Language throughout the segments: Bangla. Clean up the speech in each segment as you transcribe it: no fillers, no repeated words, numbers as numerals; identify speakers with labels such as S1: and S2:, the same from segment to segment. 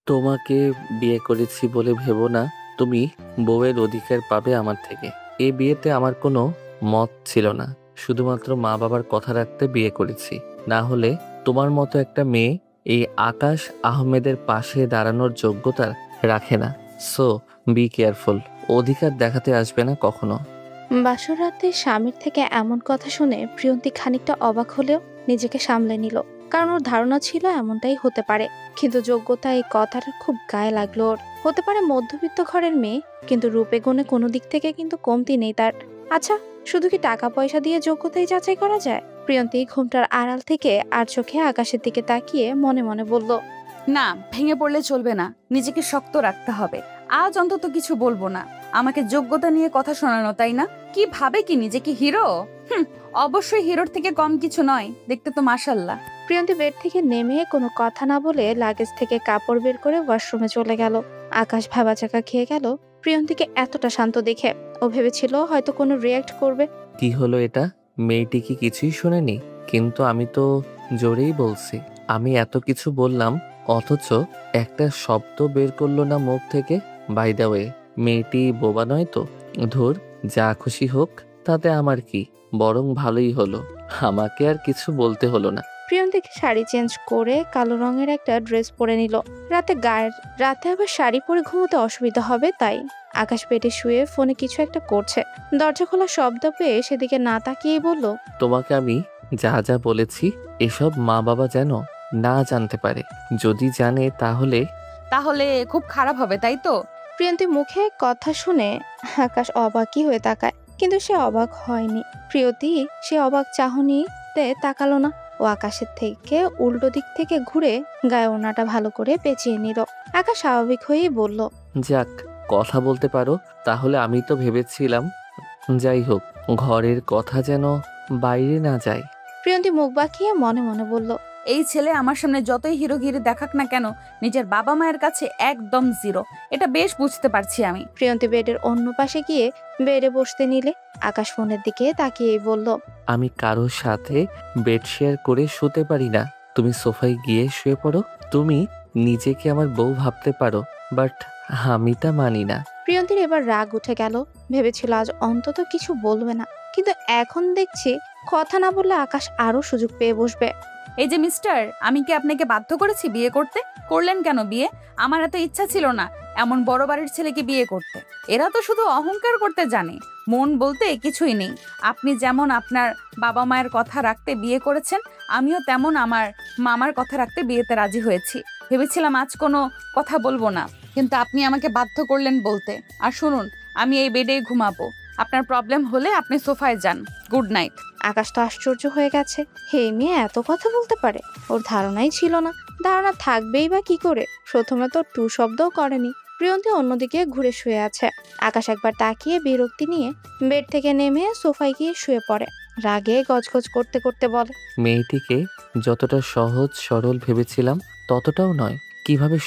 S1: তোমাকে বিয়ে করেছি বলে ভেবো না তুমি বউয়ের অধিকার পাবে আমার থেকে। এই বিয়েতে আমার কোনো মত ছিল না, শুধুমাত্র মা বাবার কথা রাখতে বিয়ে করেছি। না হলে তোমার মতো একটা মেয়ে এই আকাশ আহমেদের পাশে দাঁড়ানোর যোগ্যতা রাখে না। সো বি কেয়ারফুল, অধিকার দেখাতে আসবে না কখনো।
S2: বাসর রাতে স্বামীর থেকে এমন কথা শুনে প্রিয়ন্তী খানিকটা অবাক হলেও নিজেকে সামলে নিল, কারণ ওর ধারণা ছিল এমনটাই হতে পারে। কিন্তু যোগ্যতা এই কথাটা খুব গায়ে লাগলো ওর। হতে পারে মধ্যবিত্ত ঘরের মেয়ে, কিন্তু রূপে গুণে কোনো দিক থেকে কিন্তু কমতি নেই তার। আচ্ছা, শুধু কি টাকা পয়সা দিয়ে যোগ্যতাই যাচাই করা যায়? প্রিয়ন্তী ঘুমটার আড়াল থেকে আর চোখে আকাশের দিকে তাকিয়ে মনে মনে বলল,
S3: না, ভেঙে পড়লে চলবে না, নিজেকে শক্ত রাখতে হবে। আজ অন্তত কিছু বলবো না। আমাকে যোগ্যতা নিয়ে কথা শোনানো, তাই না? কি ভাবে কি নিজেকে হিরো? হুম, অবশ্যই হিরোর থেকে কম কিছু নয়, দেখতে তো মাশাল্লাহ।
S2: প্রিয়ন্তী বেড থেকে নেমে কোনো কথা না বলে লাগেজ থেকে কাপড় বের করে ওয়াশরুমে চলে গেল। আকাশ ভাবাচাকা খেয়ে গেল প্রিয়ন্তীকে এতটা শান্ত দেখে। ও ভেবেছিল হয়তো কোনো রিয়াক্ট করবে।
S1: কি হলো এটা? মেয়েটি কি কিছুই শোনেনি? কিন্তু আমি তো জোরেই বলছি। আমি এত কিছু বললাম, অথচ একটা শব্দ বের করলো না মুখ থেকে। বাই দ্য ওয়ে, মেয়েটি বোবা নয় তো? ধুর, যা খুশি হোক, তাতে আমার কি, বরং ভালোই হলো। আমাকে আর কিছু বলতে হলো না।
S2: প্রিয়ন্তীকে শাড়ি চেঞ্জ করে কালো রঙের একটা ড্রেস পরে নিল। রাতে আবার শাড়ি পরে ঘুমোতে অসুবিধা হবে তাই। আকাশ পেটে শুয়ে ফোনে কিছু একটা করছে। দরজা খোলা শব্দ পেয়ে সেদিকে না তাকিয়েই বলল,
S1: তোমাকে আমি যা যা বলেছি এসব মা বাবা যেন না জানতে পারে। যদি জানে তাহলে
S3: তাহলে খুব খারাপ হবে, তাই তো?
S2: প্রিয়ন্তী মুখে কথা শুনে আকাশ অবাকই হয়ে তাকায়, কিন্তু সে অবাক হয়নি। প্রিয়তি সে অবাক চাহনিতে তাকালো না। ও আকাশের থেকে উল্টো দিক থেকে ঘুরে গায়ে ওড়নাটা ভালো করে পেঁচিয়ে নিল। আকাশ স্বাভাবিক হয়েই বলল,
S1: যাক, কথা বলতে পারো। তাহলে আমি তো ভেবেছিলাম, যাই হোক, ঘরের কথা যেন বাইরে না যায়।
S2: প্রিয়ন্তী মুখ বাঁকিয়ে মনে মনে বলল,
S3: এই ছেলে আমার সামনে যতই হিরোগিরি দেখাক না কেন, নিজের বাবা মায়ের কাছে একদম জিরো। এটা বেশ বুঝতে পারছি আমি।
S2: প্রিয়ন্তী বেডের অন্য পাশে গিয়ে বেডে বসতে নিলে আকাশ ফোনের দিকে তাকিয়েই বলল,
S1: আমি কারোর সাথে বেড শেয়ার করে শুতে পারি না। তুমি সোফায় গিয়ে শুয়ে পড়ো। তুমি নিজেকে আমার বউ ভাবতে পারো, বাট আমি তা মানি না।
S2: প্রিয়ন্তীর এবার রাগ উঠে গেল। ভেবেছিল আজ অন্তত কিছু বলবে না, কিন্তু এখন দেখছি কথা না বললে আকাশ আরো সুযোগ পেয়ে বসবে।
S3: এই যে মিস্টার, আমি কি আপনাকে বাধ্য করেছি বিয়ে করতে? করলেন কেন বিয়ে? আমার এত ইচ্ছা ছিল না এমন বড় বাড়ির ছেলেকে বিয়ে করতে। এরা তো শুধু অহংকার করতে জানে, মন বলতে কিছুই নেই। আপনি যেমন আপনার বাবা মায়ের কথা রাখতে বিয়ে করেছেন, আমিও তেমন আমার মামার কথা রাখতে বিয়েতে রাজি হয়েছি। ভেবেছিলাম আজ কোনো কথা বলবো না, কিন্তু আপনি আমাকে বাধ্য করলেন বলতে। আর শুনুন, আমি এই বেডেই ঘুমাবো। আপনার প্রবলেম হলে আপনি সোফায় যান। Good night.
S2: আকাশ তো আশ্চর্য হয়ে গেছে। হে মেয়ে এত কথা বলতে পারে, ওর ধারণাই ছিল না। ধারণা থাকবেই বা কি করে, প্রথমে তো টু শব্দও করেনি। প্রিয়ন্তী অন্যদিকে ঘুরে শুয়ে আছে। আকাশ একবার তাকিয়ে বিরক্তি নিয়ে বেড থেকে নেমে সোফায় গিয়ে শুয়ে পড়ে। রাগে গজগজ করতে করতে বলে,
S1: মেয়েটিকে যতটা সহজ সরল ভেবেছিলাম ততটাও নয়। কিভাবে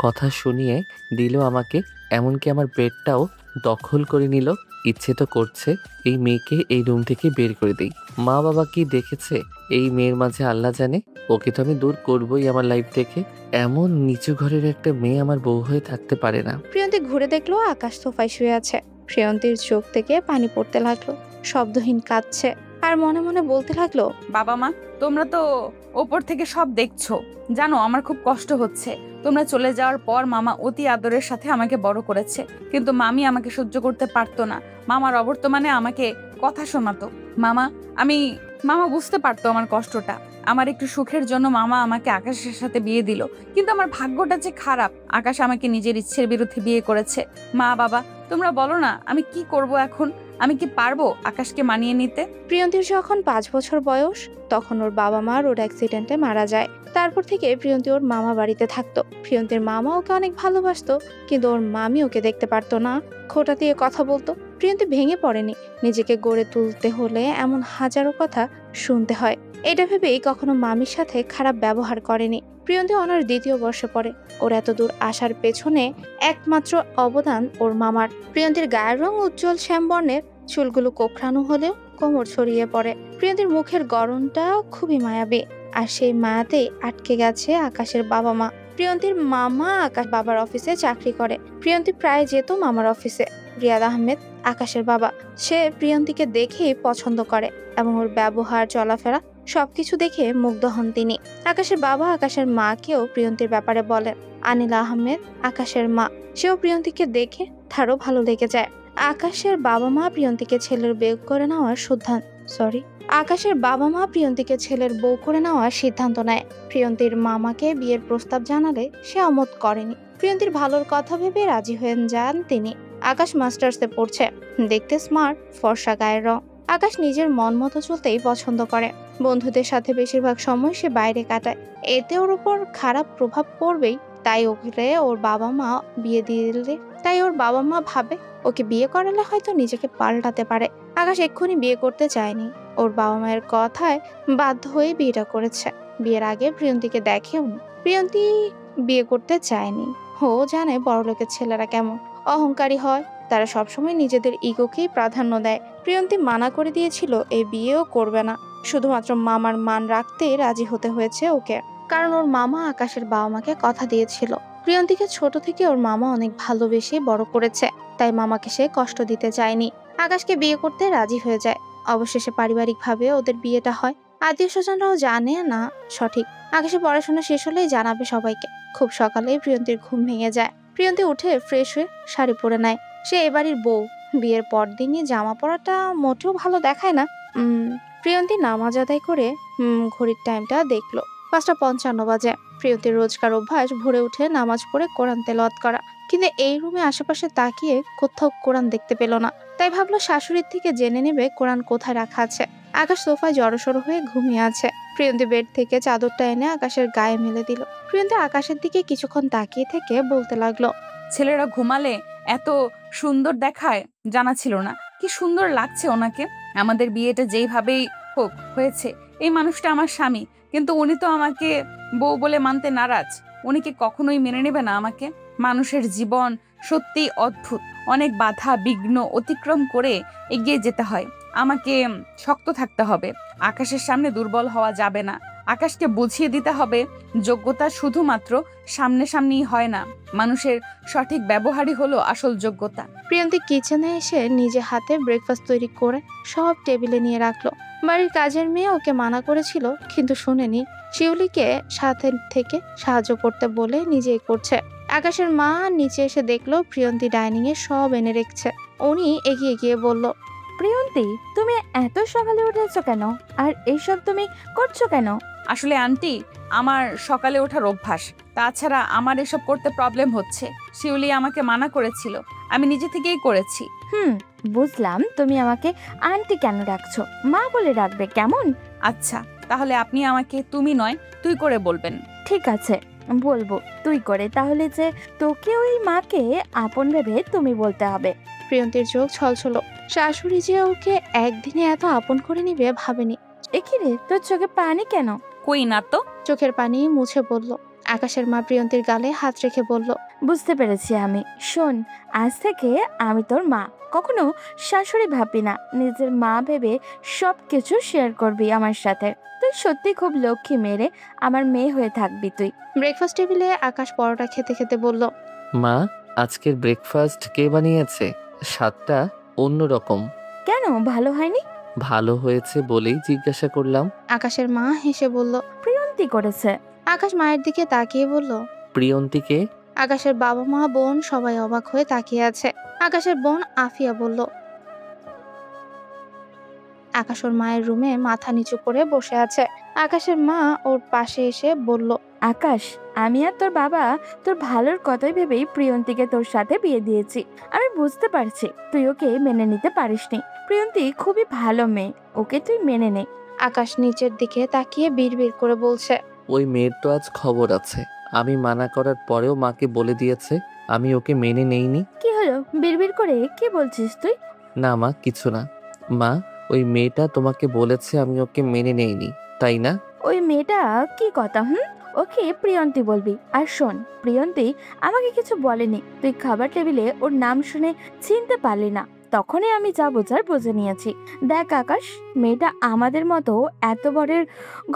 S1: কথা শুনিয়ে দিল আমাকে, এমনকি আমার বেডটাও দখল করে নিল। ইচ্ছে তো করছে এই মেয়েকে এই রুম থেকে বের করে দিই। মা বাবা কি দেখেছে এই মেয়ের মাঝে আল্লাহ জানে। ওকে তো আমি দূর করবই আমার লাইফ থেকে। এমন নিচু ঘরের একটা মেয়ে আমার বউ হয়ে থাকতে পারে না।
S2: প্রিয়ন্তী ঘুরে দেখলো আকাশ সোফায় শুয়ে আছে। প্রিয়ন্তীর চোখ থেকে পানি পড়তে লাগলো, শব্দহীন কাঁদছে, আর মনে মনে বলতে লাগলো,
S3: বাবা মা, তোমরা তো ওপর থেকে সব দেখছো। জানো আমার খুব কষ্ট হচ্ছে। তোমরা চলে যাওয়ার পর মামা অতি আদরের সাথে আমাকে বড় করেছে, কিন্তু মামি আমাকে সহ্য করতে পারতো না। মামার অবর্তমানে আমাকে কথা শোনাতো। মামা বুঝতে পারতো আমার কষ্টটা। আমার একটু সুখের জন্য মামা আমাকে আকাশের সাথে বিয়ে দিল, কিন্তু আমার ভাগ্যটা যে খারাপ। আকাশ আমাকে নিজের ইচ্ছের বিরুদ্ধে বিয়ে করেছে। মা বাবা, তোমরা বলো না আমি কি করব এখন? আমি কি পারবো আকাশকে মানিয়ে নিতে?
S2: প্রিয়ন্তীর যখন 5 বছর বয়স, তখন ওর বাবা মা রোড অ্যাক্সিডেন্টে মারা যায়। তারপর থেকে প্রিয়ন্তী ওর মামা বাড়িতে থাকতো। প্রিয়ন্তীর মামা ওকে অনেক ভালোবাসতো, কিন্তু ওর মামি ওকে দেখতে পারতো না, খোঁটা দিয়ে কথা বলতো। প্রিয়ন্তী ভেঙে পড়েনি। নিজেকে গড়ে তুলতে হলে এমন হাজারো কথা শুনতে হয়, এটা ভেবেই কখনো মামির সাথে খারাপ ব্যবহার করেনি। প্রিয়ন্তী অনার্স 2য় বর্ষে পড়ে। ওর এত দূর আসার পেছনে একমাত্র অবদান ওর মামার। প্রিয়ন্তীর গায়ের রং উজ্জ্বল শ্যামবর্ণের, চুলগুলো কোঁকড়ানো হলেও কোমর ছড়িয়ে পড়ে। প্রিয়ন্তীর মুখের গড়নটা খুবই মায়াবী, আর সেই মায়াতেই আটকে গেছে আকাশের বাবা মা। প্রিয়ন্তীর মামা আকাশ বাবার অফিসে চাকরি করে। প্রিয়ন্তী প্রায় যেত মামার অফিসে। রিয়াদ আহমেদ আকাশের বাবা, সে প্রিয়ন্তীকে দেখেই পছন্দ করে এবং ওর ব্যবহার চলাফেরা সবকিছু দেখে মুগ্ধ হন তিনি। আকাশের বাবা আকাশের মাকেও প্রিয়ন্তীর ব্যাপারে বলেন। আনিলা আহমেদ আকাশের মা, সেও প্রিয়ন্তীকে দেখে তারও ভালো লেগে যায়। আকাশের বাবা মা প্রিয়ন্তীকে ছেলের বউ করে নেওয়ার সিদ্ধান্ত নেয়। প্রিয়ন্তীর মামাকে বিয়ের প্রস্তাব জানালে সে অমত করেনি। প্রিয়ন্তীর ভালোর কথা ভেবে রাজি হয়ে যান তিনি। আকাশ মাস্টার্সে পড়ছে, দেখতে স্মার্ট, ফর্সা গায়ের রং। আকাশ নিজের মন মতো চলতেই পছন্দ করে। বন্ধুদের সাথে বেশিরভাগ সময় সে বাইরে কাটায়। এতে ওর উপর খারাপ প্রভাব পড়বেই, তাই ওর বাবা মা ভাবে ওকে বিয়ে করালে হয়তো নিজেকে পাল্টাতে পারে। আকাশ এক্ষুনি বিয়ে করতে চায়নি, ওর বাবা মায়ের কথায় বাধ্য হয়ে বিয়েটা করেছে। বিয়ের আগে প্রিয়ন্তীকে দেখেও প্রিয়ন্তী বিয়ে করতে চায়নি। ও জানে বড়লোকের ছেলেরা কেমন অহংকারী হয়, তারা সবসময় নিজেদের ইগোকেই প্রাধান্য দেয়। প্রিয়ন্তী মানা করে দিয়েছিল এই বিয়েও করবে না, শুধুমাত্র মামার মান রাখতে রাজি হতে হয়েছে ওকে, কারণ ওর মামা আকাশের বাবা মাকে কথা দিয়েছিল। প্রিয়ন্তীকে ছোট থেকে ওর মামা অনেক ভালোবেসে বড় করেছে, তাই মামাকে সে কষ্ট দিতে চায়নি। আকাশকে বিয়ে করতে রাজি হয়ে যায়। অবশেষে পারিবারিকভাবে ওদের বিয়েটা হয়। আত্মীয় স্বজনরাও জানে না সঠিক। আকাশের পড়াশোনা শেষ হলেই জানাবে সবাইকে। খুব সকালেই প্রিয়ন্তীর ঘুম ভেঙে যায়। প্রিয়ন্তী উঠে ফ্রেশ হয়ে শাড়ি পরে নেয়। সে এবাড়ির বউ, বিয়ের পর দিনই জামা পরাটা মোটেও ভালো দেখায় না। প্রিয়ন্তী নামাজ আদায় করে ঘড়ির টাইমটা দেখলো, 5:55 বাজে। প্রিয়ন্তীর রোজকার অভ্যাস ভোরে উঠে নামাজ পড়ে কোরআন তেলাওয়াত করা, কিন্তু এই রুমে আশেপাশে তাকিয়ে কোথাও কোরআন দেখতে পেল না। তাই ভাবলো শাশুড়ির থেকে জেনে নেবে কোরআন কোথায় রাখা আছে। আকাশ সোফায় জড়সড় হয়ে ঘুমিয়ে আছে। প্রিয়ন্তী বেড থেকে চাদরটা এনে আকাশের গায়ে মেলে দিল। প্রিয়ন্তী আকাশের দিকে কিছুক্ষণ তাকিয়ে থেকে বলতে লাগলো,
S3: ছেলেরা ঘুমালে এত সুন্দর দেখায় জানা ছিল না। কি সুন্দর লাগছে ওনাকে। আমাদের বিয়েটা যেইভাবেই হোক হয়েছে। এই মানুষটা আমার স্বামী, কিন্তু উনি তো আমাকে বউ বলে মানতে নারাজ। উনি কি কখনোই মেনে নেবে না আমাকে? মানুষের জীবন সত্যি অদ্ভুত, অনেক বাধা বিঘ্ন অতিক্রম করে এগিয়ে যেতে হয়। আমাকে শক্ত থাকতে হবে, আকাশের সামনে দুর্বল হওয়া যাবে না। আকাশকে বুঝিয়ে দিতে হবে যোগ্যতা শুধুমাত্র সামনাসামনিই হয় না, মানুষের সঠিক ব্যবহারই হলো আসল যোগ্যতা।
S2: প্রিয়ন্তী কিচেনে এসে নিজে হাতে ব্রেকফাস্ট তৈরি করে সব টেবিলে নিয়ে রাখলো। বাড়ির কাজের মেয়ে ওকে মানা করেছিল, কিন্তু শুনেনি। শিউলিকে সাথে থেকে সাহায্য করতে বলে নিজেই করছে। আকাশের মা নিচে এসে দেখলো প্রিয়ন্তী ডাইনিং এ সব এনে রেখেছে। উনি এগিয়ে গিয়ে বলল,
S4: প্রিয়ন্তী, তুমি এত সকালে উঠেছো কেন? আর এইসব তুমি করছো কেন?
S3: আসলে আন্টি, আমার সকালে ওঠার অভ্যাস, তাছাড়া আমার এসব করতে প্রবলেম হচ্ছে। শিউলি আমাকে মানা করেছিল, আমি নিজে থেকেই করেছি।
S4: বুঝলাম। তুমি আমাকে আন্টি কেন ডাকছো? মা বলে ডাকবে কেমন?
S3: আচ্ছা, তাহলে আপনি আমাকে তুমি নয় তুই করে বলবেন।
S4: ঠিক আছে, বলবো তুই করে। তাহলে যে তোকে ওই মাকে আপন ভেবে তুমি বলতে হবে।
S2: প্রিয়ন্তীর চোখ ছলছল। শাশুড়ি যে ওকে একদিনে এত আপন করে নিবে ভাবেনি।
S4: একি রে, তোর চোখে পানি কেন?
S3: কই না তো।
S2: চোখের পানি মুছে বলল। আকাশের মা প্রিয়ন্তীর গালে হাত রেখে বলল,
S4: বুঝতে পেরেছি আমি। শোন, আজ থেকে আমি তোর মা। কখনো শাশুড়ি ভাববি না, নিজের মা ভেবে সব কিছু শেয়ার করবি আমার সাথে। তুই সত্যি খুব লক্ষ্মী মেয়ে, আমার মেয়ে হয়ে থাকবি তুই।
S2: ব্রেকফাস্ট টেবিলে আকাশ পরোটা খেতে খেতে বলল,
S1: মা, আজকের ব্রেকফাস্ট কে বানিয়েছে? স্বাদটা অন্যরকম।
S4: কেন, ভালো হয়নি?
S1: ভালো হয়েছে বলেই জিজ্ঞাসা করলাম।
S2: আকাশের মা হেসে বলল,
S4: প্রিয়ন্তী করেছে।
S2: আকাশ মায়ের দিকে তাকিয়ে বলল,
S1: প্রিয়ন্তীকে?
S2: আকাশের বাবা মা বোন সবাই অবাক হয়ে তাকিয়ে আছে। আকাশের বোন আফিয়া বলল। আকাশ ওর মায়ের রুমে মাথা নিচু করে বসে আছে। আকাশের মা ওর পাশে এসে বলল,
S4: আকাশ, আমি আর তোর বাবা তোর ভালোর কথাই ভেবেই প্রিয়ন্তীকে তোর সাথে বিয়ে দিয়েছি। আমি বুঝতে পারছি তুই ওকে মেনে নিতে পারিসনি। প্রিয়ন্তী খুবই ভালো মেয়ে, ওকে তুই মেনে নে।
S2: আকাশ নিচের দিকে তাকিয়ে বিড়বিড় করে বলছে,
S1: ওই মেয়ের তো আজ খবর আছে। আমি মানা করার পরেও মাকে বলে দিয়েছে আমি ওকে মেনে নেইনি।
S4: কি হলো, বিড়বিড় করে কি বলছিস তুই?
S1: না মা, কিছু না। মা, ওই মেয়েটা তোমাকে বলেছে আমি ওকে মেনে নেইনি, তাই না?
S4: ওই মেয়েটা কি কথা? ওকে প্রিয়ন্তী বলবি। আর শোন, প্রিয়ন্তী আমাকে কিছু বলেনি। তুই খাবার টেবিলে ওর নাম শুনে চিনতে পারলি না, তখনই আমি যা বোঝার বুঝে নিয়েছি। দেখ আকাশ, মেয়েটা আমাদের মতো এত বড়ের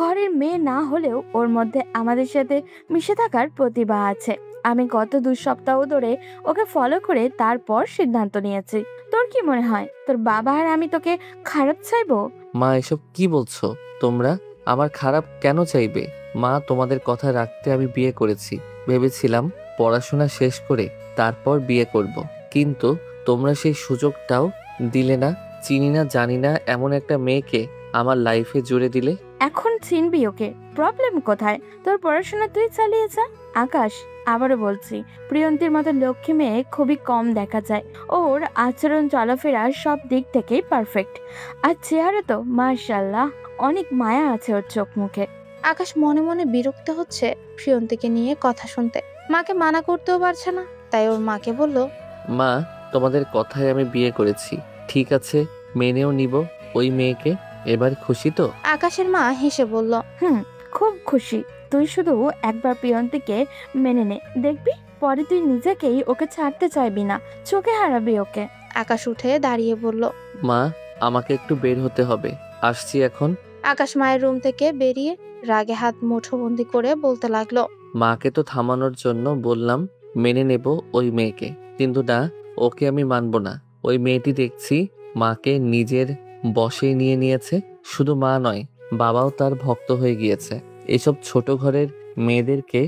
S4: ঘরের মেয়ে না হলেও ওর মধ্যে আমাদের সাথে মিশে থাকার প্রতিভা আছে। আমি গত 2 সপ্তাহ ধরে ওকে ফলো করে তারপর সিদ্ধান্ত নিয়েছি। তোর কি মনে হয় তোর বাবা আর আমি তোকে খারাপ চাইবো?
S1: মা, এসব কি বলছো তোমরা? আমার খারাপ কেন চাইবে? মা, তোমাদের কথা রাখতে আমি বিয়ে করেছি। ভেবেছিলাম পড়াশোনা শেষ করে তারপর বিয়ে করব। কিন্তু তোমরা সেই সুযোগটাও দিলে না। চিনি না জানি না এমন একটা মেয়েকে আমার লাইফে জুড়ে দিলে।
S4: এখন চিনবি ওকে, প্রবলেম কোথায়? তোর পড়াশোনা তুই চালিয়ে যা। আকাশ, আবারও বলছি, প্রিয়ন্তীর মতো লক্ষ্মী মেয়ে খুবই কম দেখা যায়। ওর আচরণ, চলাফেরা সব দিক থেকেই পারফেক্ট। আর চেহারা তো মাশাআল্লাহ, অনেক মায়া আছে ওর চোখ মুখে।
S2: আকাশ মনে মনে বিরক্ত হচ্ছে প্রিয়ন্তীকে নিয়ে কথা শুনতে। মাকে মানা করতেও পারছে না, তাই ওর মাকে বলল,
S1: মা, তোমাদের কথায় আমি বিয়ে করেছি। ঠিক আছে, মেনেও নিব ওই মেয়েকে। এবার খুশি তো?
S2: আকাশের মা হেসে বলল,
S4: খুব খুশি। তুই শুধু একবার প্রিয়ন্তীকে মেনে নে, দেখবি পরে তুই নিজেকেই ওকে ছাড়তে চাইবি না, চোখে হারাবি ওকে।
S2: আকাশ উঠে দাঁড়িয়ে বলল,
S1: মা, আমাকে একটু বের হতে হবে, আসছি এখন।
S2: আকাশ মায়ের রুম থেকে বেরিয়ে রাগে হাত মুঠোবন্দি করে বলতে লাগলো,
S1: মাকে তো থামানোর জন্য বললাম মেনে নেব ওই মেয়েকে, কিন্তু না, ওকে আমি মানব না। ওই মেয়েটি দেখছি মাকে নিজের বশে নিয়ে নিয়েছে। শুধু মা নয়, বাবাও তার ভক্ত হয়ে গিয়েছে। এসব ছোট ঘরের মেয়েদেরকে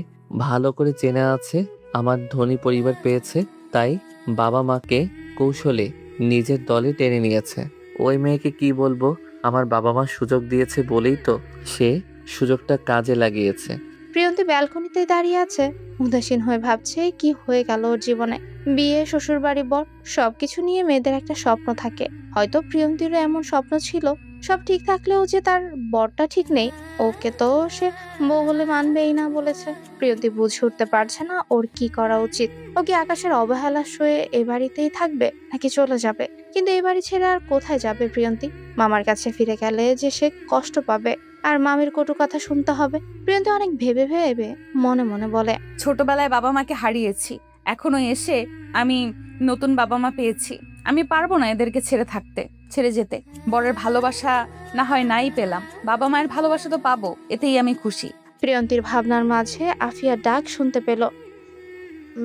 S1: ভালো করে চেনা আছে। আমার ধনী পরিবার পেয়েছে, তাই বাবা মাকে কৌশলে নিজের দলে টেনে নিয়েছে। ওই মেয়েকে কি বলবো? আমার বাবা মা সুযোগ দিয়েছে বলেই তো সে সুযোগটা কাজে লাগিয়েছে।
S2: প্রিয়ন্তী ব্যালকনিতে দাঁড়িয়ে আছে, উদাসীন হয়ে ভাবছে কি হয়ে গেল ওর জীবনে। বিয়ে, শ্বশুর বাড়ি, বর, সবকিছু নিয়ে মেয়েদের একটা স্বপ্ন থাকে। হয়তো প্রিয়ন্তীরও এমন স্বপ্ন ছিল। সব ঠিক থাকলেও যে তার বরটা ঠিক নেই, ওকে তো সে বউ বলে মানবেই না বলেছে। প্রিয়ন্তী বুঝে উঠতে পারছে না ওর কি করা উচিত। ও কি আকাশের অবহেলা সয়ে এ বাড়িতেই থাকবে নাকি চলে যাবে? কিন্তু এই বাড়ি ছেড়ে আর কোথায় যাবে প্রিয়ন্তী? মামার কাছে ফিরে গেলে যে সে কষ্ট পাবে, আর মামির কটু কথা শুনতে হবে। প্রিয়ন্তী অনেক ভেবে ভেবে মনে মনে বলে,
S3: ছোটবেলায় বাবা মাকে হারিয়েছি, এখনো এসে আমি নতুন বাবা মা পেয়েছি। আমি পারবো না এদেরকে ছেড়ে যেতে। বরের ভালোবাসা না হয় নাই পেলাম, বাবা মায়ের ভালোবাসা তো পাবো, এতেই আমি খুশি।
S2: প্রিয়ন্তীর ভাবনার মাঝে আফিয়ার ডাক শুনতে পেল।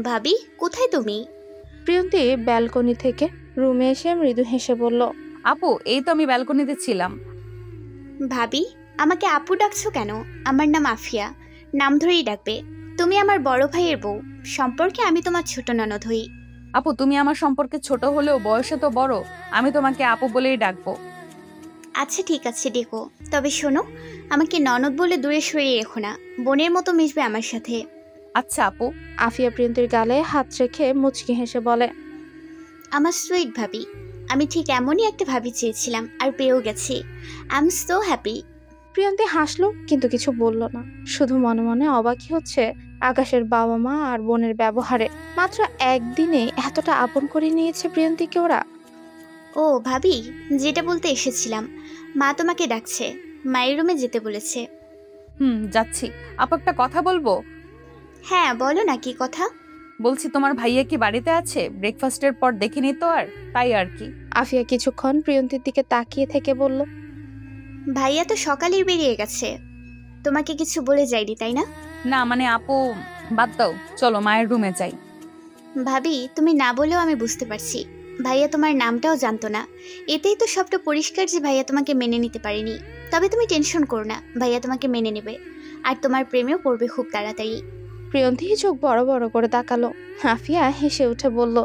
S5: ভাবি, কোথায় তুমি?
S2: প্রিয়ন্তী ব্যালকনি থেকে রুমে এসে মৃদু হেসে বলল,
S3: আপু, এই তো আমি ব্যালকনিতে ছিলাম।
S5: ভাবি, আমাকে আপু ডাকছো কেন? আমার নাম আফিয়া, নাম ধরেই ডাকবে। তুমি আমার বড় ভাইয়ের বউ, সম্পর্কে আমি তোমার ছোট ননদ হই।
S3: আপু, তুমি আমার সম্পর্কে ছোট হলেও বয়সে তো বড়, আমি তোমাকে আপু বলেই ডাকবো।
S5: আচ্ছা ঠিক আছে, ডেকো। তবে শোনো, আমাকে ননদ বলে দূরে সরিয়ে রেখো না, বোনের মতো মিশবে আমার সাথে।
S3: আচ্ছা আপু।
S2: আফিয়া প্রিয়ন্তীর গালে হাত রেখে মুচকি হেসে বলে,
S5: আমার সুইট ভাবি, আমি ঠিক এমনই একটা ভাবি চেয়েছিলাম আর পেয়েও গেছি। I am so happy.
S2: Priyanti হাসলো কিন্তু কিছু বলল না, শুধু মনে মনে অবাকই হচ্ছে আকাশের বাবা মা আর বোনের ব্যবহারে। মাত্র একদিনে এতটা আপন করে নিয়েছে প্রিয়ন্তীকে ওরা।
S5: ও ভাবি, যেটা বলতে এসেছিলাম, মা তোমাকে ডাকছে, মায়ের রুমে যেতে বলেছে।
S3: যাচ্ছি। আপু, একটা কথা বলবো?
S5: হ্যাঁ বলো না, কি কথা?
S3: বলছি, তোমার ভাইয়া কি বাড়িতে আছে? ব্রেকফাস্টের পর দেখিনি তো, আর তাই আর কি।
S2: আফিয়া কিছুক্ষণ প্রিয়ন্তীর দিকে তাকিয়ে থেকে বলল,
S5: ভাইয়া তো সকালেই বেরিয়ে গেছে, তোমাকে কিছু বলে যায়নি তাই না?
S3: না মানে আপু, বাদ দাও, চলো মায়ের রুমে যাই।
S5: ভাবি, তুমি না বলেও আমি বুঝতে পারছি ভাইয়া তোমার নামটাও জানতো না। এতেই তো সবটা পরিষ্কার যে ভাইয়া তোমাকে মেনে নিতে পারেনি। তবে তুমি টেনশন করো না, ভাইয়া তোমাকে মেনে নেবে, আর তোমার প্রেমেও পড়বে খুব তাড়াতাড়ি।
S2: প্রিয়ন্তী চোখ বড় বড় করে তাকালো। আফিয়া হেসে উঠে বলল,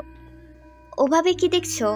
S5: ওভাবে কি দেখছো?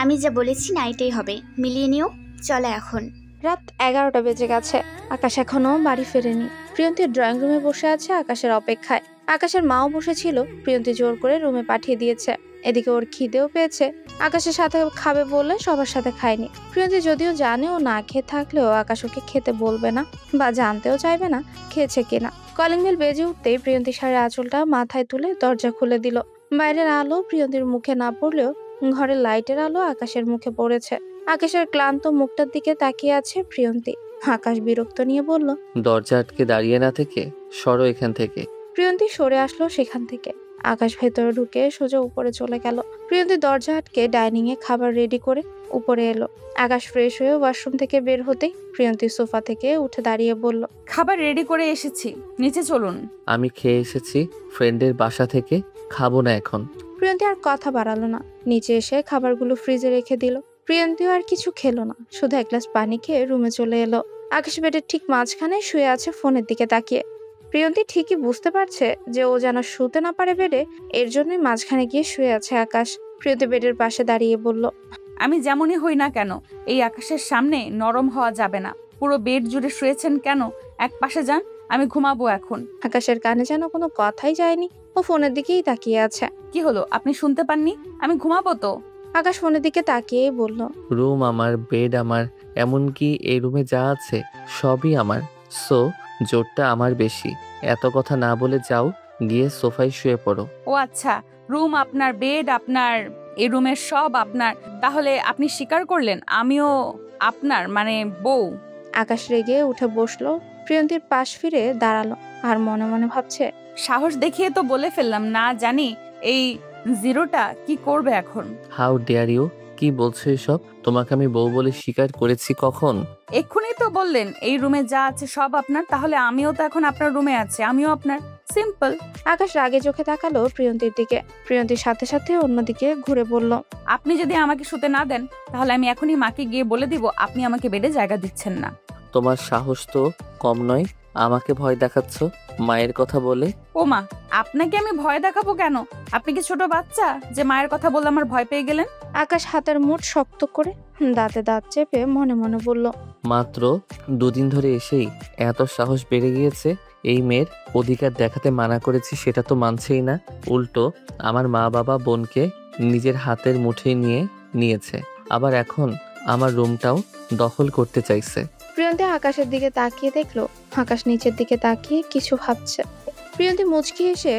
S5: আমি যা বলেছি না এটাই হবে, মিলিয়ে নিও। চলো এখন।
S2: রাত 11টা বেজে গেছে, আকাশ এখনো বাড়ি ফেরেনি। প্রিয়ন্তী ড্রয়িং রুমে বসে আছে আকাশের অপেক্ষায়। আকাশের মাও বসেছিল, প্রিয়ন্তী জোর করে রুমে পাঠিয়ে দিয়েছে। এদিকে ওর খিদেও পেয়েছে, আকাশের সাথে খাবে বলে সবার সাথে খায়নি। প্রিয়ন্তী যদিও জানে ও না খেয়ে থাকলেও আকাশ ওকে খেতে বলবে না বা জানতেও চাইবে না খেয়েছে কিনা। কলিং বেল বেজে উঠতেই প্রিয়ন্তী শাড়ির আঁচলটা মাথায় তুলে দরজা খুলে দিল। বাইরের আলো প্রিয়ন্তীর মুখে না পড়লেও ঘরের লাইটের আলো আকাশের মুখে পড়েছে। আকাশের ক্লান্ত মুখটার দিকে তাকিয়ে আছে প্রিয়ন্তী। আকাশ বিরক্ত নিয়ে বলল,
S1: দরজা আটকে দাঁড়িয়ে না থেকে সরো এখান থেকে।
S2: প্রিয়ন্তী সরে আসলো সেখান থেকে। আকাশ ভেতরে ঢুকে সোজা উপরে চলে গেল। প্রিয়ন্তী দরজা আটকে ডাইনিং এ খাবার রেডি করে উপরে এলো। আকাশ ফ্রেশ হয়ে ওয়াশরুম থেকে বের হতেই প্রিয়ন্তী সোফা থেকে উঠে দাঁড়িয়ে বলল,
S3: খাবার রেডি করে এসেছি, নিচে চলুন।
S1: আমি খেয়ে এসেছি ফ্রেন্ডের বাসা থেকে, খাবো না এখন।
S2: প্রিয়ন্তী আর কথা বাড়ালো না, নিচে এসে খাবারগুলো ফ্রিজে রেখে দিল। প্রিয়ন্তীও আর কিছু খেলো না, শুধু এক গ্লাস পানি খেয়ে রুমে চলে এলো। আকাশ বেডের ঠিক মাঝখানে শুয়ে আছে ফোনের দিকে তাকিয়ে। প্রিয়ন্তী ঠিকই বুঝতে পারছে যে ও যেন শুতে না পারে বেডে, এর জন্যই মাঝখানে গিয়ে শুয়ে আছে আকাশ। প্রিয়ন্তী বেডের পাশে দাঁড়িয়ে বলল,
S3: আমি যেমনই হই না কেন, এই আকাশের সামনে নরম হওয়া যাবে না। পুরো বেড জুড়ে শুয়েছেন কেন? এক পাশে যান, আমি ঘুমাবো এখন।
S2: আকাশের কানে যেন কোনো কথাই যায়নি, ও ফোনের দিকেই তাকিয়ে আছে।
S3: কি হলো, আপনি শুনতে পাননি? আমি ঘুমাবো তো।
S2: আকাশ ফোনের দিকে তাকিয়েই বলল,
S1: রুম আমার, বেড আমার, এমনকি এই রুমে যা আছে সবই আমার। সো জোরটা আমার বেশি। এত কথা না বলে যাও, গিয়ে সোফায় শুয়ে পড়ো।
S3: ও আচ্ছা, রুম আপনার, বেড আপনার, এই রুমের সব আপনার। তাহলে আপনি স্বীকার করলেন আমিও আপনার, মানে বউ।
S2: আকাশ রেগে উঠে বসলো, প্রিয়ন্তীর পাশ ফিরে দাঁড়ালো আর মনে মনে ভাবছে,
S3: সাহস দেখিয়ে তো বলে ফেললাম, না জানি এই জিরোটা কি করবে এখন।
S1: How dare you! কি বলছো এসব? তোমাকে আমি বউ বলে স্বীকার করেছি কখন?
S3: এক্ষুনি তো বললেন এই রুমে যা আছে সব আপনার, তাহলে আমিও তো এখন আপনার রুমে আছি, আমিও আপনার। সিম্পল।
S2: আকাশ রাগে চোখে তাকালো প্রিয়ন্তীর দিকে। প্রিয়ন্তীর সাথে সাথে অন্যদিকে ঘুরে বলল,
S3: আপনি যদি আমাকে শুতে না দেন, তাহলে আমি এখনই মাকে গিয়ে বলে দিব আপনি আমাকে বেডে জায়গা দিচ্ছেন না।
S1: তোমার সাহস তো কম নয়, আমাকে ভয় দেখাচ্ছ মায়ের কথা বলে।
S3: ও মা, আপনাকে আমি ভয় দেখাবো কেন? আপনি কি ছোট বাচ্চা যে মায়ের কথা বলে আমার ভয় পেয়ে গেলেন?
S2: আকাশ হাতের মুঠ শক্ত করে দাঁতে দাঁত চেপে মনে মনে বলল,
S1: মাত্র দুদিন ধরে এসেই এত সাহস বেড়ে গিয়েছে। এই মেয়ের অধিকার দেখাতে মানা করেছি, সেটা তো মানছেই না। উল্টো আমার মা বাবা বোনকে নিজের হাতের মুঠোয় নিয়েছে, আবার এখন আমার রুমটাও দখল করতে চাইছে।
S2: প্রিয়ন্তী আকাশের দিকে তাকিয়ে দেখলো আকাশ নিচের দিকে তাকিয়ে কিছু ভাবছে। প্রিয়ন্তী মুচকি এসে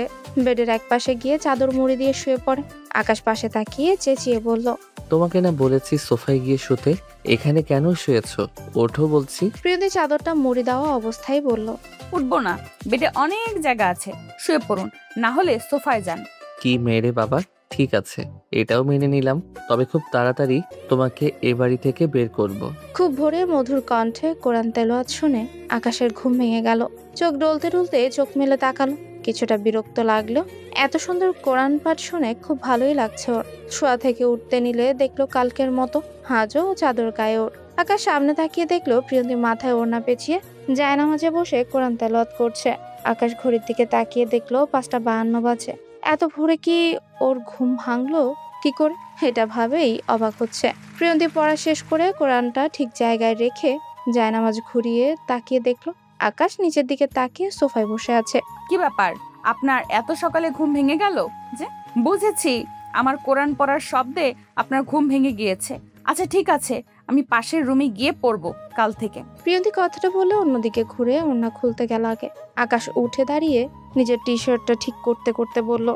S2: বেডের এক পাশে গিয়ে চাদর মুড়ি দিয়ে শুয়ে পড়ে। আকাশ পাশে তাকিয়ে চেঁচিয়ে বলল,
S1: তোমাকে না বলেছি সোফায় গিয়ে শুতে, এখানে কেন শুয়েছো? ওঠো বলছি।
S2: প্রিয়ন্তী চাদরটা মুড়ি দেওয়া অবস্থায় বলল,
S3: উঠবো না, বেডে অনেক জায়গা আছে, শুয়ে পড়ুন, না হলে সোফায় যান।
S1: কি মেরে বাবা, ঠিক আছে এটাও মেনে নিলাম, তবে খুব তাড়াতাড়ি তোমাকে এ বাড়ি থেকে বের করব।
S2: খুব ভোরে মধুর কণ্ঠে কোরআন তেলাওয়াত শুনে আকাশের ঘুম ভেঙে গেল। চোখ ডলতে ডলতে চোখ মেলে তাকালো, কিছুটা বিরক্ত লাগলো। এত সুন্দর কোরআন পাঠ শুনে খুব ভালোই লাগছে ওর। শোয়া থেকে উঠতে নিলে দেখলো কালকের মতো হাজও চাদর গায়ে ওর। আকাশ সামনে তাকিয়ে দেখলো প্রিয়ন্তী মাথায় ওড়না পেঁচিয়ে জায়নামাজে বসে কোরআন তেলাওয়াত করছে। আকাশ ঘড়ির দিকে তাকিয়ে দেখলো 5:52 বাজে। এত ভোরে কি ওর ঘুম ভাঙলো কি করে, এটা ভাবেই অবাক হচ্ছে। প্রিয়ন্তী পড়া শেষ করে কোরআনটা ঠিক জায়গায় রেখে জায়নামাজ ঘুরিয়ে তাকিয়ে দেখলো আকাশ নিচের দিকে তাকিয়ে সোফায় বসে আছে।
S3: কি ব্যাপার, আপনার এত সকালে ঘুম ভেঙে গেল যে? বুঝেছি, আমার কোরআন পড়ার শব্দে আপনার ঘুম ভেঙে গিয়েছে। আচ্ছা ঠিক আছে, আমি পাশের রুমে গিয়ে পড়বো কাল থেকে।
S2: প্রিয়ন্তী কথাটা বলে অন্যদিকে ঘুরে ওড়না খুলতে গেল আগে। আকাশ উঠে দাঁড়িয়ে নিজের টি শার্টটা ঠিক করতে করতে বলল,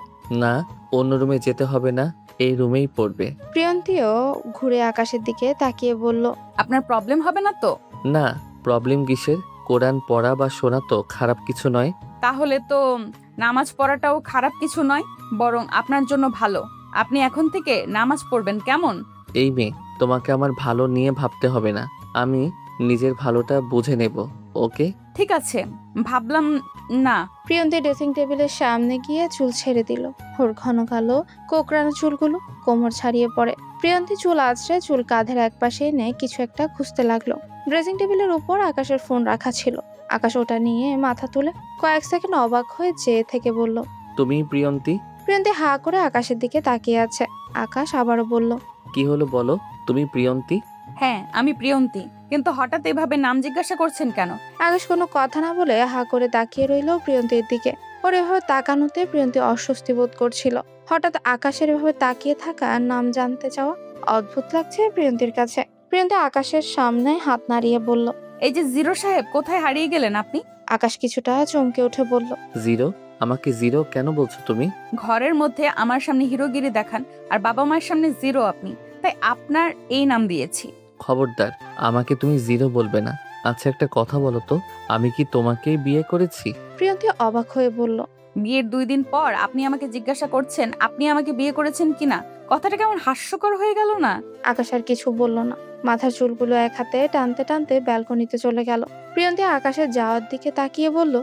S1: না, অন্য রুমে যেতে হবে না, এই রুমেই পড়বে।
S2: প্রিয়ন্তীও ঘুরে আকাশের দিকে তাকিয়ে বলল,
S3: আপনার প্রবলেম হবে না তো?
S1: না, প্রবলেম কিসের? কোরআন পড়া বা শোনা তো খারাপ কিছু নয়।
S3: তাহলে তো নামাজ পড়াটাও খারাপ কিছু নয়, বরং আপনার জন্য ভালো। আপনি এখন থেকে নামাজ পড়বেন, কেমন?
S1: এই মেয়ে, তোমাকে আমার ভালো নিয়ে ভাবতে হবে না, আমি নিজের ভালোটা বুঝে নেব, ওকে?
S3: ঠিক আছে, ভাবলাম না।
S2: প্রিয়ন্তী ড্রেসিং টেবিলের সামনে গিয়ে চুল ছেড়ে দিল। ওর ঘন কালো কোকড়ানো চুলগুলো কোমর ছাড়িয়ে পড়ে। প্রিয়ন্তী চুল আঁচড়ে চুল কাঁধের এক পাশে এনে কিছু একটা খুঁজতে লাগলো। ড্রেসিং টেবিলের উপর আকাশের ফোন রাখা ছিল। আকাশ ওটা নিয়ে মাথা তুলে কয়েক সেকেন্ড অবাক হয়ে চেয়ে থেকে বলল,
S1: তুমি প্রিয়ন্তী?
S2: প্রিয়ন্তী হা করে আকাশের দিকে তাকিয়ে আছে। আকাশ আবারও বলল,
S1: কি হলো বলো, তুমি প্রিয়ন্তী?
S3: হ্যাঁ, আমি প্রিয়ন্তী, কিন্তু হঠাৎ এভাবে নাম জিজ্ঞাসা করছেন কেন?
S2: আকাশ কোনো কথা না বলে হা করে তাকিয়ে রইল প্রিয়ন্তীর দিকে। ওর এভাবে তাকানোতে প্রিয়ন্তী অস্বস্তি বোধ করছিল। হঠাৎ আকাশের এভাবে তাকিয়ে থাকা, নাম জানতে চাওয়া অদ্ভুত লাগছে প্রিয়ন্তীর কাছে। প্রিয়ন্তী আকাশের সামনে হাত নাড়িয়ে বলল,
S3: এই যে জিরো সাহেব, কোথায় হারিয়ে গেলেন আপনি?
S2: আকাশ কিছুটা চমকে উঠে বলল,
S1: জিরো? আমাকে জিরো কেন বলছো তুমি?
S3: ঘরের মধ্যে আমার সামনে হিরোগিরি দেখান, আর বাবা মায়ের সামনে জিরো আপনি, তাই আপনার এই নাম দিয়েছি।
S1: খবরদার, আমাকে তুমি জিরো বলবে না। আচ্ছা একটা কথা বলো তো, আমি কি তোমাকেই বিয়ে করেছি?
S2: প্রিয়ন্তী অবাক হয়ে বলল,
S3: বিয়ের 2 দিন পর আপনি আমাকে জিজ্ঞাসা করছেন আপনি আমাকে বিয়ে করেছেন কিনা। কথাটা কেমন হাস্যকর হয়ে গেল না?
S2: আকাশ আর কিছু বলল না, মাথার চুলগুলো এক হাতে টানতে টানতে ব্যালকনিতে চলে গেল। প্রিয়ন্তী আকাশের যাওয়ার দিকে তাকিয়ে বলল,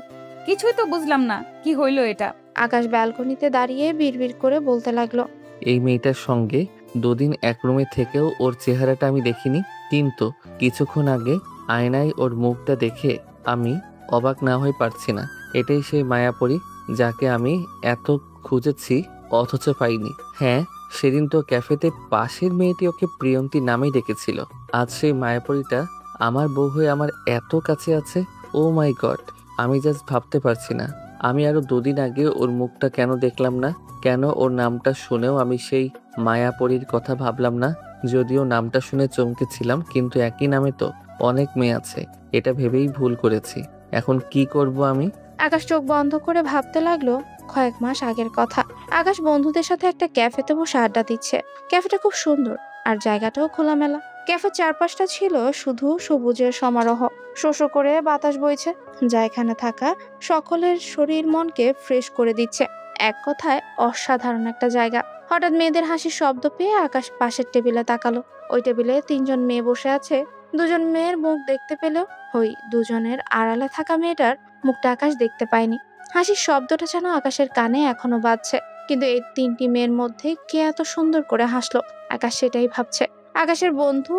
S3: কিছুই তো বুঝলাম না, কি হইলো এটা?
S2: আকাশ ব্যালকনিতে দাঁড়িয়ে বিড়বিড় করে বলতে লাগলো,
S1: এই মেয়েটার সঙ্গে দুদিন এক রুমে থেকেও ওর চেহারাটা আমি দেখিনি, কিন্তু কিছুক্ষণ আগে আয়নায় ওর মুখটা দেখে আমি অবাক না হয়ে পারছি না। এটাই সেই মায়াপরী যাকে আমি এত খুঁজেছি অথচ পাইনি। হ্যাঁ, সেদিন তো ক্যাফেতে পাশের মেয়েটি ওকে প্রিয়ন্তী নামেই ডেকেছিল। আজ সেই মায়াপরীটা আমার বউ হয়ে আমার এত কাছে আছে। ও মাই গড, আমি জাস্ট ভাবতে পারছি না আমি আরো 2 দিন আগে ওর মুখটা কেন দেখলাম না, কেন ওর নামটা শুনেও আমি সেই মায়াপরীর কথা ভাবলাম না। যদিও নামটা শুনে চমকেছিলাম, কিন্তু একই নামে তো অনেক মেয়ে আছে, এটা ভেবেই ভুল করেছি। এখন কি করব আমি?
S2: আকাশ চোখ বন্ধ করে ভাবতে লাগলো কয়েক মাস আগের কথা। আকাশ বন্ধুদের সাথে একটা ক্যাফেতে বসে আড্ডা দিচ্ছে। ক্যাফেটা খুব সুন্দর আর জায়গাটাও খোলামেলা। ক্যাফের চারপাশটা ছিল শুধু সবুজের সমারোহ। শোঁ শোঁ করে বাতাস বইছে, যা এখানে থাকা সকলের শরীর মনকে ফ্রেশ করে দিচ্ছে। এক কথায় অসাধারণ একটা জায়গা। হঠাৎ মেয়েদের হাসির শব্দ পেয়ে আকাশ পাশের টেবিলে তাকালো। ওই টেবিলে 3 জন মেয়ে বসে আছে। 2 জন মেয়ের মুখ দেখতে পেলেও ওই 2 জনের আড়ালে থাকা মেয়েটার মুখটা আকাশ দেখতে পায়নি। হাসির শব্দটা যেন আকাশের কানে এখনো বাজছে, কিন্তু এই 3টি মেয়ের মধ্যে কে এত সুন্দর করে হাসলো, আকাশ সেটাই ভাবছে। আকাশের বন্ধু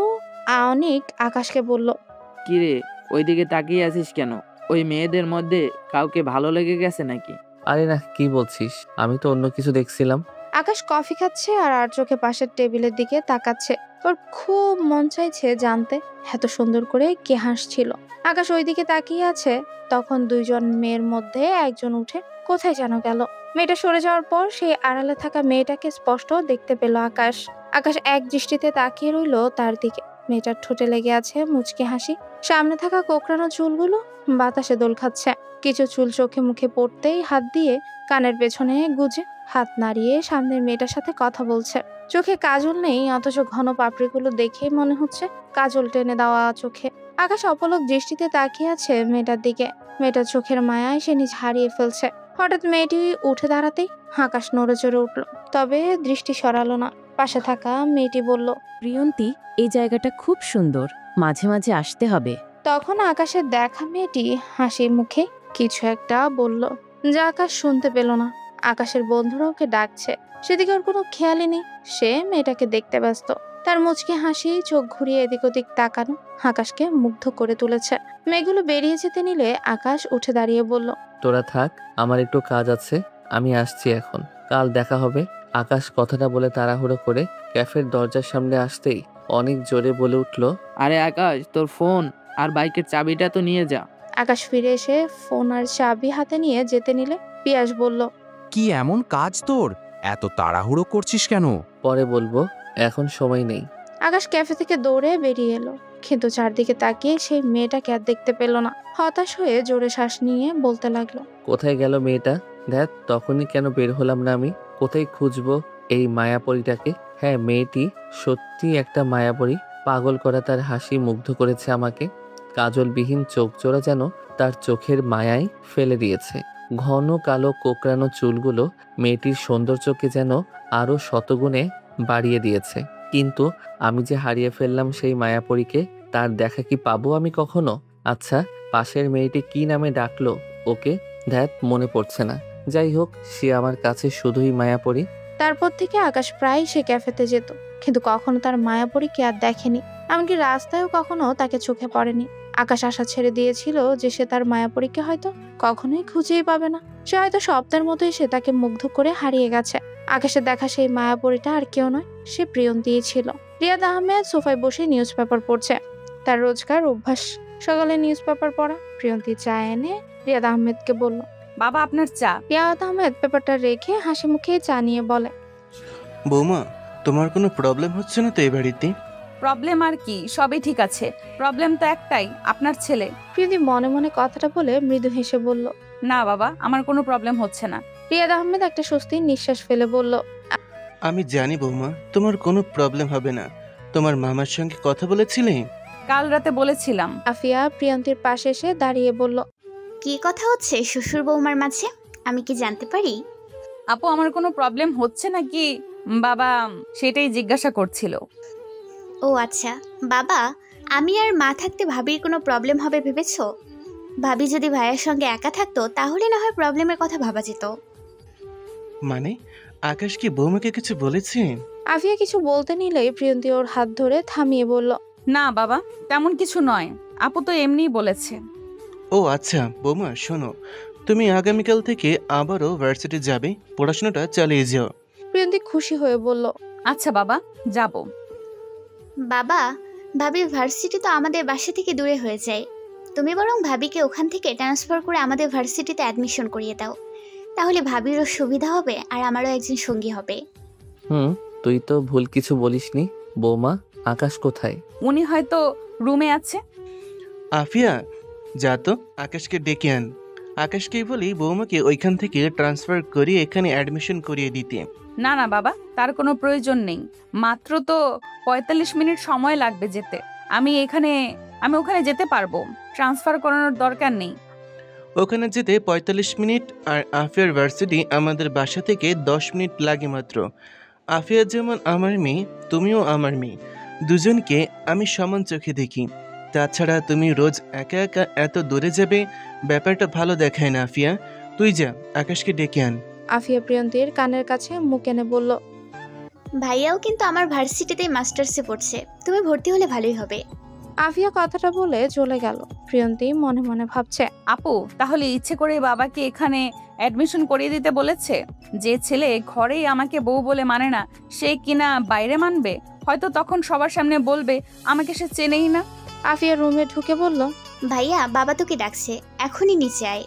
S2: অনিক আকাশকে বলল,
S6: কিরে, ওইদিকে তাকিয়ে আছিস কেন? ওই মেয়েদের মধ্যে কাউকে ভালো লেগে গেছে নাকি?
S1: আরে না, কি বলছিস? আমি তো অন্য কিছু দেখছিলাম।
S2: আকাশ কফি খাচ্ছে আর চোখে পাশের টেবিলের দিকে তাকাচ্ছে। ওর খুব মন চাইছে জানতে এত সুন্দর করে কে হাসছিল। আকাশ ওইদিকে তাকিয়ে আছে, তখন 2 জন মেয়ের মধ্যে একজন উঠে কোথায় যেন গেল। মেয়েটা সরে যাওয়ার পর সেই আড়ালে থাকা মেয়েটাকে স্পষ্ট দেখতে পেল আকাশ। আকাশ এক দৃষ্টিতে তাকিয়ে রইল তার দিকে। মেয়েটার ঠোঁটে লেগে আছে মুচকি হাসি। সামনে থাকা কোকড়ানো চুলগুলো বাতাসে দোল খাচ্ছে। কিছু চুল চোখে মুখে পড়তেই হাত দিয়ে কানের পেছনে গুজে হাত নাড়িয়ে সামনের মেয়েটার সাথে কথা বলছে। চোখে কাজল নেই, অথচ ঘন পাপড়িগুলো দেখেই মনে হচ্ছে কাজল টেনে দেওয়া চোখে। আকাশ অপলক দৃষ্টিতে তাকিয়ে আছে মেয়েটার দিকে। মেয়েটার চোখের মায়ায় সে নিজ হারিয়ে ফেলছে। হঠাৎ মেয়েটি উঠে দাঁড়াতেই আকাশ নড়ে চড়ে উঠল, তবে দৃষ্টি সরালো না। পাশে থাকা মেয়েটি বলল,
S7: প্রিয়ন্তী, এই জায়গাটা খুব সুন্দর, মাঝে মাঝে আসতে হবে।
S2: তখন আকাশের দেখা মেয়েটি হাসি মুখে কিছু একটা বলল, যা আকাশ শুনতে পেল না। আকাশের বন্ধুরা ওকে ডাকছে, সেদিকে ওর কোনো খেয়ালই নেই। সে মেয়েটাকে দেখতে ব্যস্ত। তার মুচকি হাসি, চোখ ঘুরিয়ে এদিক ওদিক তাকানো আকাশকে মুগ্ধ করে তুলেছে। মেয়েগুলো বেরিয়ে যেতে নিলে আকাশ উঠে দাঁড়িয়ে বলল,
S1: তোরা থাক, আমার একটু কাজ আছে, আমি আসছি এখন। কাল দেখা হবে। আকাশ কথাটা বলে তাড়াহুড়ো করে ক্যাফের দরজার সামনে আসতেই অনেক জোরে বলে উঠল,
S6: আরে আকাশ, তোর ফোন আর বাইকের চাবিটা তো নিয়ে যা।
S2: আকাশ ফিরে এসে ফোন আর চাবি হাতে নিয়ে যেতে নিলে পিয়াস বলল,
S8: কি এমন কাজ তোর? এত তাড়াহুড়ো করছিস কেন?
S1: পরে বলবো, এখন সময় নেই।
S2: আকাশ ক্যাফে থেকে দৌড়ে বেরিয়ে এলো, কিন্তু চারদিকে তাকিয়ে সেই মেয়েটাকে আর দেখতে পেল না। হতাশ হয়ে জোরে শ্বাস নিয়ে বলতে লাগলো,
S1: কোথায় গেল মেয়েটা? দেখ, তখনই কেন বের হলাম না আমি? কোথায় খুঁজবো এই মায়াপরীটাকে? হ্যাঁ, মেয়েটি সত্যি একটা মায়াপরী। পাগল করা তার হাসি মুগ্ধ করেছে আমাকে। কাজলবিহীন চোখ জোড়া যেন তার চোখের মায়ায় ফেলে দিয়েছে। ঘন কালো কোকড়ানো চুলগুলো মেয়েটির সৌন্দর্যকে যেন আরো শতগুণে বাড়িয়ে দিয়েছে। কিন্তু আমি যে হারিয়ে ফেললাম সেই মায়াপরীকে, তার দেখা কি পাবো আমি কখনো? আচ্ছা, পাশের মেয়েটি কি নামে ডাকলো ওকে? ধ্যাত, মনে পড়ছে না। যাই হোক, সে আমার কাছে শুধুই মায়াপরী।
S2: তারপর থেকে আকাশ প্রায় সে ক্যাফেতে যেত, কিন্তু কখনো তার মায়াপরীকে আর দেখেনি। এমনকি রাস্তায়ও কখনো তাকে চোখে পড়েনি। আকাশ আশা ছেড়ে দিয়েছিল যে সে তার মায়াপরীকে হয়তো কখনোই খুঁজেই পাবে না। সে হয়তো স্বপ্নের মতোই সে তাকে মুগ্ধ করে হারিয়ে গেছে। আকাশের দেখা সেই মায়াপরীটা আর কেউ নয়, সে প্রিয়ন্তীই ছিল। রিয়াদ আহমেদ সোফায় বসে নিউজ পেপার পড়ছে। তার রোজকার অভ্যাস সকালে নিউজ পেপার পড়া। প্রিয়ন্তী চা এনে রিয়াদ আহমেদকে বলল,
S3: বাবা, আপনার চা।
S2: রিয়াদ আহমেদ পেপারটা রেখে হাসি মুখে চা নিয়ে বলে,
S9: বৌমা, তোমার কোনো প্রবলেম হচ্ছে না তো এই বাড়িতে?
S3: প্রবলেম আর কি, সবই ঠিক আছে। প্রবলেম তো একটাই, আপনার ছেলে।
S2: প্রিয়ন্তী মনে মনে কথাটা বলে মৃদু হেসে বলল,
S3: না বাবা, আমার কোনো প্রবলেম হচ্ছে না।
S2: রিয়াদ আহমেদ একটা স্বস্তির নিঃশ্বাস ফেলে বলল,
S9: আমি জানি বৌমা, তোমার কোনো প্রবলেম হবে না। তোমার মামার সঙ্গে কথা বলেছিলে?
S3: কাল রাতে বলেছিলাম।
S2: আফিয়া প্রিয়ন্তীর পাশে এসে দাঁড়িয়ে বলল,
S5: কি কথা হচ্ছে শ্বশুর বৌমার মাঝে? আমি কি জানতে পারি?
S3: আপু আমার কোনো প্রবলেম হচ্ছে নাকি বাবা সেটাই জিজ্ঞাসা করছিল।
S5: ও আচ্ছা বাবা, আমি আর মা থাকতে ভাবির কোনো প্রবলেম হবে ভেবেছো? ভাবি যদি ভাইয়ের সঙ্গে একা থাকতো তাহলে না হয় প্রবলেমের কথা ভাবা যেত।
S9: মানে আকাশ কি বৌমাকে কিছু বলেছে?
S2: আফিয়া কিছু বলতে নিলেই প্রিয়ন্তী ওর হাত ধরে থামিয়ে বলল,
S3: না বাবা, তেমন কিছু নয়, আপু তো এমনিই বলেছে।
S9: ও আচ্ছা বৌমা শোনো, তুমি আগামীকাল থেকে আবারও ভার্সিটি যাবে, পড়াশোনাটা চালিয়ে যাও।
S2: প্রিয়ন্তী খুশি হয়ে বলল,
S3: আচ্ছা বাবা, যাব।
S5: বাবা, ভাবির ভার্সিটি তো আমাদের বাসা থেকে দূরে হয়ে যায়। তুমি বরং ভাবিকে ওখান থেকে ট্রান্সফার করে আমাদের ভার্সিটিতে অ্যাডমিশন করিয়ে দাও, তাহলে ভাবিরও সুবিধা হবে আর আমারও একজন সঙ্গী হবে।
S1: তুই তো ভুল কিছু বলিসনি। বৌমা, আকাশ কোথায়?
S3: উনি হয়তো রুমে আছে।
S9: আফিয়া যা তো আকাশকে ডেকে আন। আকাশকেই বলি বৌমাকে ওইখান থেকে ট্রান্সফার করিয়ে এখানে অ্যাডমিশন করিয়ে দিতে।
S3: না না বাবা, তার কোনো প্রয়োজন নেই, মাত্র তো 45 মিনিট সময় লাগবে যেতে। আমি ওখানে যেতে পারবো, ট্রান্সফার করানোর দরকার নেই।
S9: ওখানে যেতে 45 মিনিট, আর আফিয়ার ভার্সিটি আমাদের বাসা থেকে 10 মিনিট লাগে মাত্র। আফিয়া যেমন আমার মেয়ে, তুমিও আমার মেয়ে, দুজনকে আমি সমান চোখে দেখি। তাছাড়া তুমি রোজ একা একা এত দূরে যাবে, ব্যাপারটা ভালো দেখায় না। আফিয়া তুই যা, আকাশকে ডেকে আন।
S2: আফিয়া প্রিয়ন্তীর কানের কাছে মুখ এনে বলল,
S5: ভাইয়াও কিন্তু আমার ভার্সিটিতেই মাস্টার্সে পড়ছে, তুমি ভর্তি হলে ভালোই হবে।
S2: আফিয়া কথাটা বলে চলে গেল। প্রিয়ন্তী মনে মনে ভাবছে,
S3: আপু তাহলে ইচ্ছে করে বাবাকে এখানে অ্যাডমিশন করিয়ে দিতে বলেছে? যে ছেলে ঘরেই আমাকে বউ বলে মানে না, সে কিনা বাইরে মানবে? হয়তো তখন সবার সামনে বলবে আমাকে সে চেনেই না।
S2: আফিয়া রুমে ঢুকে বলল,
S5: ভাইয়া বাবা তোকে ডাকছে, এখনই নিচে আয়।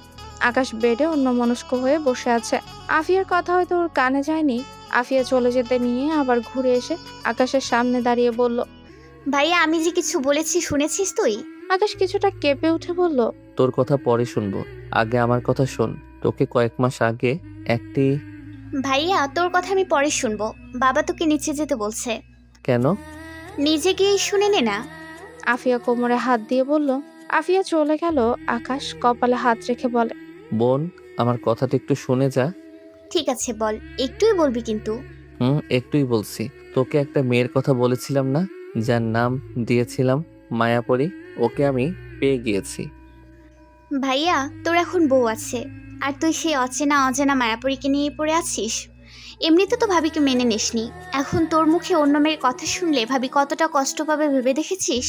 S2: আকাশ বেডে অন্যমনস্ক হয়ে বসে আছে। আফিয়ার কথা হয়তো ওর কানে যায়নি। আফিয়া চলে যেতে নিয়ে আবার ঘুরে এসে আকাশের সামনে দাঁড়িয়ে বলল,
S5: ভাইয়া আমি যে কিছু বলেছি শুনেছিস তুই?
S2: আকাশ কিছুটা কেঁপে উঠে বলল,
S1: তোর কথা পরে শুনবো, আগে আমার কথা শোন। তোকে কয়েক মাস আগে একটি...
S5: ভাইয়া তোর কথা আমি পরে শুনবো, বাবা তোকে নিচে যেতে বলছে।
S1: কেন?
S5: নিজে গিয়ে শুনে নে না।
S2: আফিয়া কোমরে হাত দিয়ে বলল। আফিয়া চলে গেল। আকাশ কপালে হাত রেখে বলে,
S1: বোন, আমার কথাটা একটু শুনে যা।
S5: ঠিক আছে বল, একটুই বলবি কিন্তু।
S1: একটুই বলছি। তোকে একটা মেয়ের কথা বলেছিলাম না, যার নাম দিয়েছিলাম মায়াপরী? ওকে আমি পেয়ে গিয়েছি।
S5: ভাইয়া তোর এখন বউ আছে, আর তুই সেই অচেনা অজানা মায়াপরীকে নিয়ে পড়ে আছিস। এমনিতে তো ভাবিকে মেনে নিসনি, এখন তোর মুখে অন্য মেয়ের কথা শুনলে ভাবি কতটা কষ্ট পাবে ভেবে দেখেছিস?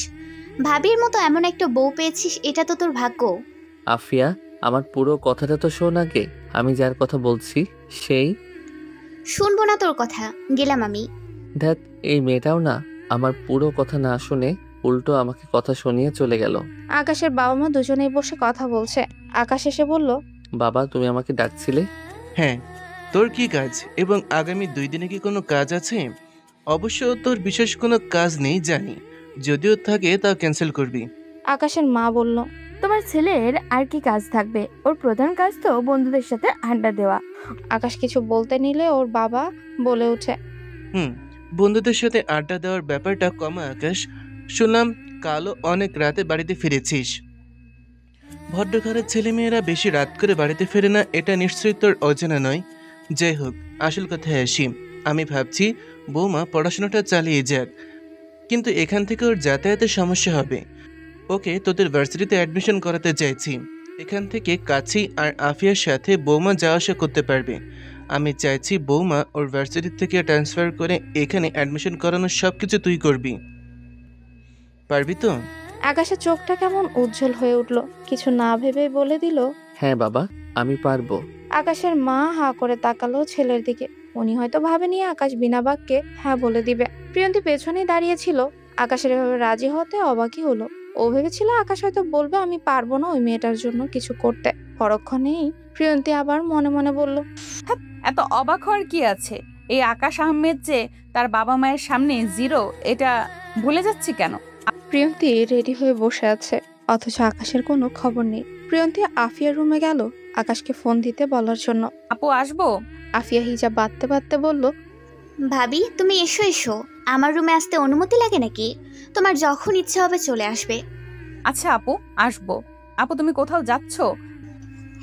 S5: ভাবির মতো এমন একটা বউ পেয়েছিস, এটা তো তোর ভাগ্য।
S1: আফিয়া, আমার পুরো কথাটা তো শোন আগে। আমি যার কথা বলছি সেই...
S5: শুনবো না তোর কথা, গেলাম আমি।
S1: দেখ, এই মেয়েটাও না আমার পুরো কথা না শুনে উল্টো আমাকে কথা শুনিয়ে চলে গেল।
S2: আকাশের বাবা মা দুজনেই বসে কথা বলছে। আকাশ এসে বলল,
S1: বাবা, তুমি আমাকে ডাকছিলে?
S9: হ্যাঁ, তোর কি কাজ এবং আগামী 2 দিনে কি কোনো কাজ আছে? অবশ্য তোর বিশেষ কোনো কাজ নেই জানি, যদিও থাকে তা ক্যান্সেল করবি।
S2: আকাশের মা বলল,
S4: তোমার ছেলের আর কি কাজ থাকবে? ওর প্রধান কাজ তো বন্ধুদের সাথে আড্ডা দেওয়া।
S2: আকাশ কিছু বলতে নিলে ওর বাবা বলে ওঠে,
S9: বন্ধুদের সাথে আড্ডা দেওয়ার ব্যাপারটা কমা আকাশ। শুনলাম কালও অনেক রাতে বাড়িতে ফিরেছিস। ভদ্রঘরের ছেলেমেয়েরা বেশি রাত করে বাড়িতে ফেরে না, এটা নিশ্চয়ই তোর অজানা নয়। যাই হোক, আসল কথায় আসি। আমি ভাবছি বৌমা পড়াশোনাটা চালিয়ে যাক, কিন্তু এখান থেকে ওর যাতায়াতের সমস্যা হবে। ওকে তোদের ভার্সিটিতে অ্যাডমিশন করাতে চাইছি। এখান থেকে কাছেই, আর আফিয়ার সাথে বৌমা যাওয়া আসা করতে পারবে। আমি চাইছি বৌমা ওর ভার্সিটি থেকে ট্রান্সফার করে এখানে অ্যাডমিশন করানোর সব কিছু তুই করবি, পারবি তো?
S2: আকাশের চোখটা কেমন উজ্জ্বল হয়ে উঠল। কিছু না ভেবে বলে দিল,
S1: হ্যাঁ বাবা, আমি পারবো।
S2: আকাশের মা হা করে তাকালো ছেলের দিকে। উনি হয়তো ভাবেনি আকাশ বিনা বাক্যে হ্যাঁ বলে দিবে। প্রিয়ন্তী পেছনেই দাঁড়িয়েছিল। আকাশের এভাবে রাজি হতে অবাকই হলো। ও ভেবেছিল আকাশ হয়তো বলবে আমি পারবো না ওই মেয়েটার জন্য কিছু করতে। পরক্ষণেই প্রিয়ন্তী আবার মনে মনে বলল,
S3: এত অবাক হওয়ার কি আছে? এই আকাশ আহমেদ যে তার বাবা মায়ের সামনে জিরো, এটা ভুলে যাচ্ছি কেন?
S2: প্রিয়ন্তী রেডি হয়ে বসে আছে, অথচ আকাশের কোনো খবর নেই। প্রিয়ন্তী আফিয়ার রুমে গেল আকাশকে ফোন দিতে বলার জন্য।
S3: আপু আসবো?
S2: আফিয়া হিজাব বাঁধতে বাঁধতে বলল,
S5: ভাবি তুমি এসো এসো, আমার রুমে আসতে অনুমতি লাগে নাকি? তোমার যখন ইচ্ছে হবে চলে আসবে।
S3: আচ্ছা আপু, আসবো। আপু তুমি কোথাও যাচ্ছ?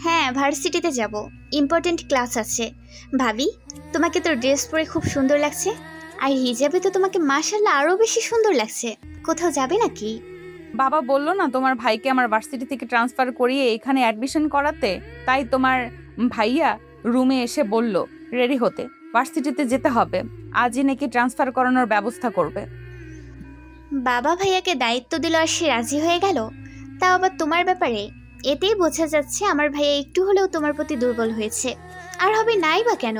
S5: হ্যাঁ ভার্সিটিতে যাব। ইম্পর্টেন্ট ক্লাস আছে। ভাবি, তোমাকে তো ড্রেস পরে খুব সুন্দর লাগছে, আর হিজাবে তো তোমাকে মাশাআল্লাহ আরও বেশি সুন্দর লাগছে। কোথাও যাবে নাকি?
S3: বাবা বলল না তোমার ভাইকে আমার ভার্সিটি থেকে ট্রান্সফার করিয়ে এখানে অ্যাডমিশন করাতে, তাই তোমার ভাইয়া রুমে এসে বলল রেডি হতে, ভার্সিটিতে যেতে হবে, আজই নাকি ট্রান্সফার করানোর ব্যবস্থা করবে।
S5: বাবা ভাইয়াকে দায়িত্ব দিল আর সে রাজি হয়ে গেল, তাও আবার তোমার ব্যাপারে। এতেই বোঝা যাচ্ছে আমার ভাইয়া একটু হলেও তোমার প্রতি দুর্বল হয়েছে। আর হবে নাই বা কেন?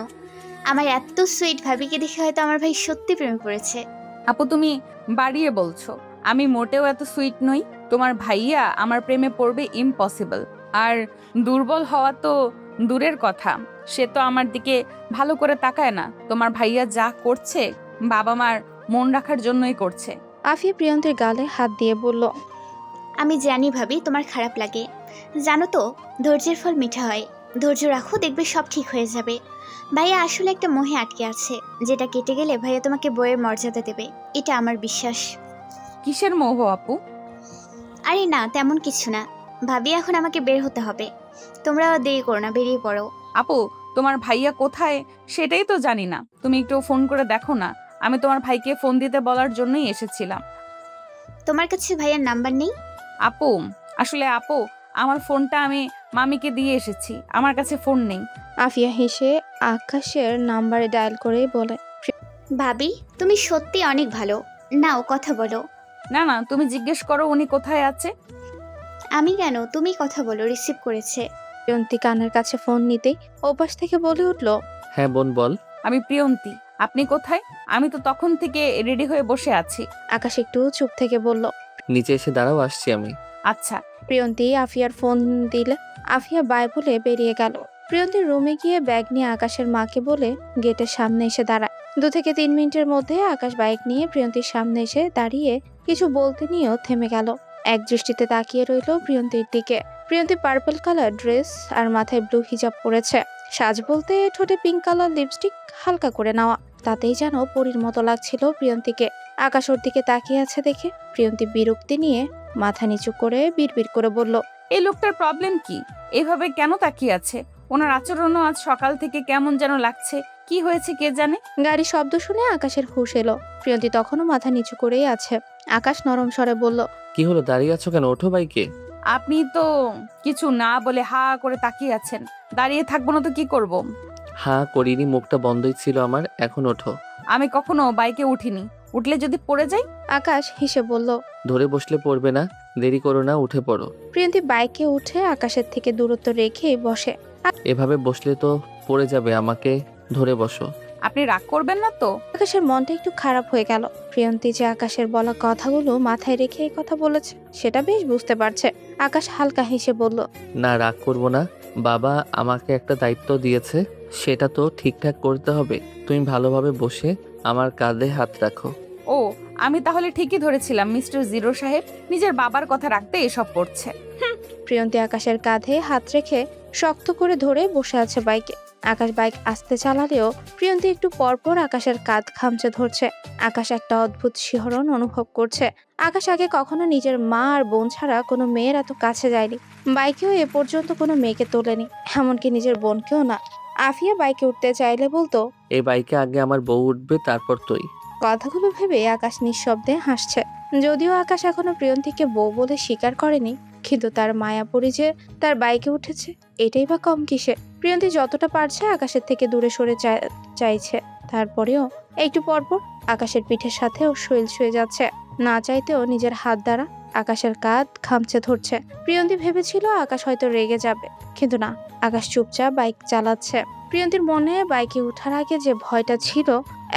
S5: আমার এত সুইট ভাবিকে দেখে হয়তো আমার ভাই সত্যি প্রেমে পড়েছে।
S3: আপু তুমি বাড়িয়ে বলছো, আমি মোটেও এত সুইট নই। তোমার ভাইয়া আমার প্রেমে পড়বে ইম্পসিবল। আর দুর্বল হওয়া তো দূরের কথা, সে তো আমার দিকে ভালো করে তাকায় না। তোমার ভাইয়া যা করছে বাবা মার মন রাখার জন্যই করছে।
S2: আফিয়া প্রিয়ন্তীর গালে হাত দিয়ে বলল,
S5: আমি জানি ভাবি তোমার খারাপ লাগে, জানো তো ধৈর্যের ফল মিঠা হয়। ধৈর্য রাখো, দেখবে সব ঠিক হয়ে যাবে। ভাইয়া আসলে একটা মোহে আটকে আছে, যেটা কেটে গেলে ভাইয়া তোমাকে বইয়ের মর্যাদা দেবে, এটা আমার বিশ্বাস।
S3: কিসের মোহ আপু?
S5: আরে না, তেমন কিছু না ভাবি, এখন আমাকে বের হতে হবে। তোমরাও দেরি করো না, বেরিয়ে পড়ো।
S3: আপু তোমার ভাইয়া কোথায় সেটাই তো জানি না, তুমি একটু ফোন করে দেখো না। আমি তোমার ভাইকে ফোন দিতে বলার জন্যই এসেছিলাম।
S5: তোমার কাছে ভাইয়ার নাম্বার নেই?
S3: আপু আসলে আপু আমার ফোনটা আমি মামিকে দিয়ে এসেছি, আমার কাছে ফোন নেই।
S2: আফিয়া হেসে আকাশের নাম্বারে ডায়াল করে বলে,
S5: ভাবি তুমি সত্যি অনেক ভালো, নাও কথা বলো।
S3: না না, তুমি জিজ্ঞেস করো উনি কোথায় আছে।
S5: আমি কেন, তুমি কথা বলো, রিসিভ করেছে।
S2: প্রিয়ন্তী কানের কাছে ফোন নিতেই ওপাশ থেকে বলে উঠল,
S1: হ্যাঁ বোন বল।
S3: আমি প্রিয়ন্তী, আপনি কোথায়? আমি তো তখন থেকে রেডি হয়ে বসে আছি।
S2: আকাশ একটু চুপ থেকে বলল,
S1: নিচে এসে দাঁড়াও, আসছি আমি।
S3: আচ্ছা।
S2: প্রিয়ন্তী আফিয়ার ফোন দিলে আফিয়া বাই বলে বেরিয়ে গেল। প্রিয়ন্তীর রুমে গিয়ে ব্যাগ নিয়ে আকাশের মাকে বলে গেটের সামনে এসে দাঁড়ায়। 2 থেকে 3 মিনিটের মধ্যে আকাশ বাইক নিয়ে প্রিয়ন্তীর সামনে এসে দাঁড়িয়ে কিছু বলতে নিয়েও থেমে গেল। এক দৃষ্টিতে তাকিয়ে রইল প্রিয়ন্তীর দিকে। প্রিয়ন্তী পার্পল কালার ড্রেস আর মাথায় ব্লু হিজাব পরেছে। সাজ বলতে ঠোঁটে পিঙ্ক কালার লিপস্টিক হালকা করে নেওয়া, তাতেই যেন পরীর মতো লাগছিল প্রিয়ন্তীকে। আকাশ ওর দিকে তাকিয়ে আছে দেখে প্রিয়ন্তী বিরক্তি নিয়ে মাথা নিচু করে বিড়বিড় করে বলল,
S3: এই লোকটার প্রবলেম কি? এভাবে কেন তাকিয়ে আছে? ওনার আচরণও আজ সকাল থেকে কেমন যেন লাগছে, কি হয়েছে কে জানে।
S2: গাড়ির শব্দ শুনে আকাশের হুঁশ এলো। প্রিয়ন্তী তখনও মাথা নিচু করেই আছে। আকাশ নরম স্বরে বলল,
S1: কি হলো, দাঁড়িয়ে আছো কেন? ওঠো বাইকে।
S3: আপনি তো কিছু না বলে হা করে তাকিয়ে আছেন, দাঁড়িয়ে থাকবো না তো কি করব?
S1: হ্যাঁ করিনি, মুখটা বন্ধই ছিল আমার। এখন ওঠো।
S3: আমি কখনো বাইকে উঠিনি, উঠলে যদি পড়ে যাই।
S2: আকাশ হেসে বলল,
S1: ধরে বসলে পড়বে না, দেরি করো না, উঠে পড়ো।
S2: প্রিয়ন্তী বাইকে উঠে আকাশের থেকে দূরত্ব রেখে বসে।
S1: এভাবে বসলে তো পড়ে যাবে, আমাকে ধরে বসো।
S3: আপনি রাগ করবেন না তো?
S2: আকাশের মনটা একটু খারাপ হয়ে গেল। প্রিয়ন্তী যে আকাশের বলা কথাগুলো মাথায় রেখে এই কথা বলেছে সেটা বেশ বুঝতে পারছে। আকাশ হালকা হেসে বলল,
S1: না রাগ করবো না, বাবা আমাকে একটা দায়িত্ব দিয়েছে, সেটা তো ঠিকঠাক করতে হবে। তুমি ভালোভাবে বসে আমার কাঁধে হাত রাখো।
S3: ও, আমি তাহলে ঠিকই ধরেছিলাম, মিস্টার জিরো সাহেব নিজের বাবার কথা রাখতে এসব করছে।
S2: প্রিয়ন্তী আকাশের কাঁধে হাত রেখে শক্ত করে ধরে বসে আছে বাইকে। আকাশ বাইক আস্তে চালালেও প্রিয়ন্তী একটু পরপর আকাশের কাঁধ খামচে ধরছে। আকাশ একটা অদ্ভুত শিহরণ অনুভব করছে। আকাশ আগে কখনো নিজের মা আর বোন ছাড়া কোনো মেয়ের এত কাছে যায়নি। বাইকেও এ পর্যন্ত কোনো মেয়েকে তোলেনি, এমনকি নিজের বোনকেও না। আফিয়া বাইকে উঠতে চাইলে বলতো,
S1: এই বাইকে আগে আমার বউ উঠবে, তারপর তুই।
S2: কথাগুলো ভেবে আকাশ নিঃশব্দে হাসছে। যদিও আকাশ এখনো প্রিয়ন্তীকে বউ বলে স্বীকার করেনি, কিন্তু তার মায়াপুরি যে তার বাইকে উঠেছে এটাই বা কম কিসে। প্রিয়ন্তী যতটা পারছে আকাশের থেকে দূরে সরে চাইছে, তারপরেও একটু পরপর আকাশের পিঠের সাথেও শৈল ছুঁয়ে যাচ্ছে। না চাইতেও নিজের হাত দ্বারা আকাশের কাঁধ খামচে ধরছে। প্রিয়ন্তী ভেবেছিল আকাশ হয়তো রেগে যাবে, কিন্তু না, আকাশ চুপচাপ বাইক চালাচ্ছে। প্রিয়ন্তীর মনে বাইকে ওঠার আগে যে ভয়টা ছিল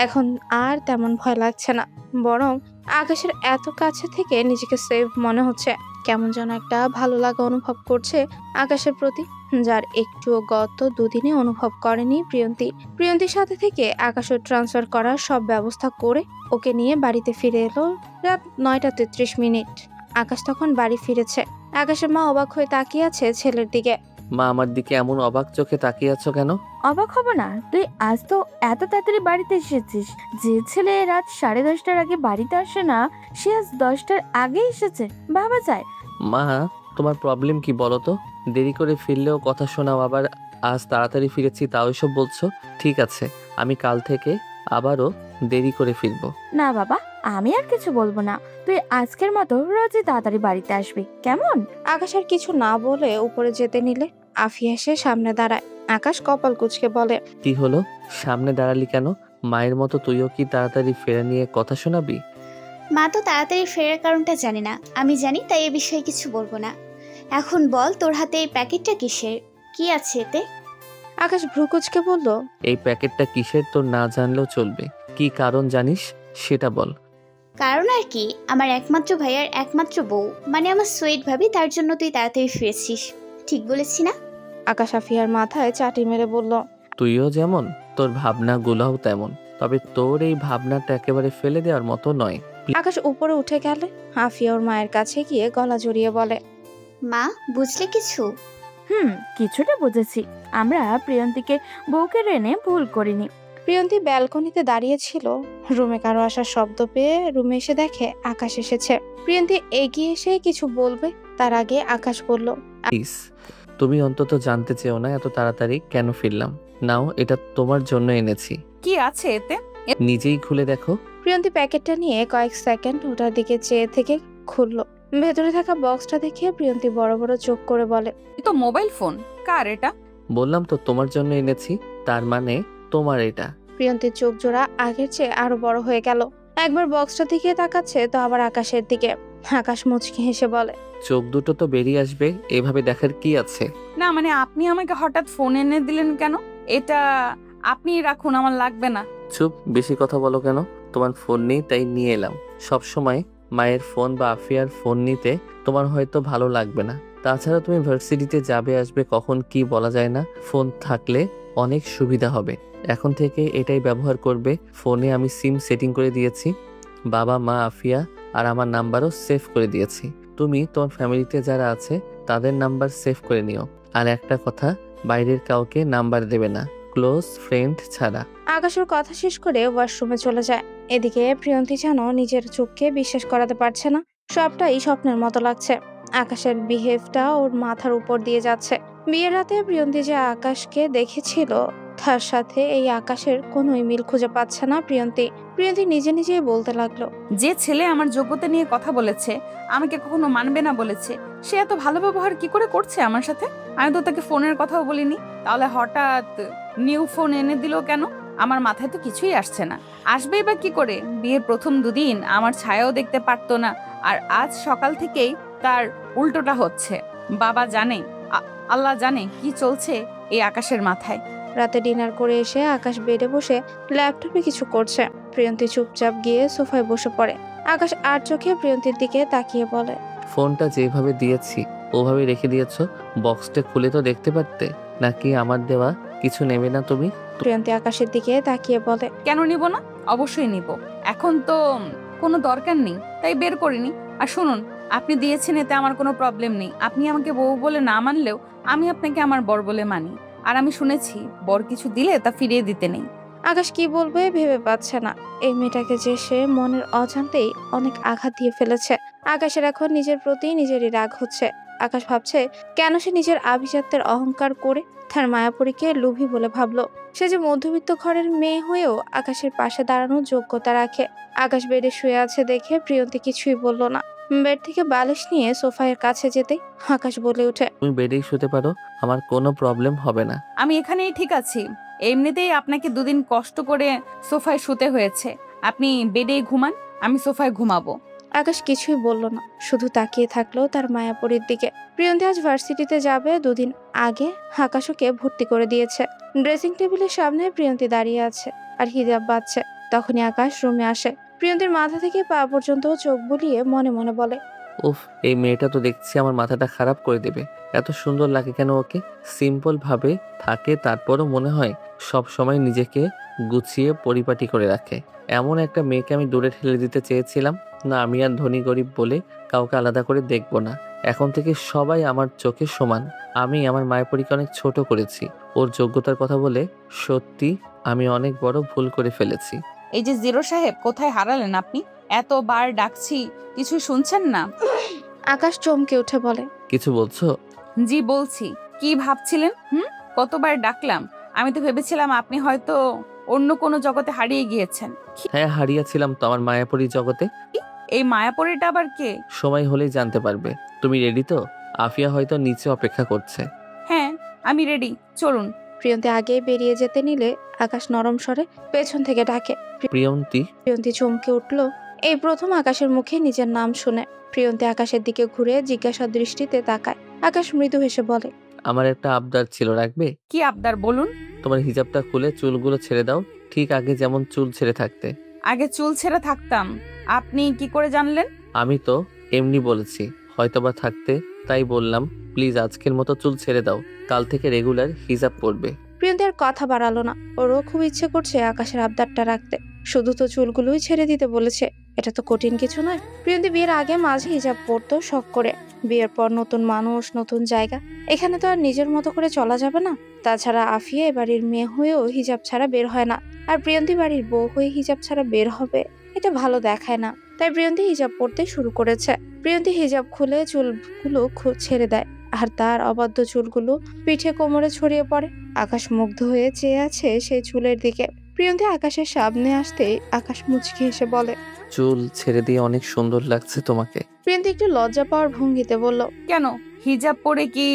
S2: এখন আর তেমন ভয় লাগছে না, বরং আকাশের এত কাছে থেকে নিজেকে সেফ মনে হচ্ছে। কেমন যেন একটা ভালো লাগা অনুভব করছে আকাশের প্রতি, যার একটুও গত 2 দিনে অনুভব করেনি প্রিয়ন্তী। প্রিয়ন্তীর সাথে থেকে আকাশের ট্রান্সফার করার সব ব্যবস্থা করে ওকে নিয়ে বাড়িতে ফিরে এলো রাত 9টা 33 মিনিট। আকাশ তখন বাড়ি ফিরেছে। আকাশের মা অবাক হয়ে তাকিয়ে আছে ছেলের দিকে।
S1: মা আমার দিকে এমন অবাক চোখে তাকিয়ে আছো কেন?
S4: অবাক হব না, তুই আজ তো এত তাড়াতাড়ি বাড়িতে এসেছিস। যে ছেলে রাত 10:30টার আগে বাড়িতে আসে না, সে আজ 10টার আগে এসেছে, ভাবা যায়।
S1: মা তোমার প্রবলেম কি বলো তো? দেরি করে ফিরলেও কথা শোনাও, আবার আজ তাড়াতাড়ি ফিরেছি তাও এসব বলছো? ঠিক আছে, আমি কাল থেকে আবারও দেরি করে ফিরবো।
S4: না বাবা, আমি আর কিছু বলবো না। তুই আজকের মতো রোজই তাড়াতাড়ি বাড়িতে আসবি, কেমন?
S2: আকাশ আর কিছু না বলে উপরে যেতে নিলে আফিয়া এসে সামনে দাঁড়ায়। আকাশ কপাল কুঁচকে বলে,
S1: কি হলো, সামনে দাঁড়ালি কেন? মায়ের মতো তুইও কি তাড়াতাড়ি ফেরা নিয়ে কথা শোনাবি?
S5: মা তো তাড়াতাড়ি ফেরার কারণটা জানে না, আমি জানি, তাই এ বিষয়ে কিছু বলবো না। এখন বল, তোর হাতে এই প্যাকেটটা কিসের? কি আছে এতে?
S2: আকাশ ভ্রু কুঁচকে বলল,
S1: এই প্যাকেটটা কিসের তোর না জানলেও চলবে। কি কারণ জানিস সেটা বল।
S5: কারণ আর কি, আমার একমাত্র ভাইয়ার একমাত্র বউ, মানে আমার সুইট ভাবি, তার জন্য তুই তাড়াতাড়ি ফিরেছিস। ঠিক বলেছি না?
S2: আকাশ আফিয়ার মাথায় চাটি মেরে বলল,
S1: তুইও যেমন, তোর ভাবনাগুলোও তেমন, তবে তোর এই ভাবনাটা একেবারে ফেলে দেওয়ার মতো নয়।
S2: আকাশ উপরে উঠে গেলে আফিয়া ওর মায়ের কাছে গিয়ে গলা জড়িয়ে বলে,
S5: মা, বুঝলে কিছু?
S4: কিছুটা বুঝেছি। আমরা প্রিয়ন্তীকে বউকে এনে ভুল করিনি।
S2: প্রিয়ন্তী ব্যালকনিতে দাঁড়িয়ে ছিল। রুমে কারো আসার শব্দ পেয়ে রুমে এসে দেখে আকাশ এসেছে। প্রিয়ন্তী এগিয়ে এসে কিছু বলবে, তার আগে আকাশ বলল,
S1: প্লিজ, তুমি অন্তত জানতে চেও না এত তাড়াতাড়ি কেন ফিরলাম। নাও, এটা তোমার জন্য এনেছি।
S3: কি আছে এতে?
S1: নিজেই খুলে দেখো।
S2: প্রিয়ন্তী প্যাকেটটা নিয়ে কয়েক সেকেন্ড ওটার দিকে চেয়ে থেকে খুলল। ভেতরে থাকা বক্সটা দেখে প্রিয়ন্তী বড় বড় চোখ করে বলে,
S3: এ তো মোবাইল ফোন। কার এটা?
S1: বললাম তো তোমার জন্য এনেছি, তার মানে তোমার এটা।
S2: প্রিয়ন্তীর চোখ জোড়া আগের চেয়ে আরো বড় হয়ে গেল। একবার বক্সটার দিকে তাকাচ্ছে তো আবার আকাশের দিকে। আকাশ মুচকি হেসে বলে,
S1: চোখ দুটো তো বেরিয়ে আসবে, এভাবে দেখার কি আছে?
S3: না মানে আপনি আমাকে হঠাৎ ফোন এনে দিলেন কেন? এটা আপনি রাখুন, আমার লাগবে না।
S1: চুপ, বেশি কথা বলো কেন? তোমার ফোন নেই তাই নিয়ে এলাম। সব সময় মায়ের ফোন বা আফিয়ার ফোন নিতে তোমার হয়তো ভালো লাগবে না। তাছাড়া তুমি ভার্সিটিতে যাবে আসবে, কখন কি বলা যায় না। ফোন থাকলে অনেক সুবিধা হবে। এখন থেকে এটাই ব্যবহার করবে। ফোনে আমি সিম সেটিং করে দিয়েছি, বাবা মা আফিয়া আর আমার নাম্বারও সেভ করে দিয়েছি। তুমি তোমার ফ্যামিলিতে যারা আছে তাদের নাম্বার সেভ করে নিও। আর একটা কথা, বাইরের কাউকে নাম্বার দেবে না, ক্লোজ ফ্রেন্ড ছাড়া।
S2: আকাশের কথা শেষ করে ওয়াশরুমে চলে যায়। এদিকে প্রিয়ন্তী যেন নিজের চোখকে বিশ্বাস করাতে পারছে না। সবটাই স্বপ্নের মতো লাগছে। আকাশের বিহেভটা ওর মাথার উপর দিয়ে যাচ্ছে। বিয়ের রাতে প্রিয়ন্তী যে আকাশকে দেখেছিল তার সাথে এই আকাশের কোনোই মিল খুঁজে পাচ্ছে না প্রিয়ন্তী। প্রিয়ন্তী নিজে নিজেই বলতে লাগলো,
S3: যে ছেলে আমার যোগ্যতা নিয়ে কথা বলেছে, আমাকে কখনো মানবে না বলেছে, সে এত ভালো ব্যবহার কি করে করছে আমার সাথে? আমি তো তাকে ফোনের কথাও বলিনি, তাহলে হঠাৎ নিউ ফোন এনে দিল কেন? আমার মাথায় তো কিছুই আসছে না। আসবেই বা কি করে? বিয়ের প্রথম দুদিন আমার ছায়াও দেখতে পারতো না, আর আজ সকাল থেকেই তার উল্টোটা হচ্ছে। বাবা জানে, আল্লাহ জানে কি চলছে এই আকাশের মাথায়।
S2: রাতে ডিনার করে এসে আকাশ বেডে বসে ল্যাপটপে কিছু করছে। প্রিয়ন্তী চুপচাপ গিয়ে সোফায় বসে পড়ে। আকাশ আর চোখে প্রিয়ন্তীর দিকে তাকিয়ে বলে,
S1: ফোনটা যেভাবে দিয়েছি ওভাবে রেখে দিয়েছো। বক্সটা খুলে তো দেখতে পারতে, নাকি আমার দেওয়া কিছু নেবে না তুমি?
S2: প্রিয়ন্তী আকাশের দিকে তাকিয়ে বলে,
S3: কেন নিব না? অবশ্যই নিব। এখন তো কোনো দরকার নেই তাই বের করিনি। আর শুনুন, আপনি দিয়েছেন এতে আমার কোনো প্রবলেম নেই। আপনি আমাকে বউ বলে না মানলেও আমি আপনাকে আমার বর বলে মানি। আর আমি শুনেছি বর কিছু দিলে তা ফিরিয়ে দিতে নেই।
S2: আকাশ কি বলবে ভেবে পাচ্ছে না। এই মেয়েটাকে যে সে মনের অজান্তেই অনেক আঘাত দিয়ে ফেলেছে। আকাশের এখন নিজের প্রতি নিজেরই রাগ হচ্ছে। আকাশ ভাবছে কেন সে নিজের আভিজাত্যের অহংকার করে তার মায়াপুরীকে লোভী বলে ভাবলো। সে যে মধ্যবিত্ত ঘরের মেয়ে হয়েও আকাশের পাশে দাঁড়ানোর যোগ্যতা রাখে। আকাশ বেডে শুয়ে আছে দেখে প্রিয়ন্তী কিছুই বলল না। বেড থেকে বালিশ নিয়ে সোফায়ের কাছে যেতেই আকাশ বলে উঠে,
S1: তুমি বেডেই শুতে পারো, আমার কোনো প্রবলেম হবে না।
S3: আমি এখানেই ঠিক আছি। এমনিতেই আপনাকে দুদিন কষ্ট করে সোফায় শুতে হয়েছে। আপনি বেডেই ঘুমান, আমি সোফায় ঘুমাবো।
S2: আকাশ কিছুই বলল না, শুধু তাকিয়ে থাকলো তার মায়াপুরীর দিকে। প্রিয়ন্তী আজ ভার্সিটিতে যাবে। দুদিন আগে আকাশ ওকে ভর্তি করে দিয়েছে। ড্রেসিং টেবিলের সামনে প্রিয়ন্তী দাঁড়িয়ে আছে আর হিজাব বাঁধছে। তখনই আকাশ রুমে আসে। প্রিয়ন্তীর মাথা থেকে পা পর্যন্ত চোখ বুলিয়ে মনে মনে বলে,
S1: উফ, এই মেয়েটা তো দেখছি আমার মাথাটা খারাপ করে দেবে। এত সুন্দর লাগে কেন ওকে? সিম্পল ভাবে থাকে, তারপরও মনে হয় সব সময় নিজেকে গুছিয়ে পরিপাটি করে রাখে। এমন একটা মেয়েকে আমি দূরে ঠেলে দিতে চেয়েছিলাম। না, আমি আর ধনী গরিব বলে কাউকে আলাদা করে দেখবো না। এখন থেকে সবাই আমার চোখে সমান। আমি আমার মায়াপুরীকে অনেক ছোট করেছি ওর যোগ্যতার কথা বলে। সত্যি আমি অনেক বড় ভুল করে ফেলেছি।
S3: এই যে জিরো সাহেব, কোথায় হারালেন আপনি? এতবার ডাকছি, কিছু শুনছেন না?
S2: আকাশ চমকে উঠে বলে,
S1: কিছু বলছো?
S3: জি বলছি। কি ভাবছিলেন? কতবার ডাকলাম। আমি তো ভেবেছিলাম আপনি হয়তো অন্য কোনো জগতে হারিয়ে গিয়েছেন।
S1: হ্যাঁ, হারিয়েছিলাম তো আমার মায়াপুরী জগতে।
S3: এই মায়াপরীটা আবার কে?
S1: সময় হলেই জানতে পারবে। তুমি রেডি তো? আফিয়া হয়তো নিচে অপেক্ষা করছে।
S3: হ্যাঁ, আমি রেডি, চলুন।
S2: প্রিয়ন্তী আগেই বেরিয়ে যেতে নিলে আকাশ নরম স্বরে পেছন থেকে ডাকে।
S1: প্রিয়ন্তী।
S2: প্রিয়ন্তী চমকে উঠল এই প্রথম আকাশের মুখে নিজের নাম শুনে। প্রিয়ন্তী আকাশের দিকে ঘুরে জিজ্ঞাসা দৃষ্টিতে তাকায়। আকাশ মৃদু হেসে বলে,
S1: আমার একটা আবদার ছিল, রাখবে?
S3: কি আবদার বলুন?
S1: তোমার হিজাবটা খুলে চুলগুলো ছেড়ে দাও, ঠিক আগে যেমন চুল ছেড়ে থাকতে।
S3: আগে চুল ছেড়ে থাকতাম, আপনি কি করে জানলেন?
S1: আমি তো এমনি বলেছি, হয়তোবা থাকতে, তাই বললাম। প্লিজ আজকের মতো চুল ছেড়ে দাও, কাল থেকে রেগুলার হিজাব পরবে।
S2: প্রিয়ন্তী আর কথা বাড়ালো না। ওরও খুব ইচ্ছে করছে আকাশের আবদারটা রাখতে। শুধু তো চুলগুলোই ছেড়ে দিতে বলেছে, এটা তো কঠিন কিছু নয়। প্রিয়ন্তী বিয়ের আগে মাঝে হিজাব পরতো শখ করে। বিয়ের পর নতুন মানুষ, নতুন জায়গা, এখানে তো আর নিজের মতো করে চলা যাবে না। তাছাড়া আফিয়া এ বাড়ির মেয়ে হয়েও হিজাব ছাড়া বের হয় না, আর প্রিয়ন্তী বাড়ির বউ হয়ে হিজাব ছাড়া বের হবে, এটা ভালো দেখায় না। তাই প্রিয়ন্তী হিজাব পরতে শুরু করেছে। প্রিয়ন্তী হিজাব খুলে চুলগুলো ছেড়ে দেয়, আর তার অবাধ্য চুলগুলো পিঠে কোমরে ছড়িয়ে পড়ে। আকাশ মুগ্ধ হয়ে চেয়ে আছে সেই চুলের দিকে। প্রিয়ন্তী আকাশের সামনে আসতেই আকাশ মুচকি হেসে বলে,
S1: চুল ছেড়ে দিয়ে অনেক সুন্দর লাগছে তোমাকে।
S2: প্রিয়ন্তী একটু লজ্জা পাওয়ার ভঙ্গিতে বলল,
S3: কেন, হিজাব পরে কি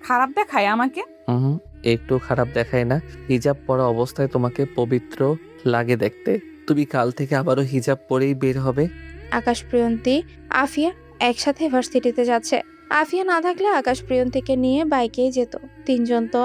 S3: খারাপ দেখায় আমাকে?
S1: হুম, একটু খারাপ দেখায় না। হিজাব পরা অবস্থায় তোমাকে পবিত্র লাগে দেখতে। তুমি কাল থেকে আবারও হিজাব পরেই বের হবে।
S2: আকাশ, প্রিয়ন্তী, আফিয়া একসাথে ভার্সিটিতে যাচ্ছে। আফিয়া না থাকলে আকাশ প্রিয়ন্তীকে নিয়ে বাইকেই যেত। তিনজন তো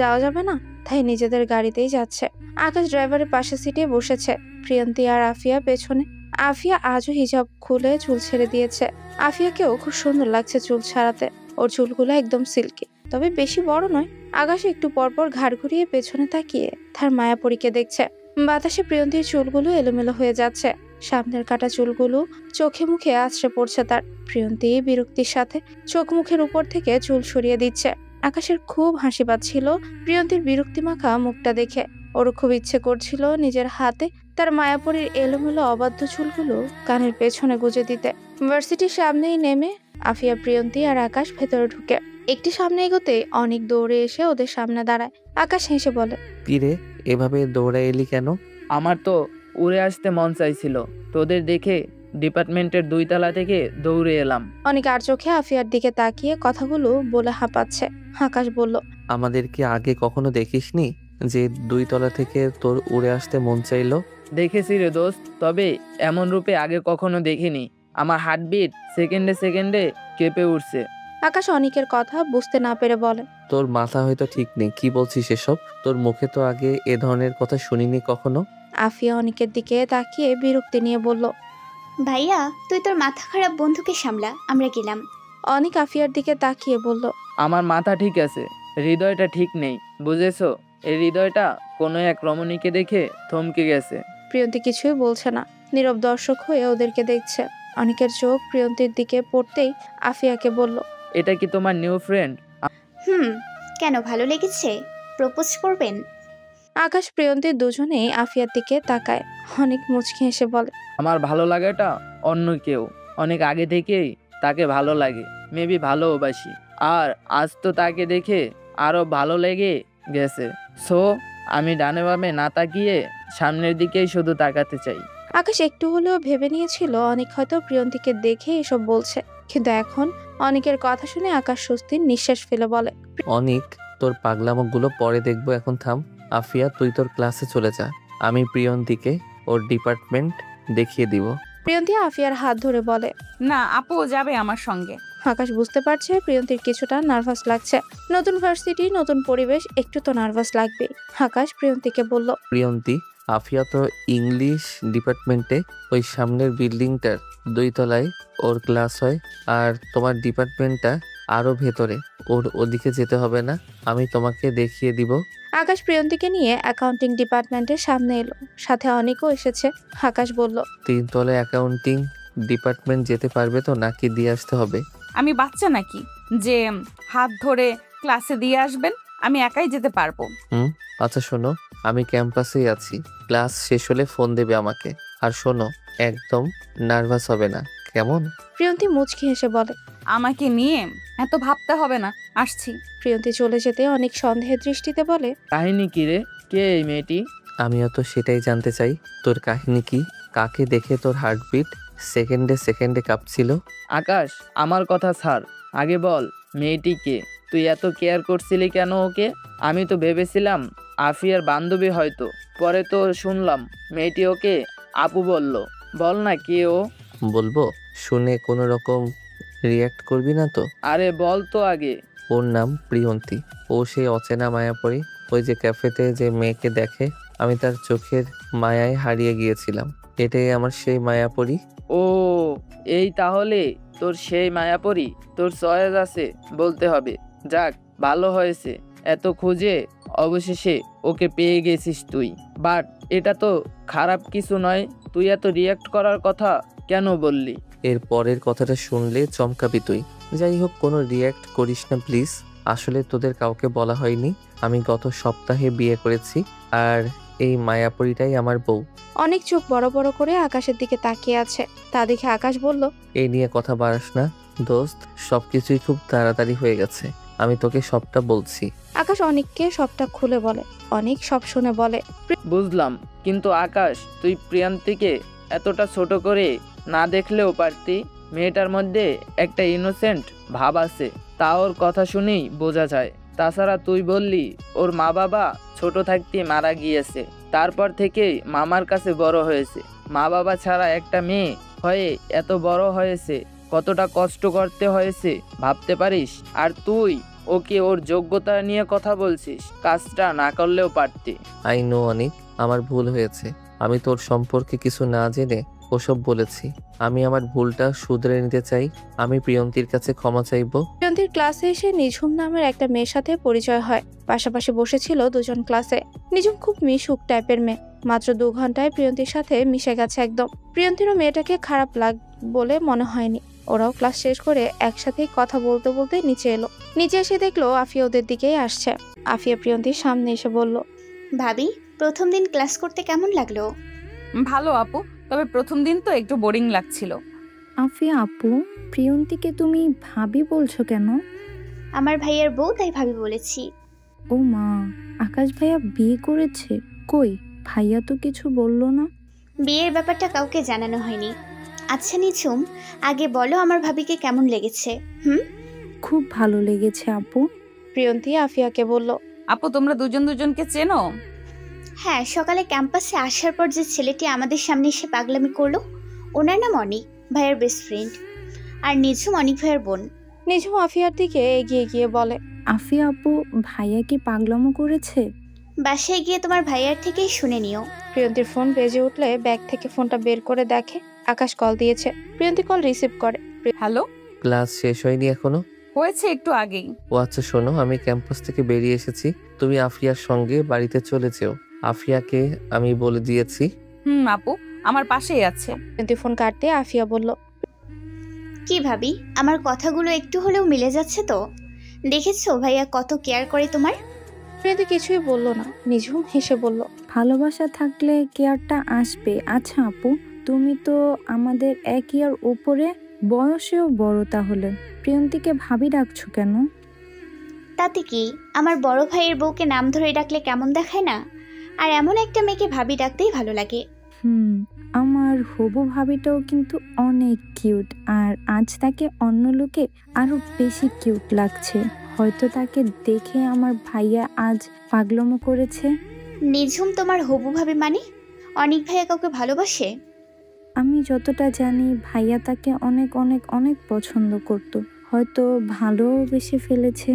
S2: যাওয়া যাবে না, তাই নিজেদের গাড়িতেই যাচ্ছে। আকাশ ড্রাইভারের পাশে সিটে বসেছে, প্রিয়ন্তী আর আফিয়া পেছনে। আফিয়া আজও হিজাব খুলে চুল ছেড়ে দিয়েছে। আফিয়াকেও খুব সুন্দর লাগছে চুল ছাড়াতে। ওর চুলগুলো একদম সিল্কি, তবে বেশি বড় নয়। আকাশ একটু পরপর ঘাড় ঘুরিয়ে পেছনে তাকিয়ে তার মায়াপরীকে দেখছে। বাতাসে প্রিয়ন্তীর চুলগুলো এলোমেলো হয়ে যাচ্ছে, সামনের কাটা চুলগুলো চোখে মুখে আছড়ে পড়ছে তার। প্রিয়ন্তী বিরক্তির সাথে চোখ মুখের উপর থেকে চুল সরিয়ে দিচ্ছে। আকাশের খুব হাসি পাচ্ছিল প্রিয়ন্তীর বিরক্তি মাখা মুখটা দেখে। ওর খুব ইচ্ছে করছিল নিজের হাতে তার মায়াপরীর এলোমেলো অবাধ্য চুলগুলো কানের পেছনে গুজে দিতে। ভার্সিটির সামনেই নেমে আফিয়া, প্রিয়ন্তী আর আকাশ ভেতরে ঢুকে একটি সামনে এগোতে অনেক দৌড়ে এসে ওদের সামনে দাঁড়ায়। আকাশ হেসে বলে,
S1: কিরে, এভাবে দৌড়ে এলি কেন?
S6: আমার তো উড়ে আসতে মন চাইছিল, তোদের দেখে ডিপার্টমেন্টের 2 তলা থেকে দৌড়ে এলাম।
S2: অনেক আর চোখে আফিয়ার দিকে তাকিয়ে কথাগুলো বলে হাঁপাচ্ছে। আকাশ বলল,
S1: আমাদের কি আগে কখনো দেখিসনি যে 2 তলা থেকে তোর উড়ে আসতে মন চাইলো?
S6: দেখেছি রে দোস্ত, তবে এমন রূপে আগে কখনো দেখিনি। আমার হার্টবিট সেকেন্ডে সেকেন্ডে কেঁপে উঠছে।
S2: আকাশ অনেকের কথা বুঝতে না পেরে বলে,
S1: তোর মাথা হয়তো ঠিক নেই, কি বলছিস এসব? তোর মুখে তো আগে এ ধরনের কথা শুনিনি কখনো।
S2: আফিয়া অনেকের দিকে তাকিয়ে বিরক্তি নিয়ে বলল,
S5: ভাইয়া তুই তোর মাথা খারাপ বন্ধুকে সামলা, আমরা গেলাম।
S2: অনেক আফিয়ার দিকে তাকিয়ে বলল,
S6: আমার মাথা ঠিক আছে, হৃদয়টা ঠিক নেই, বুঝেছো? এই হৃদয়টা কোনো এক রমণীকে দেখে থমকে গেছে।
S2: প্রিয়ন্তী কিছুই বলছে না, নীরব দর্শক হয়ে ওদেরকে দেখছে। অনেকের চোখ প্রিয়ন্তীর দিকে পড়তেই আফিয়াকে বলল,
S6: এটা কি তোমার নিউ ফ্রেন্ড?
S5: কেন, ভালো লেগেছে? প্রপোজ করবেন?
S2: আকাশ, প্রিয়ন্তী দুজনেই আফিয়ার দিকে তাকায়। অনেক মুচকি হেসে বলে,
S6: আমার ভালো লাগাটা অন্য কেউ, অনেক আগে থেকেই তাকে ভালো লাগে, মেবি ভালোবাসি, আর আজ তো তাকে দেখে আরো ভালো লেগে গেছে। সো আমি ডানে বামে না তাকিয়ে সামনের দিকেই শুধু তাকাতে চাই।
S2: আকাশ একটু হলেও ভেবে নিয়েছিল অনেক হয়তো প্রিয়ন্তীকে দেখে এসব বলছে, কিন্তু এখন অনেকের কথা শুনে আকাশ স্বস্তির নিঃশ্বাস ফেলে বলে,
S1: অনেক, তোর পাগলামোগুলো পরে দেখবো, এখন থাম। আফিয়া, তুই তোর ক্লাসে চলে যা, আমি প্রিয়ন্তীকে ওর ডিপার্টমেন্ট দেখিয়ে দিব।
S2: প্রিয়ন্তী আফিয়ার হাত ধরে বলে,
S3: না, আপু যাবে আমার সঙ্গে।
S2: আকাশ বুঝতে পারছে প্রিয়ন্তীর কিছুটা নার্ভাস লাগছে। নতুন ভার্সিটি, নতুন পরিবেশ, একটু তো নার্ভাস লাগবে। আকাশ প্রিয়ন্তীকে বলল,
S1: প্রিয়ন্তী, আফিয়া তো ইংলিশ ডিপার্টমেন্টে, ওই সামনের বিল্ডিংটার 2 তলায় ওর ক্লাস হয়, আর তোমার ডিপার্টমেন্টটা আরো ভেতরে। ওর ওদিকে যেতে হবে না, আমি তোমাকে দেখিয়ে দিব।
S2: আকাশ প্রিয়ন্তীকে নিয়ে অ্যাকাউন্টিং ডিপার্টমেন্টের সামনে এলো, সাথে অনেকও এসেছে। আকাশ বলল,
S1: 3 তলায় অ্যাকাউন্টিং ডিপার্টমেন্ট যেতে পারবে তো, নাকি দিয়ে আসতে হবে?
S3: আমি বাচ্চা নাকি যে হাত ধরে ক্লাসে দিয়ে আসবেন? আমি একাই যেতে পারবো।
S1: আচ্ছা শোনো, আমি ক্যাম্পাসেই আছি, ক্লাস শেষ হলে ফোন দেবে আমাকে। আর শোনো, একদম নার্ভাস হবে না, কেমন?
S2: প্রিয়ন্তী মুচকি হেসে বলে,
S3: আমাকে নিয়ে এত ভাবতে হবে না, আসছি।
S2: প্রিয়ন্তী চলে যেতে অনেক সন্দেহের দৃষ্টিতে বলে,
S6: কাহিনী কি রে? কে এই মেয়েটি?
S1: আমিও তো সেটাই জানতে চাই, তোর কাহিনী কি? কাকে দেখে তোর হার্টবিট সেকেন্ডে সেকেন্ডে কাঁপছিল?
S6: আকাশ, আমার কথা ছাড়, আগে বল মেয়েটি কে? তুই এত কেয়ার করছিলি কেন ওকে? আমি তো ভেবেছিলাম আফিয়ার বান্ধবী হয়তো, পরে তো শুনলাম মেয়েটি ওকে আপু বলল। বল না কে ও?
S1: বলবো? শুনে কোনো রকম রিয়্যাক্ট করবি না তো?
S6: আরে বল তো আগে।
S1: ওর নাম প্রিয়ন্তী। ও সেই অচেনা মায়াপরী, ওই যে ক্যাফেতে যে মেয়েকে দেখে আমি তার চোখের মায়ায় হারিয়ে গিয়েছিলাম। এটাই আমার সেই মায়াপরী।
S6: ও, এই তাহলে তোর সেই মায়াপরী। তোর চয়েস আছে বলতে হবে। যাক, ভালো হয়েছে, এত খুঁজে অবশেষে ওকে পেয়ে গেছিস তুই। বাট এটা তো খারাপ কিছু নয়। তুই এত রিয়াক্ট করার কথা কেন বললি?
S1: এর পরের কথাটা শুনলে চমকাবি তুই। যাই হোক, কোনো রিয়্যাক্ট করিস না প্লিজ। আসলে তোদের কাউকে বলা হয়নি, আমি গত সপ্তাহে বিয়ে করেছি, আর এই মায়াপরীটাই আমার বউ।
S2: অনেক চোখ বড় বড় করে আকাশের দিকে তাকিয়ে আছে। তা দেখে আকাশ বলল,
S1: এই নিয়ে কথা বাড়াস না দোস্ত, সবকিছুই খুব তাড়াতাড়ি হয়ে গেছে, আমি তোকে সবটা বলছি।
S2: আকাশ অনেককে সবটা খুলে বলে। অনেক সব শুনে বলে,
S6: বুঝলাম, কিন্তু আকাশ তুই প্রিয়ান্তীকে এতটা ছোট করে না দেখলেও পারতি। মেয়েটার মধ্যে একটা ইনোসেন্ট ভাব আছে, তা ওর কথা শুনেই বোঝা যায়। তাছাড়া তুই বললি ওর মা বাবা ছোট থাকতে মারা গিয়েছে, তারপর থেকেই মামার কাছে বড় হয়েছে। মা বাবা ছাড়া একটা মেয়ে হয়ে এত বড় হয়েছে, কতটা কষ্ট করতে হয়েছে ভাবতে পারিস? আর তুই ওকে ওর যোগ্যতা নিয়ে কথা বলছিস, কাজটা না করলেও পারতি।
S1: আই নো অনেক, আমার ভুল হয়েছে। আমি তোর সম্পর্কে কিছু না জেনে ওসব বলেছি। আমি আমার ভুলটা শুধরে নিতে চাই। আমি প্রিয়ন্তীর কাছে ক্ষমা চাইবো।
S2: প্রিয়ন্তীর ক্লাসে এসে নিঝুম নামের একটা মেয়ের সাথে পরিচয় হয়। পাশাপাশি বসেছিল দুজন ক্লাসে। নিঝুম খুব মিশুক টাইপের মেয়ে। মাত্র 2 ঘন্টায় প্রিয়ন্তীর সাথে মিশে গেছে একদম। প্রিয়ন্তীরও মেয়েটাকে খারাপ বলে মনে হয়নি। ওরাও ক্লাস শেষ করে একসাথেই কথা বলতে বলতে নিচে এলো। নিচে এসে দেখলো আফিয়া ওদের দিকেই আসছে। আফিয়া প্রিয়ন্তীর সামনে এসে বলল,
S5: ভাবি, প্রথম দিন ক্লাস করতে কেমন লাগলো?
S3: ভালো আপু, তবে প্রথম দিন তো একটু বোরিং লাগছিল।
S10: আফিয়া আপু, প্রিয়ন্তীকে তুমি ভাবি বলছো কেন?
S5: আমার ভাইয়ের বউ, তাই ভাবি বলেছি।
S10: ও মা, আকাশ ভাইয়া বিয়ে করেছে? কই, ভাইয়া তো কিছু বললো না।
S5: বিয়ের ব্যাপারটা কাউকে জানানো হয়নি। আচ্ছা নিঝুম, আগে বলো আমার ভাবিকে কেমন লেগেছে?
S10: খুব ভালো লেগেছে আপু।
S2: প্রিয়ন্তী আফিয়াকে বলল,
S3: আপু তোমরা দুজন দুজনকে চেনো?
S5: হ্যাঁ, সকালে ক্যাম্পাসে আসার পর যে ছেলেটি আমাদের সামনে এসে পাগলামি করলো, ওনার নাম অনিক, ভাইয়ের বেস্ট ফ্রেন্ড। আর নিঝুম অনিক ভাইয়ের বোন।
S2: নিঝুম আফিয়ার দিকে এগিয়ে গিয়ে বলে,
S10: আফিয়া আপু, ভাইয়া কি পাগলামো করেছে?
S5: বাসায় গিয়ে তোমার ভাইয়ার থেকেই শুনে নিও।
S2: প্রিয়ন্তীর ফোন বেজে উঠলে ব্যাগ থেকে ফোনটা বের করে দেখে আকাশ কল দিয়েছে। প্রিয়ন্তী কল রিসিভ করে।
S3: হ্যালো,
S1: ক্লাস শেষ হয়নি এখনো?
S3: হয়েছে একটু আগেই।
S1: ও আচ্ছা, শোনো, আমি ক্যাম্পাস থেকে বেরিয়ে এসেছি, তুমি আফিয়ার সঙ্গে বাড়িতে চলে যেও। আফিয়াকে আমি বলে দিয়েছি।
S3: আপু আমার পাশেই আছে।
S2: প্রিয়ন্তী ফোন কাটতে আফিয়া বলল,
S5: কি ভাবি, আমার কথাগুলো একটু হলেও মিলে যাচ্ছে তো? দেখেছো ভাইয়া কত কেয়ার করে তোমার?
S2: প্রিয়ন্তী কিছুই বলল না। নিঝুম হেসে বলল,
S10: ভালোবাসা থাকলে কেয়ারটা আসবে। আচ্ছা আপু, তুমি তো আমাদের 1 ইয়ার উপরে, বয়সেও বড়, তাহলে প্রিয়ন্তীকে ভাবি ডাকছো কেন?
S5: তাতে কি, আমার বড় ভাইয়ের বউকে নাম ধরে ডাকলে কেমন দেখায় না? আর এমন একটা মেয়েকে ভাবি ডাকতেই ভালো লাগে।
S10: আমার হবু ভাবিটাও কিন্তু অনেক কিউট, আর আজ তাকে অন্য লোকে আরো বেশি কিউট লাগছে। হয়তো তাকে দেখে আমার ভাইয়া আজ পাগলামো করেছে।
S5: নিঝুম তোমার হবু ভাবি মানে? অনিক ভাইয়া কাউকে ভালোবাসে?
S10: আমি যতটা জানি ভাইয়া তাকে অনেক অনেক অনেক পছন্দ করত, হয়তো ভালোবেসে ফেলেছে।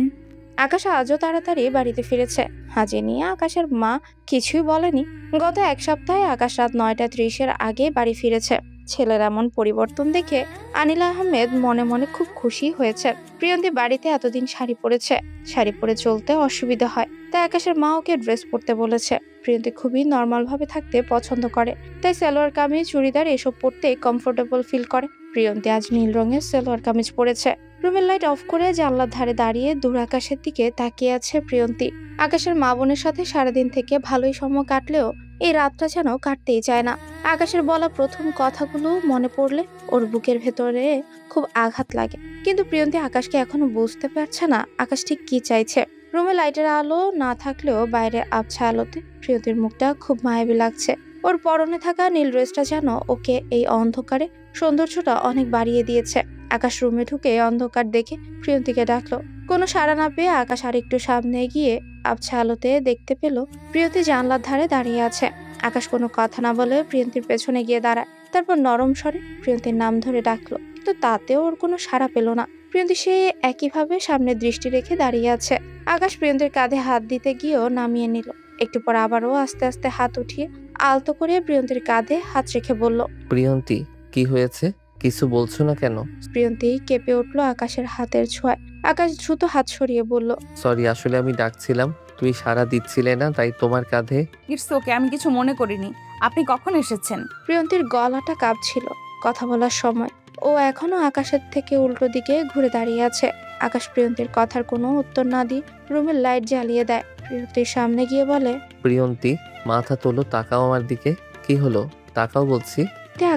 S2: আকাশ আজও তাড়াতাড়ি বাড়িতে ফিরেছে। হাজে নিয়ে আকাশের মা কিছুই বলেনি। গত 1 সপ্তাহে আকাশ রাত 9:30-এর আগে বাড়ি ফিরেছে। ছেলের এমন পরিবর্তন দেখে আনিল আহমেদ মনে মনে খুব খুশি হয়েছে। প্রিয়ন্তী বাড়িতে এতদিন শাড়ি পরেছে, শাড়ি পরে চলতে অসুবিধা হয়, তাই আকাশের মা ওকে ড্রেস পরতে বলেছে। প্রিয়ন্তী খুবই নর্মাল ভাবে থাকতে পছন্দ করে, তাই সালোয়ার কামিজ, চুড়িদার এসব পরতে কমফোর্টেবল ফিল করে। প্রিয়ন্তী আজ নীল রঙের সালোয়ার কামিজ পরেছে। রুমের লাইট অফ করে জানলার ধারে দাঁড়িয়ে দূর আকাশের দিকে তাকিয়ে আছে প্রিয়ন্তী। আকাশের মা বোনের সাথে সারাদিন থেকে ভালোই সময় কাটলেও এই রাতটা যেন কাটতেই চায় না। আকাশের বলা প্রথম কথাগুলো মনে পড়লে ওর বুকের ভেতরে খুব আঘাত লাগে। কিন্তু প্রিয়ন্তী আকাশকে এখনো বুঝতে পারছে না আকাশ ঠিক কি চাইছে। রুমে লাইটের আলো না থাকলেও বাইরে আবছা আলোতে প্রিয়ন্তীর মুখটা খুব মায়াবী লাগছে। ওর পরনে থাকা নীল ড্রেসটা যেন ওকে এই অন্ধকারে সৌন্দর্যটা অনেক বাড়িয়ে দিয়েছে। আকাশ রুমে ঢুকে অন্ধকার দেখে প্রিয়ন্তীকে ডাকলো। কোনো সাড়া না পেয়ে আকাশ আরেকটু সামনে গিয়ে আবছা আলোতে দেখতে পেল প্রিয়ন্তী জানলার ধারে দাঁড়িয়ে আছে। আকাশ কোনো কথা না বলে প্রিয়ন্তীর পেছনে গিয়ে দাঁড়ায়। তারপর নরম স্বরে প্রিয়ন্তীর নাম ধরে ডাকলো, কিন্তু তাতেও ওর কোনো সাড়া পেল না। প্রিয়ন্তী সে একইভাবে সামনে দৃষ্টি রেখে দাঁড়িয়ে আছে। আকাশ প্রিয়ন্তীর কাঁধে হাত দিতে গিয়েও নামিয়ে নিল। একটু পর আবারও আস্তে আস্তে হাত উঠিয়ে আলতো করে প্রিয়ন্তীর কাঁধে হাত রেখে বলল,
S1: প্রিয়ন্তী কি হয়েছে? কিছু বলছো না কেন?
S2: প্রিয়ন্তী কেঁপে উঠলো আকাশের হাতের ছোঁয়ায়। আকাশ দ্রুত হাত সরিয়ে বলল,
S1: সরি, আসলে আমি ডাকছিলাম, তুমি সাড়া দিচ্ছিলে না, তাই তোমার কাঁধে।
S3: ইটস ওকে, আমি কিছু মনে করিনি। আপনি কখন এসেছেন?
S2: প্রিয়ন্তীর গলাটা কাঁপছিল কথা বলার সময়। ও এখনো আকাশের থেকে উল্টো দিকে ঘুরে দাঁড়িয়ে আছে। আকাশ প্রিয়ন্তীর কথার কোনো উত্তর না দিয়ে রুমের লাইট জ্বালিয়ে দেয়। প্রিয়ন্তীর সামনে গিয়ে বলে,
S1: প্রিয়ন্তী মাথা তোলো, তাকাও আমার দিকে। কি হলো? তাকাও বলছি।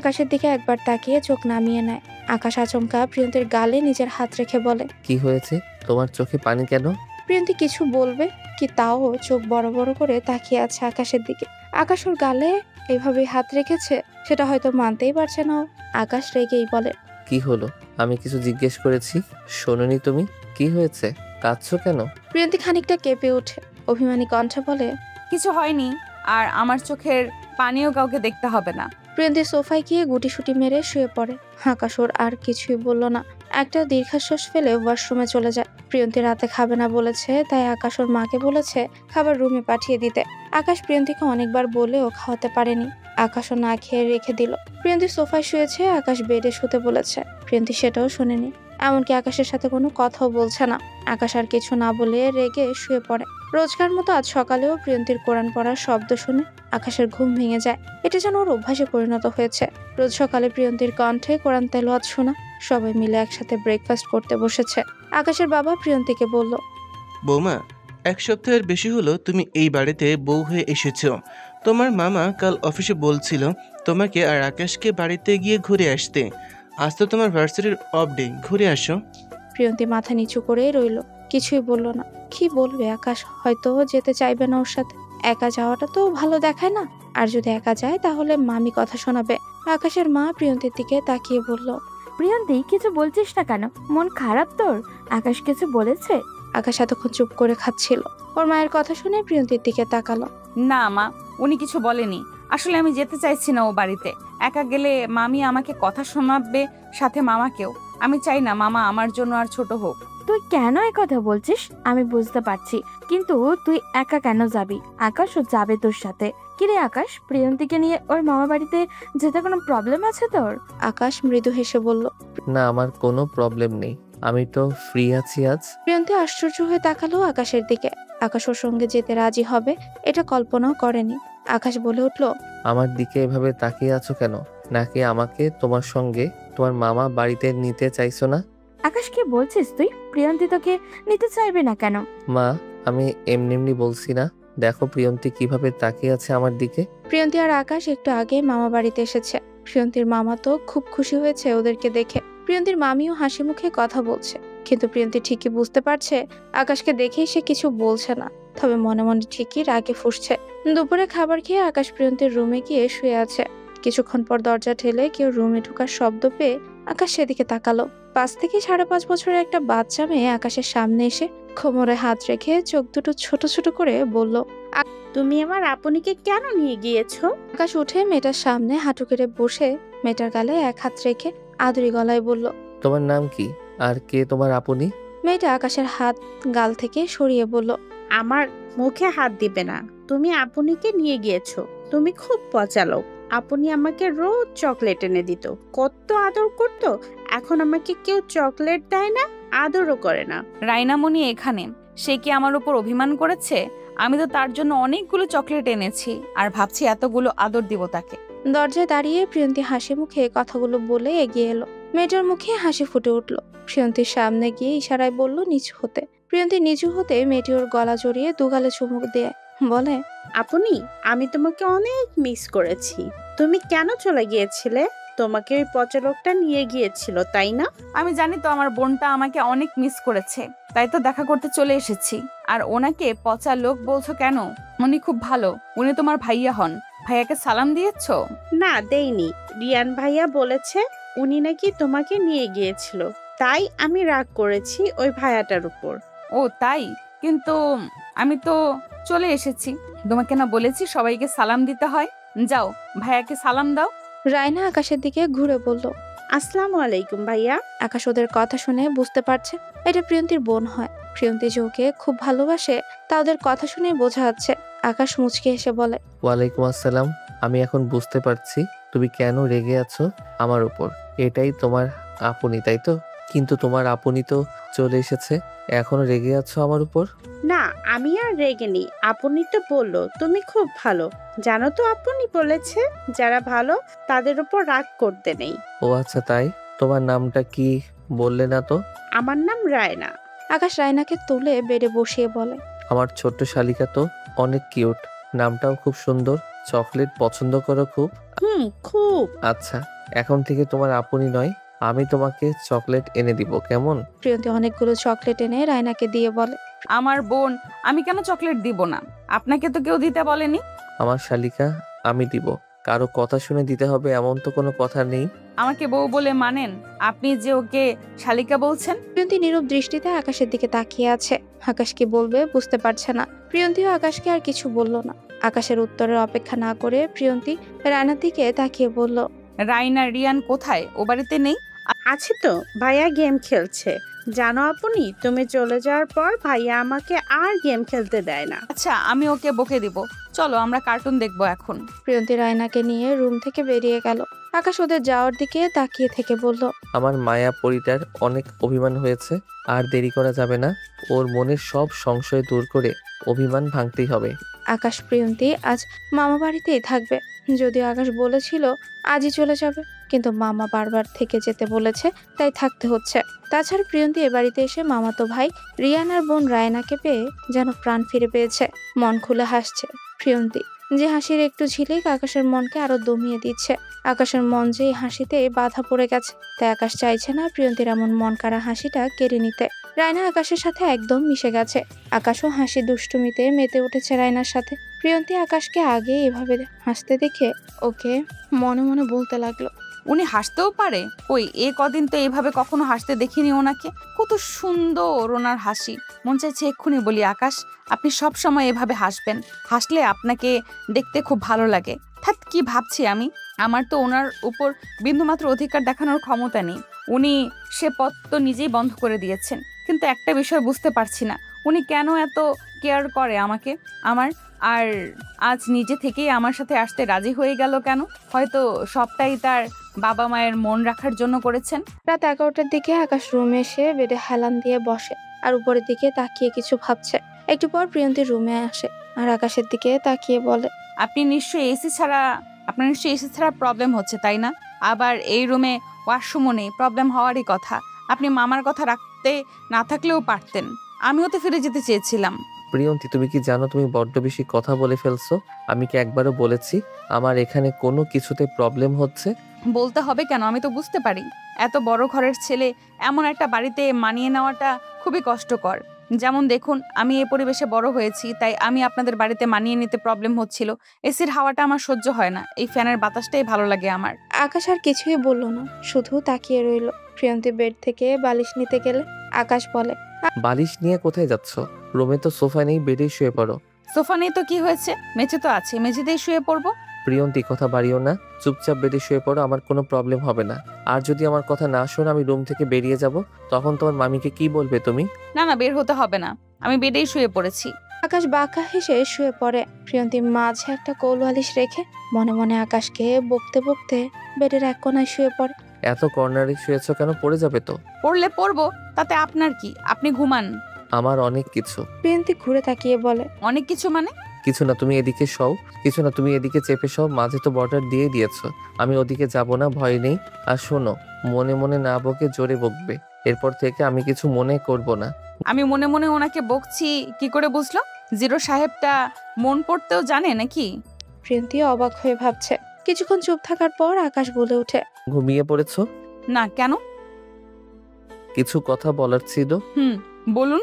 S2: আকাশের দিকে একবার তাকিয়ে চোখ নামিয়ে নেয়। আকাশ আচমকা প্রিয়ন্তীর গালে নিজের হাত রেখে বলে,
S1: কি হয়েছে? তোমার চোখে পানি কেন?
S2: প্রিয়ন্তী কিছু বলবে কি তাও চোখ বড় বড় করে তাকিয়ে আছে আকাশের দিকে। আকাশ ওর গালে এইভাবে হাত রেখেছে সেটা হয়তো মানতেই পারছে না ও। আকাশ রেগেই বলে,
S1: কি হলো? আমি কিছু জিজ্ঞেস করেছি, শোনোনি তুমি? কি হয়েছে? কাঁদছো কেন?
S2: প্রিয়ন্তী খানিকটা কেঁপে ওঠে, অভিমানী কণ্ঠে বলে,
S3: কিছু হয়নি, আর আমার চোখের পানিও কাউকে দেখতে হবে না।
S2: প্রিয়ন্তী সোফায় গিয়ে গুটিসুটি মেরে শুয়ে পড়ে। আকাশ ওর আর কিছুই বলল না। একটা দীর্ঘশ্বাস ফেলে ওয়াশরুমে চলে যায়। প্রিয়ন্তী রাতে খাবে না বলেছে, তাই আকাশ ওর মাকে বলেছে খাবার রুমে পাঠিয়ে দিতে। আকাশ প্রিয়ন্তীকে অনেকবার বলেও খাওয়াতে পারেনি। আকাশও না খেয়ে রেখে দিল। প্রিয়ন্তী সোফায় শুয়েছে, আকাশ বেডে শুতে বলেছে। প্রিয়ন্তী সেটাও শোনেনি, এমনকি আকাশের সাথে কোনো কথাও বলছে না। আকাশ আর কিছু না বলে রেগে শুয়ে পড়ে। রোজকার মতো আজ সকালেও প্রিয়ন্তীর কোরআন পড়ার শব্দ শুনে আকাশের ঘুম ভেঙে যায়। এটা যেন ওর অভ্যাসে পরিণত হয়েছে। রোজ সকালে প্রিয়ন্তীর কণ্ঠে কোরআন তেলাওয়াত শোনা। সবাই মিলে একসাথে ব্রেকফাস্ট করতে বসেছে। আকাশের বাবা প্রিয়ন্তীকে বলল,
S9: বৌমা, এক সপ্তাহের বেশি হলো তুমি এই বাড়িতে বউ হয়ে এসেছো। তোমার মামা কাল অফিসে বলছিল তোমাকে আর আকাশকে বাড়িতে গিয়ে ঘুরে আসতে। আজ তো তোমার ভার্সিটির অফ ডে, ঘুরে আসো।
S2: প্রিয়ন্তী মাথা নিচু করেই রইল, কিছুই বলল না। কি বলবে আকাশ? হয়তো যেতে চাইবে না ওর সাথে। একা যাওয়াটা তো ভালো দেখায় না, আর যদি একা যায় তাহলে মামি কথা শোনাবে। আকাশের মা প্রিয়ন্তীর দিকে তাকিয়ে বলল,
S4: প্রিয়ন্তী কিছু বলছিস না কেন? মন খারাপ তোর? আকাশ কিছু বলেছে?
S2: আকাশ এতক্ষণ চুপ করে খাচ্ছিল। ওর মায়ের কথা শুনে প্রিয়ন্তীর দিকে তাকালো।
S3: না মা, উনি কিছু বলেনি। আসলে আমি যেতে চাইছি না ও বাড়িতে। একা গেলে মামি আমাকে কথা শোনাবে, সাথে মামাকেও। আমি চাই না মামা আমার জন্য আর ছোট হোক।
S4: তুই কেন এই কথা বলছিস আমি বুঝতে পারছি, কিন্তু তুই একা কেন যাবি? আকাশও যাবে তোর সাথে। কিরে আকাশ, প্রিয়ন্তীকে নিয়ে ওর মামা বাড়িতে যেতে কোনো প্রবলেম আছে তোর?
S2: আকাশ মৃদু হেসে বলল,
S1: না, আমার কোনো প্রবলেম নেই, আমি তো ফ্রি আছি আজ।
S2: প্রিয়ন্তী আশ্চর্য হয়ে তাকালো আকাশের দিকে। আকাশ ওর সঙ্গে যেতে রাজি হবে এটা কল্পনাও করেনি। আকাশ বলে উঠল,
S1: আমার দিকে এভাবে তাকিয়ে আছো কেন? নাকি আমাকে তোমার সঙ্গে তোমার মামা বাড়িতে নিতে চাইছো না?
S4: আকাশ কি বলছিস তুই? প্রিয়ন্তী তোকে নিতে চাইবে না কেন?
S1: মা, আমি এমনি এমনি বলছি না, দেখো প্রিয়ন্তী কিভাবে তাকিয়ে আছে আমার দিকে।
S2: প্রিয়ন্তী আর আকাশ একটু আগে মামা বাড়িতে এসেছে। প্রিয়ন্তীর মামা তো খুব খুশি হয়েছে ওদেরকে দেখে। প্রিয়ন্তীর মামিও হাসি মুখে কথা বলছে, কিন্তু প্রিয়ন্তী ঠিকই বুঝতে পারছে আকাশকে দেখেই সে কিছু বলছে না, তবে মনে মনে ঠিকই রাগে ফুঁসছে। দুপুরে খাবার খেয়ে আকাশ প্রিয়ন্তীর রুমে গিয়ে শুয়ে আছে। কিছুক্ষণ পর দরজা ঠেলে কেউ রুমে ঢোকার শব্দ পেয়ে আকাশ সেদিকে তাকালো। 5 থেকে 5.5 বছরের একটা বাচ্চা মেয়ে আকাশের সামনে এসে কোমরে হাত রেখে চোখ দুটো ছোট ছোট করে বলল,
S11: তুমি আমার আপনিকে কেন নিয়ে গিয়েছো?
S2: আকাশ উঠে মেয়েটার সামনে হাঁটু কেটে বসে মেয়েটার গালে এক হাত রেখে আদুরি গলায় বলল,
S1: তোমার নাম কি, আর কে তোমার আপনি?
S2: মেয়েটা আকাশের হাত গাল থেকে সরিয়ে বলল,
S11: আমার মুখে হাত দিবে না। তুমি আপনিকে নিয়ে গিয়েছো। তুমি খুব পচালো। আপনি আমাকে রোজ চকলেট এনে দিত, কত আদর করতো। এখন আমাকে কেউ চকলেট দেয় না, আদরও করে না।
S3: রাইনামণি এখানে, সে কি আমার উপর অভিমান করেছে? আমি তো তার জন্য অনেকগুলো চকলেট এনেছি, আর ভাবছি এতগুলো আদর দিব তাকে।
S2: দরজায় দাঁড়িয়ে প্রিয়ন্তী হাসি মুখে কথাগুলো বলে এগিয়ে এলো। মেয়েটার মুখে হাসি ফুটে উঠল। প্রিয়ন্তীর সামনে গিয়ে ইশারায় বলল নিচু হতে। প্রিয়ন্তী নিচু হতে মেয়েটি ওর গলা জড়িয়ে দুগালে চুমুক দেয়। বলে,
S11: আপনি আমি তোমাকে অনেক মিস করেছি। তুমি কেন চলে গিয়েছিলে? তোমাকে ওই পচা লোকটা নিয়ে গিয়েছিল, তাই না?
S3: আমি জানি তো আমার বোনটা আমাকে অনেক মিস করেছে, তাই তো দেখা করতে চলে এসেছি। আর ওনাকে পচা লোক বলছো কেন? উনি খুব ভালো, উনি তোমার ভাইয়া হন। ভাইয়াকে সালাম দিয়েছো?
S11: না, দেইনি। রিয়ান ভাইয়া বলেছে উনি নাকি তোমাকে নিয়ে গিয়েছিল, তাই আমি রাগ করেছি ওই ভাইয়াটার উপর।
S3: ও তাই? কিন্তু আমি তো চলে এসেছি। তোমাকে না বলেছি সবাইকে সালাম দিতে হয়? যাও ভাইয়াকে সালাম দাও।
S2: রায়না আকাশের দিকে ঘুরে বলল,
S11: আসসালামু আলাইকুম ভাইয়া।
S2: আকাশ ওদের কথা শুনে বুঝতে পারছে এটা প্রিয়ন্তীর বোন হয়। প্রিয়ন্তী যে ওকে খুব ভালোবাসে তা ওদের কথা শুনে বোঝা যাচ্ছে। আকাশ মুচকে এসে বলে,
S1: ওয়ালাইকুম আসসালাম। আমি এখন বুঝতে পারছি তুমি কেন রেগে আছো আমার উপর। এটাই তোমার আপনি, তাই তো? কিন্তু তোমার আপনি তো চলে এসেছে, এখনো রেগে আছো আমার উপর?
S11: না, আমি আর রেগে নেই। আপনি তো বললো তুমি খুব ভালো। জানো তো আপনি বলেছে যারা ভালো তাদের উপর রাগ করতে নেই।
S1: ও আচ্ছা তাই? তোমার নামটা কি বললে না তো?
S11: আমার নাম রায়না।
S2: আকাশ রায়নাকে তুলে বেডে বসিয়ে বলে,
S1: আমার ছোট্ট শালিকা তো অনেক কিউট, নামটাও খুব সুন্দর। চকলেট পছন্দ করো খুব?
S11: খুব।
S1: আচ্ছা, এখন থেকে তোমার আপনি নয়, আমি তোমাকে চকলেট এনে দিব, কেমন?
S2: প্রিয়ন্তী অনেকগুলো চকলেট এনে রায়নাকে দিয়ে বলে,
S3: আমার বোন, আমি কেন চকলেট দিব না? আপনাকে তো কেউ দিতে বলেনি।
S1: আমার শালিকা, আমি দিব। কারো কথা শুনে দিতে হবে এমন তো কোনো কথা নেই।
S3: আমাকে বউ বলে মানেন? আপনি যে ওকে শালিকা বলছেন।
S2: প্রিয়ন্তী নীরব দৃষ্টিতে আকাশের দিকে তাকিয়ে আছে। আকাশ কি বলবে বুঝতে পারছে না। প্রিয়ন্তীও আকাশকে আর কিছু বলল না। আকাশের উত্তরের অপেক্ষা না করে প্রিয়ন্তী রায়নার দিকে তাকিয়ে বলল,
S3: রাইনা রিয়ান কোথায়? ও বাড়িতে নেই?
S11: আছে তো, ভাইয়া গেম খেলছে। জানো আপনি, তুমি চলে যাওয়ার পর ভাইয়া আমাকে আর গেম খেলতে দেয় না।
S3: আচ্ছা, আমি ওকে বকে দিব। চলো আমরা কার্টুন দেখবো এখন।
S2: প্রিয়ন্তী রায়নাকে নিয়ে রুম থেকে বেরিয়ে গেল। আকাশ ওদের যাওয়ার দিকে তাকিয়ে থেকে বলল,
S1: আমার মায়া পরিটার অনেক অভিমান হয়েছে, আর দেরি করা যাবে না। ওর মনের সব সংশয় দূর করে অভিমান ভাঙতেই হবে।
S2: আকাশ প্রিয়ন্তী আজ মামা বাড়িতেই থাকবে। যদিও আকাশ বলেছিল আজই চলে যাবে, কিন্তু মামা বারবার থেকে যেতে বলেছে, তাই থাকতে হচ্ছে। তাছাড়া প্রিয়ন্তী এ বাড়িতে এসে মামাতো ভাই রিয়ান আর বোন রায়নাকে পেয়ে যেন প্রাণ ফিরে পেয়েছে। মন খুলে হাসছে প্রিয়ন্তী, যে হাসির একটু ঝিলিক আকাশের মনকে আরো দমিয়ে দিচ্ছে। আকাশের মন যে এই হাসিতে বাধা পড়ে গেছে, তাই আকাশ চাইছে না প্রিয়ন্তীর এমন মন কাড়া হাসিটা কেড়ে নিতে। রায়না আকাশের সাথে একদম মিশে গেছে। আকাশও হাসি দুষ্টুমিতে মেতে উঠেছে রায়নার সাথে। প্রিয়ন্তী আকাশকে আগে এভাবে হাসতে দেখে ওকে মনে মনে বলতে লাগলো,
S3: উনি হাসতেও পারে? ওই এ কদিন তো এইভাবে কখনো হাসতে দেখিনি ওনাকে। কত সুন্দর ওনার হাসি। মন চাইছে এক্ষুনি বলি, আকাশ আপনি সব সময় এভাবে হাসবেন, হাসলে আপনাকে দেখতে খুব ভালো লাগে। থাক, কি ভাবছি আমি। আমার তো ওনার উপর বিন্দুমাত্র অধিকার দেখানোর ক্ষমতা নেই। উনি সে পথ তো নিজেই বন্ধ করে দিয়েছেন। কিন্তু একটা বিষয় বুঝতে পারছি না, উনি কেন এত কেয়ার করে আমাকে, আমার। আর আজ নিজে থেকেই আমার সাথে আসতে রাজি হয়ে গেল কেন? হয়তো সবটাই তার বাবা মায়ের মন রাখার জন্য করেছেন।
S2: রাত 11টার দিকে আকাশ রুমে এসে বেডে হেলান দিয়ে বসে আর উপরের দিকে তাকিয়ে কিছু ভাবছে। একটু পর প্রিয়ন্তী রুমে আসে আর আকাশের দিকে তাকিয়ে বলে,
S3: আপনার নিশ্চয়ই এসি ছাড়া প্রবলেম হচ্ছে, তাই না? আবার এই রুমে ওয়াশরুমও নেই, প্রবলেম হওয়ারই কথা। আপনি মামার কথা রাখতে না থাকলেও পারতেন। আমিও তো ফিরে যেতে চেয়েছিলাম।
S1: প্রিয়ন্তী, তুমি কি জানো তুমি বড্ড বেশি কথা বলে ফেলছো? আমি কি একবারও বলেছি আমার এখানে কোনো কিছুতে প্রবলেম হচ্ছে?
S3: বলতে হবে কেন? আমি তো বুঝতে পারি। এত বড় ঘরের ছেলে এমন একটা বাড়িতে মানিয়ে নেওয়াটা খুবই কষ্টকর। যেমন দেখুন, আমি এই পরিবেশে বড় হয়েছি, তাই আমি আপনাদের বাড়িতে মানিয়ে নিতে প্রবলেম হচ্ছিল। এসির হাওয়াটা আমার সহ্য হয় না, এই ফ্যানের বাতাসটাই ভালো লাগে আমার।
S2: আকাশ আর কিছুই বলল না, শুধু তাকিয়ে রইল। প্রিয়ন্তী বেড থেকে বালিশ নিতে গেলে আকাশ বলে,
S1: বালিশ নিয়ে কোথায় যাচ্ছ? রুমে তো সোফা নেই, বেডেই শুয়ে পড়ো।
S3: সোফা নেই তো কি হয়েছে? মেঝে তো আছে, মেঝেতেই শুয়ে পড়বো।
S1: প্রিয়ন্তী, কথা বাড়িও না, চুপচাপ বেডে শুয়ে পড়ো, আমার কোনো প্রবলেম হবে না। আর যদি আমার কথা না শোনো, আমি রুম থেকে বেরিয়ে যাব, তখন তোমার মামিকে কি বলবে তুমি?
S3: না, বের হতে হবে না, আমি বেডেই শুয়ে পড়েছি।
S2: আকাশ বাঁকা হেসে শুয়ে পড়ে। প্রিয়ন্তী মাঝে একটা কৌলবালিশ রেখে মনে মনে আকাশকে বকতে বকতে বেডের এক কোনায় শুয়ে পড়ে।
S1: এত কর্নারে শুয়েছ কেন? পড়ে যাবে তো।
S3: পড়লে পড়বো, তাতে আপনার কি? আপনি ঘুমান।
S1: আমার অনেক কিছু।
S2: প্রিয়ন্তী ঘুরে তাকিয়ে বলে,
S3: অনেক কিছু মানে?
S1: কিছু না, তুমি এদিকে শও। কিছু না, তুমি এদিকে চেপে শও। মাঝে তো বর্ডার দিয়ে দিয়েছো, আমি ওদিকে যাব না, ভয় নেই। আর শোনো, মনে মনে না বকে জোরে বকবে। এরপর থেকে আমি কিছু মনে করব না।
S3: আমি মনে মনে ওনাকে বকছি কি করে বুঝলো? জিরো সাহেবটা মন পড়তেও জানে নাকি?
S2: প্রিয়ন্তী অবাক হয়ে ভাবছে। কিছুক্ষণ চুপ থাকার পর আকাশ বলে ওঠে,
S1: ঘুমিয়ে পড়েছো?
S3: না, কেন?
S1: কিছু কথা বলার ছিল।
S3: বলুন।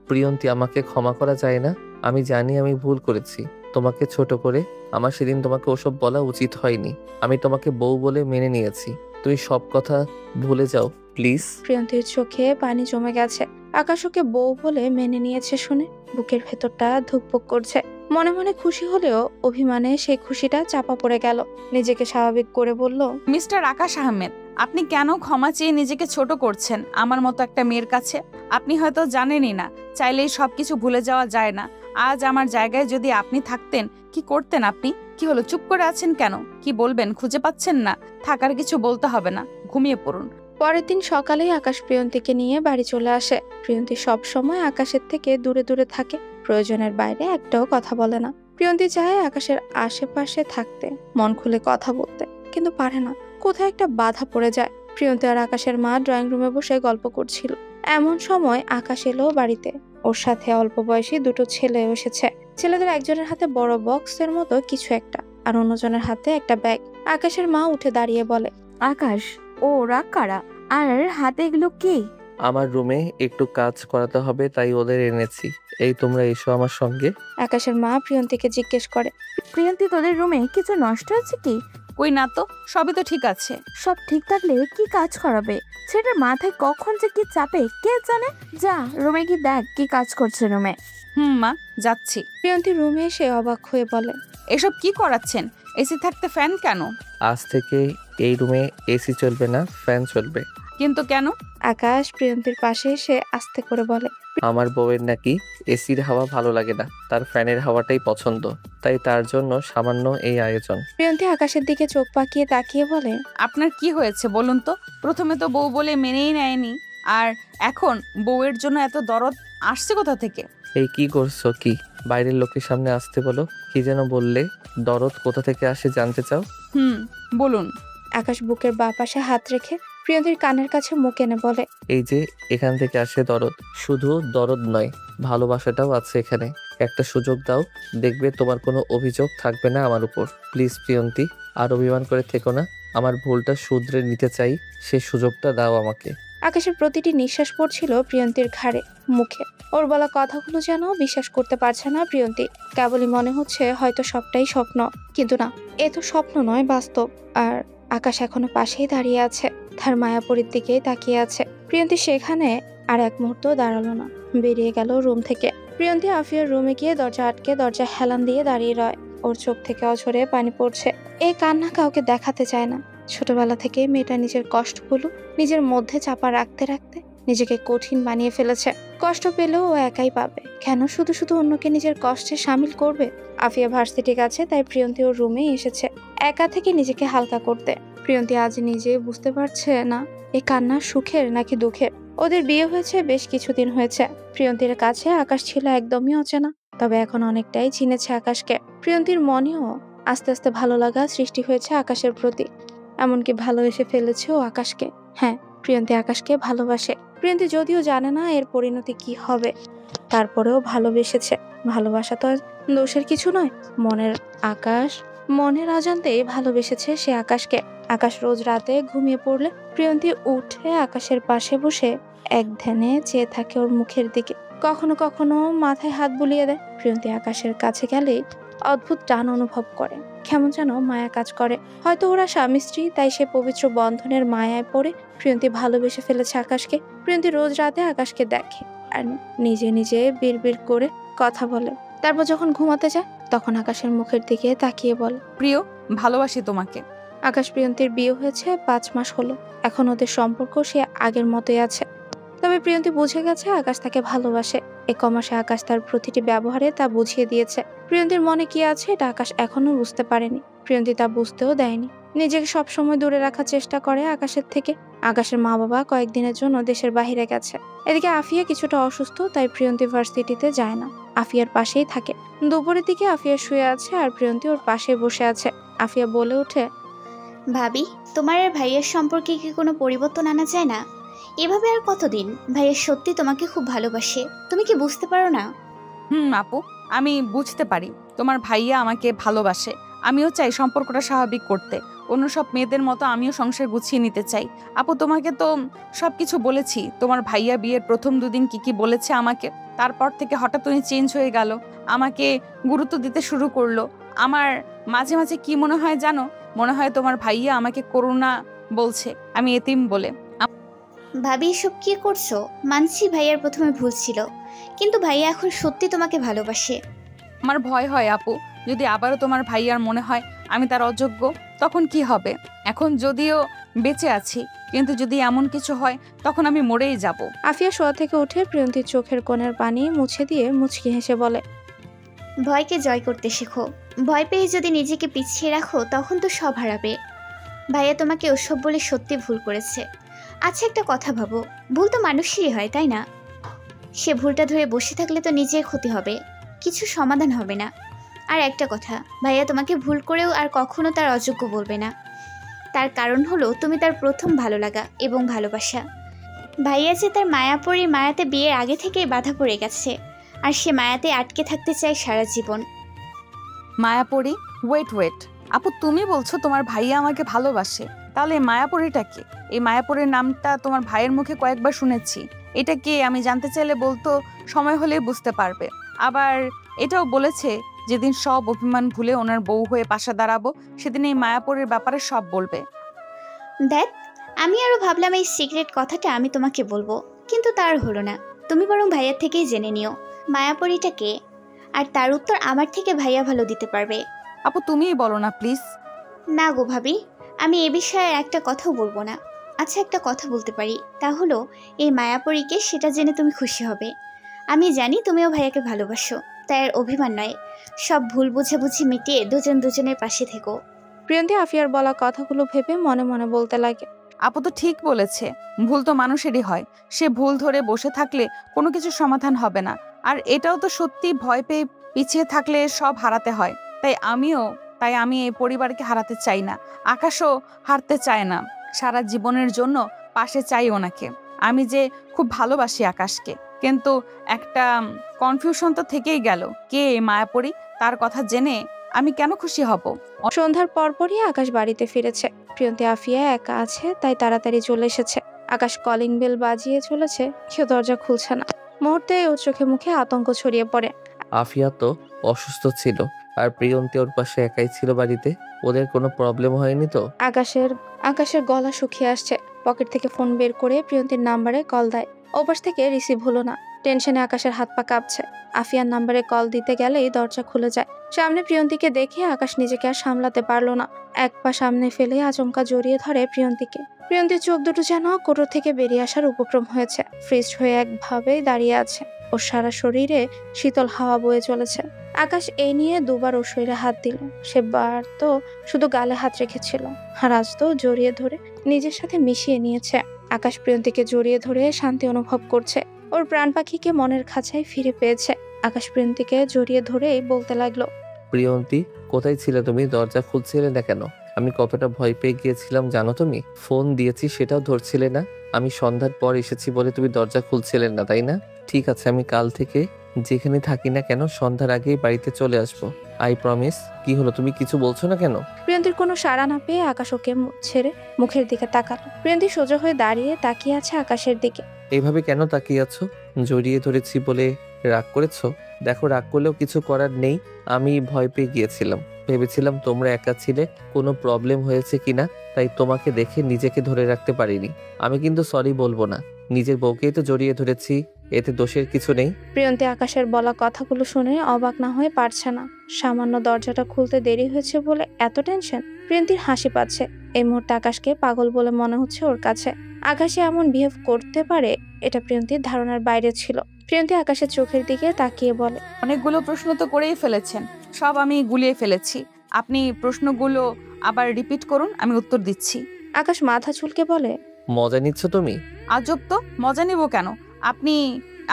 S1: প্রিয়ন্তী, আমাকে ক্ষমা করা যায় না? আমি জানি আমি ভুল করেছি তোমাকে ছোট করে। আমার সেদিন তোমাকে ওসব বলা উচিত হয়নি। আমি তোমাকে বউ বলে মেনে নিয়েছি। তুই সব কথা ভুলে যাও প্লিজ।
S2: প্রিয়ন্তীর চোখে পানি জমে গেছে। আকাশ ওকে বউ বলে মেনে নিয়েছে শুনে বুকের ভেতরটা ধুকপুক করছে। মনে মনে খুশি হলেও অভিমানে সেই খুশিটা চাপা পড়ে গেল। নিজেকে স্বাভাবিক করে বলল,
S3: মিস্টার আকাশ আহমেদ, আপনি কেন ক্ষমা চেয়ে নিজেকে ছোট করছেন আমার মতো একটা মেয়ের কাছে? আপনি হয়তো জানেনই না, চাইলেই সবকিছু ভুলে যাওয়া যায় না। আজ আমার জায়গায় যদি আপনি থাকতেন, কি করতেন আপনি? কি হলো, চুপ করে আছেন কেন? কি বলবেন খুঁজে পাচ্ছেন না? থাকার কিছু বলতে হবে না, ঘুমিয়ে পড়ুন।
S2: পরের দিন সকালেই আকাশ প্রিয়ন্তীকে নিয়ে বাড়ি চলে আসে। প্রিয়ন্তী সব সময় আকাশের থেকে দূরে দূরে থাকে, প্রয়োজনের বাইরে একটাও কথা বলে না। প্রিয়ন্তী চায় আকাশের আশেপাশে থাকতে, মন খুলে কথা বলতে, কিন্তু পারে না। কোথায় একটা বাধা পড়ে যায়। প্রিয়ন্তী আর আকাশের মা ড্রয়িং রুমে বসে গল্প করছিল। এমন সময় আকাশ এলো বাড়িতে। ওর সাথে অল্প বয়সী দুটো ছেলে এসেছে। ছেলেদের একজনের হাতে বড় বক্সের মতো কিছু একটা, আর অন্যজনের হাতে একটা ব্যাগ। আকাশের মা উঠে দাঁড়িয়ে বলে,
S4: আকাশ, ওরা কারা? আর হাতে এগুলো কি?
S1: আমার রুমে একটু কাজ করাতে হবে, তাই ওদের এনেছি। এই তোমরা এসো আমার সঙ্গে।
S2: আকাশের মা প্রিয়ন্তীকে জিজ্ঞেস করে,
S4: প্রিয়ন্তী, তোদের রুমে কিছু নষ্ট হচ্ছে কি?
S3: কই না তো, সবই তো ঠিক আছে।
S4: সব ঠিক থাকলে কি কাজ করাবে? ছেলেটার মাথায় কখন যে কি চাপে কে জানে। যা রুমে কি দেখ কি কাজ করছে রুমে।
S3: মা, যাচ্ছি।
S2: প্রিয়ন্তী রুমে এসে অবাক হয়ে বলে,
S3: এসব কি করাচ্ছেন? এসি থাকতে ফ্যান কেন?
S1: আজ থেকে এই রুমে এসি চলবে না, ফ্যান চলবে।
S3: কিন্তু কেন?
S2: আকাশ প্রিয়ন্তীর পাশে এসে আস্তে করে বলে,
S1: আমার বউয়ের নাকি এসির হাওয়া ভালো লাগে না, তার ফ্যানের হাওয়াটাই পছন্দ, তাই তার জন্য সামান্য এই আয়োজন।
S2: প্রিয়ন্তী আকাশের দিকে চোখ পাকিয়ে তাকিয়ে বলে,
S3: আপনার কি হয়েছে বলুন তো? প্রথমে তো বউ বলে মেনেই নেয়নি, আর এখন বউয়ের জন্য এত দরদ আসছে কোথা থেকে?
S1: এই কি করছো? কি বাইরের লোকের সামনে আসতে বলো? কি যেন বললে? দরদ কোথা থেকে আসে জানতে চাও?
S3: বলুন।
S2: আকাশ বুকের বাঁ পাশে হাত রেখে প্রিয়ন্তীর কানের কাছে মুখ এনে বলে,
S1: এই যে এখান থেকে আসে দরদ। শুধু দরদ নয়, ভালোবাসাটাও আছে এখানে। একটা সুযোগ দাও, দেখবে তোমার কোনো অভিযোগ থাকবে না আমার উপর। প্লিজ প্রিয়ন্তী, আর অভিমান করে থেকো না। আমার ভুলটা শুধরে নিতে চাই, সে সুযোগটা দাও আমাকে।
S2: আকাশের প্রতিটি নিঃশ্বাস পড়ছিল প্রিয়ন্তীর ঘাড়ে, মুখে। ওর বলা কথাগুলো যেন বিশ্বাস করতে পারছে না প্রিয়ন্তী। কেবলই মনে হচ্ছে হয়তো সবটাই স্বপ্ন, কিন্তু না, এ তো স্বপ্ন নয়, বাস্তব। আর আকাশ এখনো পাশেই দাঁড়িয়ে আছে, তার মায়াপুরীর দিকেই তাকিয়ে আছে। প্রিয়ন্তী সেখানে আর এক মুহূর্ত দাঁড়ালো না, বেরিয়ে গেল রুম থেকে। প্রিয়ন্তী আফিয়ার রুমে গিয়ে দরজা আটকে দরজা হেলান দিয়ে দাঁড়িয়ে রয়। ওর চোখ থেকে অঝরে পানি পড়ছে। এই কান্না কাউকে দেখাতে চায় না। ছোটবেলা থেকে মেয়েটা নিজের কষ্টগুলো নিজের মধ্যে চাপা রাখতে রাখতে নিজেকে কঠিন বানিয়ে ফেলেছে। কষ্ট পেলেও ও একাই পাবে, কেন শুধু শুধু অন্যকে নিজের কষ্টে সামিল করবে? আফিয়া ভার্সিটি গেছে, তাই প্রিয়ন্তী ওর রুমে এসেছে একা থেকে নিজেকে হালকা করতে। প্রিয়ন্তী আজ নিজে বুঝতে পারছে না এই কান্না সুখের নাকি দুঃখের। ওদের বিয়ে হয়েছে বেশ কিছুদিন হয়েছে। প্রিয়ন্তীর কাছে আকাশ ছিল একদমই অচেনা, তবে এখন অনেকটাই চিনেছে আকাশকে। প্রিয়ন্তীর মনেও আস্তে আস্তে ভালো লাগা সৃষ্টি হয়েছে আকাশের প্রতি, এমনকি ভালোবেসে ফেলেছে ও আকাশকে। হ্যাঁ, প্রিয়ন্তী আকাশকে ভালোবাসে। প্রিয়ন্তী যদিও জানে না এর পরিণতি কি হবে, তারপরেও ভালোবেসেছে। ভালোবাসা তো দোষের কিছু নয়। মনের অজান্তেই ভালোবেসেছে সে আকাশকে। আকাশ রোজ রাতে ঘুমিয়ে পড়লে প্রিয়ন্তী উঠে আকাশের পাশে বসে এক ধ্যানে চেয়ে থাকে ওর মুখের দিকে। কখনো কখনো মাথায় হাত বুলিয়ে দেয়। প্রিয়ন্তী আকাশের কাছে গেলে অদ্ভুত টান অনুভব করে, কেমন যেন মায়া কাজ করে। হয়তো ওরা স্বামী স্ত্রী, তাই সে পবিত্র বন্ধনের মায়ায় পড়ে প্রিয়ন্তী ভালোবেসে ফেলেছে আকাশকে। প্রিয়ন্তী রোজ রাতে আকাশকে দেখে আর নিজে নিজে বিড়বিড় করে কথা বলে। তারপর যখন ঘুমাতে যায় তখন আকাশের মুখের দিকে তাকিয়ে বলে,
S3: প্রিয়, ভালোবাসি তোমাকে।
S2: আকাশ প্রিয়ন্তীর বিয়ে হয়েছে 5 মাস হলো। এখন ওদের সম্পর্ক সে আগের মতোই আছে, তবে প্রিয়ন্তী বুঝে গেছে আকাশ তাকে ভালোবাসে। এ কমাসে আকাশ তার প্রতিটি ব্যবহারে তা বুঝিয়ে দিয়েছে। প্রিয়ন্তীর মনে কি আছে এটা আকাশ এখনো বুঝতে পারেনি, প্রিয়ন্তী তা বুঝতেও দেয়নি। নিজেকে সবসময় দূরে রাখার চেষ্টা করে আকাশের থেকে। আকাশের মা বাবা কয়েকদিনের জন্য দেশের বাইরে গেছে। এদিকে আফিয়া কিছুটা অসুস্থ, তাই প্রিয়ন্তী ভার্সিটিতে যায় না, আফিয়ার পাশেই থাকে। দুপুরের দিকে আফিয়া শুয়ে আছে আর প্রিয়ন্তী ওর পাশে বসে আছে। আফিয়া বলে ওঠে,
S5: ভাবি, তোমার আর ভাইয়ের সম্পর্কে কি কোনো পরিবর্তন আনা যায় না? এভাবে আর কতদিন? ভাইয়া সত্যি তোমাকে খুব ভালোবাসে, তুমি কি বুঝতে পারো না?
S3: আপু, আমি বুঝতে পারি তোমার ভাইয়া আমাকে ভালোবাসে। আমিও চাই সম্পর্কটা স্বাভাবিক করতে। অন্য সব মেয়েদের মতো আমিও সংসার গুছিয়ে নিতে চাই। আপু, তোমাকে তো সবকিছু বলেছি। তোমার ভাইয়া বিয়ের প্রথম দুদিন কি বলেছে আমাকে, তারপর থেকে হঠাৎ উনি চেঞ্জ হয়ে গেল, আমাকে গুরুত্ব দিতে শুরু করলো। আমার মাঝে মাঝে কি মনে হয় জানো? মনে হয় তোমার ভাইয়া আমাকে করুণা বলছে, আমি এতিম বলে।
S5: ভাবি এসব কি করছো? মানছি ভাইয়ার প্রথমে ভুল ছিল, কিন্তু ভাইয়া এখন সত্যি তোমাকে ভালোবাসে।
S3: আমার ভয় হয় আপু, যদি আবারও তোমার ভাইয়ার মনে হয় আমি তার অযোগ্য, তখন কি হবে? এখন যদিও বেঁচে আছি, কিন্তু যদি এমন কিছু হয় তখন আমি মরেই যাব।
S2: আফিয়া শোয়া থেকে উঠে প্রিয়ন্তীর চোখের কোণের পানি মুছে দিয়ে মুচকি হেসে বলে,
S5: ভয়কে জয় করতে শেখো। ভয় পেয়ে যদি নিজেকে পিছিয়ে রাখো তখন তো সব হারাবে। ভাইয়া তোমাকে ওসব বলে সত্যি ভুল করেছে। আচ্ছা, একটা কথা ভাবো, ভুল তো মানুষেরই হয়, তাই না? সে ভুলটা ধরে বসে থাকলে তো নিজের ক্ষতি হবে, কিছু সমাধান হবে না। আর একটা কথা, ভাইয়া তোমাকে ভুল করেও আর কখনো তার অযোগ্য বলবে না। তার কারণ হলো তুমি তার প্রথম ভালো লাগা এবং ভালোবাসা। ভাইয়া যে তার মায়াপরীর মায়াতে বিয়ের আগে থেকেই বাধা পড়ে গেছে, আর সে মায়াতে আটকে থাকতে চায় সারা জীবন।
S3: মায়াপরী? ওয়েট আপু, তুমি বলছো তোমার ভাইয়া আমাকে ভালোবাসে, তাহলে এই মায়াপরীটা কে? এই মায়াপরীর নামটা তোমার ভাইয়ের মুখে কয়েকবার শুনেছি। এটা কে আমি জানতে চাইলে বলতো সময় হলে বুঝতে পারবে। আবার এটাও বলেছে যেদিন সব অভিমান ভুলে ওনার বউ হয়ে পাশে দাঁড়াবো, সেদিন এই মায়াপরীর ব্যাপারে সব বলবে।
S5: দেখ, আমি আরো ভাবলাম এই সিক্রেট কথাটা আমি তোমাকে বলবো, কিন্তু তার হলো না। তুমি বরং ভাইয়ার থেকেই জেনে নিও মায়াপরীটা কে, আর তার উত্তর আমার থেকে ভাইয়া ভালো দিতে পারবে।
S3: আপু, তুমিই বলো না প্লিজ।
S5: না গো ভাবি, আমি এ বিষয়ে একটা কথাও বলবো না। আচ্ছা, একটা কথা বলতে পারি, তা হলো এই মায়াপরীকে, সেটা জেনে তুমি খুশি হবে। আমি জানি তুমিও ভাইয়াকে ভালোবাসো, তাই আর অভিমান নয়, সব ভুল বুঝাবুঝি মিটিয়ে দুজন দুজনের পাশে থেকো।
S2: প্রিয়ন্তী আফিয়ার বলা কথাগুলো ভেবে মনে মনে বলতে লাগে,
S3: আপু তো ঠিক বলেছে, ভুল তো মানুষেরই হয়। সে ভুল ধরে বসে থাকলে কোনো কিছু সমাধান হবে না। আর এটাও তো সত্যি, ভয় পেয়ে পিছিয়ে থাকলে সব হারাতে হয়। তাই আমি এই পরিবারকে হারাতে চাই না, আকাশও হারতে চায় না। সারা জীবনের জন্য পাশে চাই ওনাকে। আমি যে খুব ভালোবাসি আকাশকে, কিন্তু একটা কনফিউশন তো থেকেই গেল, কে এই মায়াপরী? তার কথা জেনে আমি কেন খুশি হব?
S2: সন্ধ্যার পরপরই আকাশ বাড়িতে ফিরেছে। প্রিয়ন্তী আফিয়া একা আছে, তাই তাড়াতাড়ি চলে এসেছে। আকাশ কলিং বেল বাজিয়ে চলেছে, কেউ দরজা খুলছে না। মুহূর্তে ওর চোখে মুখে আতঙ্ক ছড়িয়ে পড়ে।
S1: আফিয়া তো অসুস্থ ছিল, আর প্রিয়ন্তী ওর পাশে একাই ছিল বাড়িতে। ওদের কোনো প্রবলেম হয়নি তো?
S2: আকাশের গলা শুকিয়ে আসছে। পকেট থেকে ফোন বের করে প্রিয়ন্তীর নাম্বারে কল দেয়। ওপাশ থেকে রিসিভ হলো না। টেনশনে আকাশের হাত পা কাঁপছে। আফিয়ার নাম্বারে কল দিতে গেলেই দরজা খুলে যায়। সামনে প্রিয়ন্তীকে দেখে আকাশ নিজেকে আর সামলাতে পারলো না। এক পা সামনে ফেলে আচমকা জড়িয়ে ধরে প্রিয়ন্তীকে। প্রিয়ন্তীর চোখ দুটো যেন কোটর থেকে বেরিয়ে আসার উপক্রম হয়েছে। ফ্রিজ হয়ে একভাবেই দাঁড়িয়ে আছে। ওর সারা শরীরে শীতল হাওয়া বয়ে চলেছে। আকাশ এই নিয়ে দুবার ওর শরীরে হাত দিল। সেবার তো শুধু গালে হাত রেখেছিল, আর আজ তো জড়িয়ে ধরে নিজের সাথে মিশিয়ে নিয়েছে। আকাশ প্রিয়ন্তীকে জড়িয়ে ধরে শান্তি অনুভব করছে। ওর প্রাণ পাখিকে মনের খাঁচায় ফিরে পেয়েছে। আকাশ প্রিয়ন্তীকে জড়িয়ে ধরেই বলতে লাগলো,
S1: প্রিয়ন্তী, কোথায় ছিলে তুমি? দরজা খুলছিলে না কেন? আমি কতটা ভয় পেয়ে গিয়েছিলাম জানো তুমি? ফোন দিয়েছি সেটাও ধরছিলে না। আমি সন্ধ্যার পর এসেছি বলে তুমি দরজা খুলছিলে না, তাই না? ঠিক আছে, আমি কাল থেকে যেখানে থাকি না কেন সন্ধ্যার আগেই বাড়িতে চলে আসবো। I promise. কি হলো, তুমি কিছু বলছো না কেন?
S2: প্রিয়ন্তীর কোনো সাড়া না পেয়ে আকাশ ওকে ছেড়ে মুখের দিকে তাকালো। প্রিয়ন্তী সোজা হয়ে দাঁড়িয়ে তাকিয়ে আছে আকাশের দিকে।
S1: এইভাবে কেন তাকিয়ে আছো? জড়িয়ে ধরেছি বলে রাগ করেছো? দেখো, রাগ করলেও কিছু করার নেই। আমি ভয় পেয়ে গিয়েছিলাম, ভেবেছিলাম তোমরা একা ছিলে, কোনো প্রবলেম হয়েছে কিনা, তাই তোমাকে দেখে নিজেকে ধরে রাখতে পারিনি। আমি কিন্তু সরি বলবো না, নিজের বউকেই তো জড়িয়ে ধরেছি, এতে দোষের কিছু নেই।
S2: প্রিয়ন্তী আকাশের বলা কথাগুলো শুনে অবাক না হয়ে পারছে না। সামান্য দরজাটা খুলতে দেরি হয়েছে বলে এত টেনশন। প্রিয়ন্তীর হাসি পাচ্ছে। এই মুহূর্তে আকাশকে পাগল বলে মনে হচ্ছে ওর কাছে। আকাশে এমন বিহেভ করতে পারে, এটা প্রিয়ন্তীর ধারণার বাইরে ছিল। প্রিয়ন্তী আকাশের চোখের দিকে তাকিয়ে বলে,
S3: অনেকগুলো প্রশ্ন তো করেই ফেলেছেন, সব আমি গুলিয়ে ফেলেছি। আপনি প্রশ্নগুলো আবার রিপিট করুন, আমি উত্তর দিচ্ছি।
S2: আকাশ মাথা চুলকে বলে,
S1: মজা নিচ্ছ তুমি?
S3: আজব তো, মজা নিব কেন?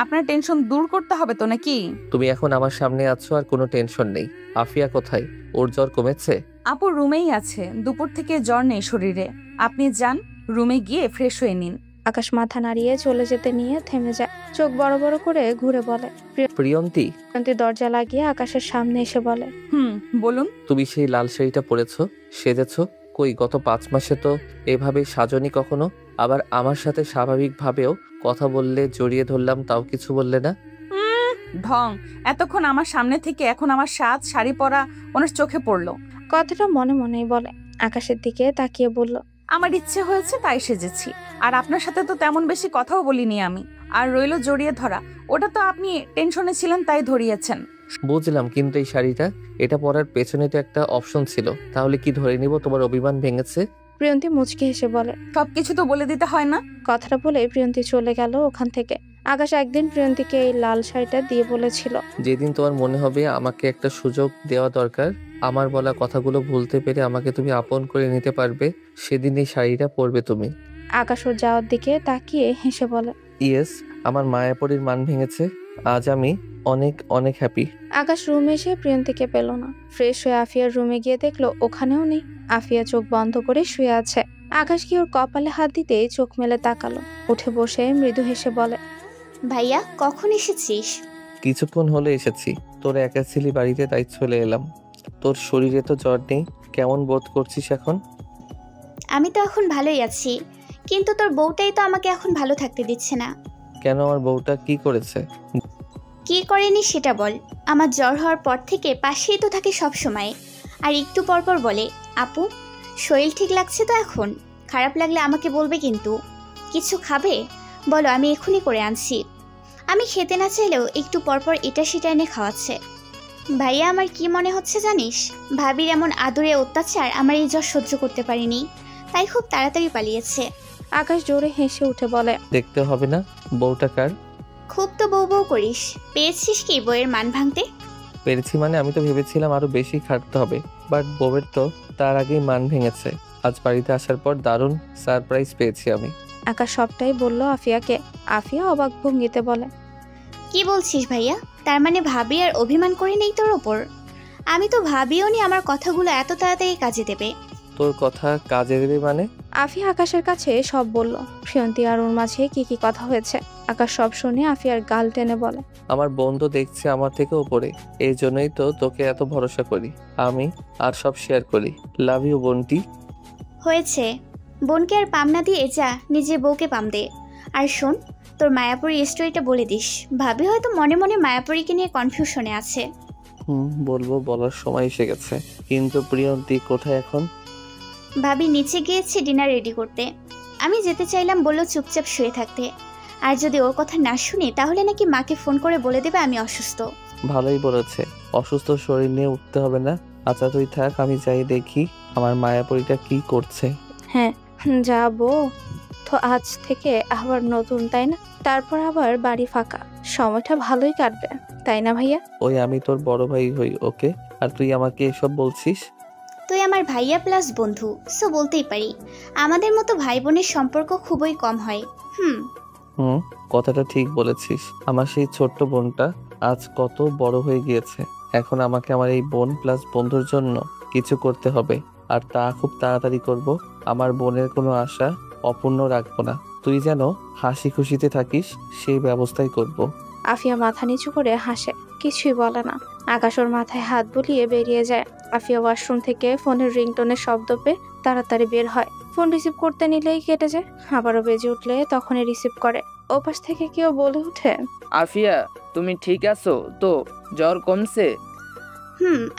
S3: আপনার টেনশন দূর করতে হবে তো নাকি?
S1: তুমি এখন আমার সামনে আছো আর কোনো টেনশন নেই। আফিয়া কোথায়? ওর জ্বর কমেছে?
S3: আপু রুমেই আছে, দুপুর থেকে জ্বর নেই শরীরে। আপনি যান, রুমে গিয়ে ফ্রেশ হয়ে নিন।
S2: আকাশ মাথা নাড়িয়ে চলে যেতে নিয়ে থেমে যায়, চোখ বড় বড় করে ঘুরে বলে।
S1: প্রিয়ন্তী,
S2: প্রিয়ন্তী দরজা লাগিয়ে আকাশের সামনে এসে বলে,
S3: বলুন।
S1: তুমি সেই লাল শাড়িটা পরেছো, সেজেছো, কই গত 5 মাসে তো এভাবে সাজনি কখনো। আবার আমার সাথে স্বাভাবিকভাবেও কথা বললে, জড়িয়ে ধরলাম, তাও কিছু বললে না।
S3: ঢং, এতক্ষণ আমার সামনে থেকে এখন আমার সাজ শাড়ি পরা ওনার চোখে পড়লো।
S2: কথাটা মনে মনেই বলে। আকাশের দিকে তাকিয়ে বলল,
S3: আমার ইচ্ছে হয়েছে তাই সেজেছি, আর আপনার সাথে তো তেমন বেশি কথাও বলিনি আমি। আর রইলো জড়িয়ে ধরা, ওটা তো আপনি টেনশনে ছিলেন তাই ধরিয়েছেন।
S1: বুঝলাম, কিন্তু এই শাড়িটা, এটা পরার পেছনে তো একটা অপশন ছিল, তাহলে কি ধরে নিব তোমার অভিমান ভেঙেছে?
S2: প্রিয়ন্তী মুচকে হেসে বলে,
S3: সবকিছু তো বলে দিতে হয় না।
S2: কথাটা বলে প্রিয়ন্তী চলে গেল ওখান থেকে। আকাশ একদিন প্রিয়ন্তীকে এই লাল শাড়িটা দিয়ে বলেছিল,
S1: যেদিন তোমার মনে হবে আমাকে একটা সুযোগ দেওয়া দরকার, আমার বলা কথাগুলো ভুলতে পেরে আমাকে তুমি আপন করে নিতে পারবে, সেদিন এই শাড়িটা পরবে তুমি।
S2: আকাশ ওর যাওয়ার দিকে তাকিয়ে হেসে বলে,
S1: ইয়েস, আমার মায়াপরীর মান ভেঙেছে, আজ আমি অনেক অনেক হ্যাপি।
S2: আকাশ রুমে এসে প্রিয়ন্তীকে পেল না। ফ্রেশ হয়ে আফিয়ার রুমে গিয়ে দেখলো ওখানেও নেই। আফিয়া চোখ বন্ধ করে শুয়ে আছে। আকাশ কি ওর কপালে হাত দিতে চোখ মেলে তাকালো, উঠে বসে মৃদু হেসে বলে,
S5: ভাইয়া কখন এসেছিস?
S1: কিছুক্ষণ হলে এসেছি, তোর একা ছিলি বাড়িতে তাই চলে এলাম। তোর শরীরে তো জ্বর নেই, কেমন বোধ করছিস এখন?
S5: আমি তো এখন ভালোই আছি, কিন্তু তোর বউটাই তো আমাকে এখন ভালো থাকতে দিচ্ছে না।
S1: কেন, আমার বউটা কি করেছে?
S5: কি করেনি সেটা বল। আমার জ্বর হওয়ার পর থেকে পাশেই তো থাকে সব সময়, আর একটু পর পর বলে, আপু শরীর ঠিক লাগছে তো এখন? খারাপ লাগলে আমাকে বলবে কিন্তু। কিছু খাবে বলো, আমি এখনই করে আনছি। আমি খেতে না চাইলেও একটু পরপর এটা সেটা এনে খাওয়াচ্ছে। ভাইয়া আমার কি মনে হচ্ছে জানিস? ভাবির এমন আদরে অত্যাচার আমার এই জ্বর সহ্য করতে পারিনি, তাই খুব তাড়াতাড়ি পালিয়েছে।
S2: আকাশ জোরে হেসে উঠে বলে,
S1: দেখতে হবে না বউটা কার?
S5: খুব তো বউ বউ করিস, পেয়েছিস কি বইয়ের মান ভাঙতে?
S1: পেরেছি মানে, আমি তো ভেবেছিলাম আরো বেশি খাটতে হবে, বাট বউয়ের তো তার আগেই মান ভেঙেছে। আজ বাড়িতে আসার পর দারুণ সারপ্রাইজ পেয়েছি আমি।
S2: আকাশ সবটাই বলল আফিয়াকে। আফিয়া অবাক ভঙ্গিতে বলে,
S5: কি বলছিস ভাইয়া? তার মানে ভাবি আর অভিমান করে নেই তোর ওপর? আমি তো ভাবিও নি আমার কথাগুলো এত তাড়াতাড়ি কাজে দেবে।
S1: তোর কথা কাজে দেবে মানে?
S2: আফিয়া আকাশের কাছে সব বলল, প্রিয়ন্তী আর ওর মাঝে কি কি কথা হয়েছে। আকাশ সব শুনে আফিয়ার গাল টেনে বলে,
S1: আমার বন্ধু দেখছে আমার থেকে উপরে, এই জন্যই তো তোকে এত ভরসা করি আমি, আর সব শেয়ার করি। Love you বন্টি।
S5: হয়েছে, বোনকে আর পাম না দিয়ে যা নিজের বউকে পাম দে। আর শোন, তোর মায়াপুরী স্টোরিটা বলে দিস। ভাবি হয়তো মনে মনে মায়াপুরীকে নিয়ে কনফিউশনে আছে।
S1: বলবো, বলার সময় এসে গেছে। কিন্তু প্রিয়ন্তী কোথায় এখন?
S5: ভাবি নিচে গিয়েছে ডিনার রেডি করতে। আমি যেতে চাইলাম, বললো চুপচাপ শুয়ে থাকতে। আর যদি ওর কথা না শুনি তাহলে নাকি মাকে ফোন করে বলে দেবে আমি অসুস্থ।
S1: ভালোই বলেছে, অসুস্থ শরীর নিয়ে উঠতে হবে না। আচ্ছা তুই থাক, আমি যাই দেখি আমার মায়াপরীটা কি করছে।
S2: হ্যাঁ যাবো তো, আজ থেকে আবার নতুন, তাই না? তারপর আবার বাড়ি ফাঁকা, সময়টা ভালোই কাটবে, তাই না ভাইয়া?
S1: ওই আমি তোর বড় ভাই হই, ওকে? আর তুই আমাকে এসব বলছিস?
S5: তুই আমার ভাইয়া প্লাস বন্ধু, সো বলতেই পারি। আমাদের মতো ভাই বোনের সম্পর্ক খুবই কম হয়।
S1: কথাটা ঠিক বলেছিস। আমার সেই ছোট্ট বোনটা আজ কত বড় হয়ে গিয়েছে। এখন আমাকে আমার এই বোন প্লাস বন্ধুর জন্য কিছু করতে হবে, আর তা খুব তাড়াতাড়ি করব। আমার বোনের কোনো আশা অপূর্ণ রাখবো না। তুই যেন হাসি খুশিতে থাকিস সেই ব্যবস্থাই করব।
S2: আফিয়া মাথা নিচু করে হাসে, কিছুই বলে না। আকাশ ওর মাথায় হাত বুলিয়ে বেরিয়ে যায়। আফিয়া ওয়াশরুম থেকে ফোনের রিংটোনের শব্দ পেয়ে তাড়াতাড়ি বের হয়। ফোন রিসিভ করতে নিলেই কেটে যায়, আবারও বেজে উঠলে তখনই রিসিভ করে। ওপাশ থেকে কেউ বলে উঠে,
S6: আফিয়া তুমি ঠিক আছো তো? জ্বর কমছে?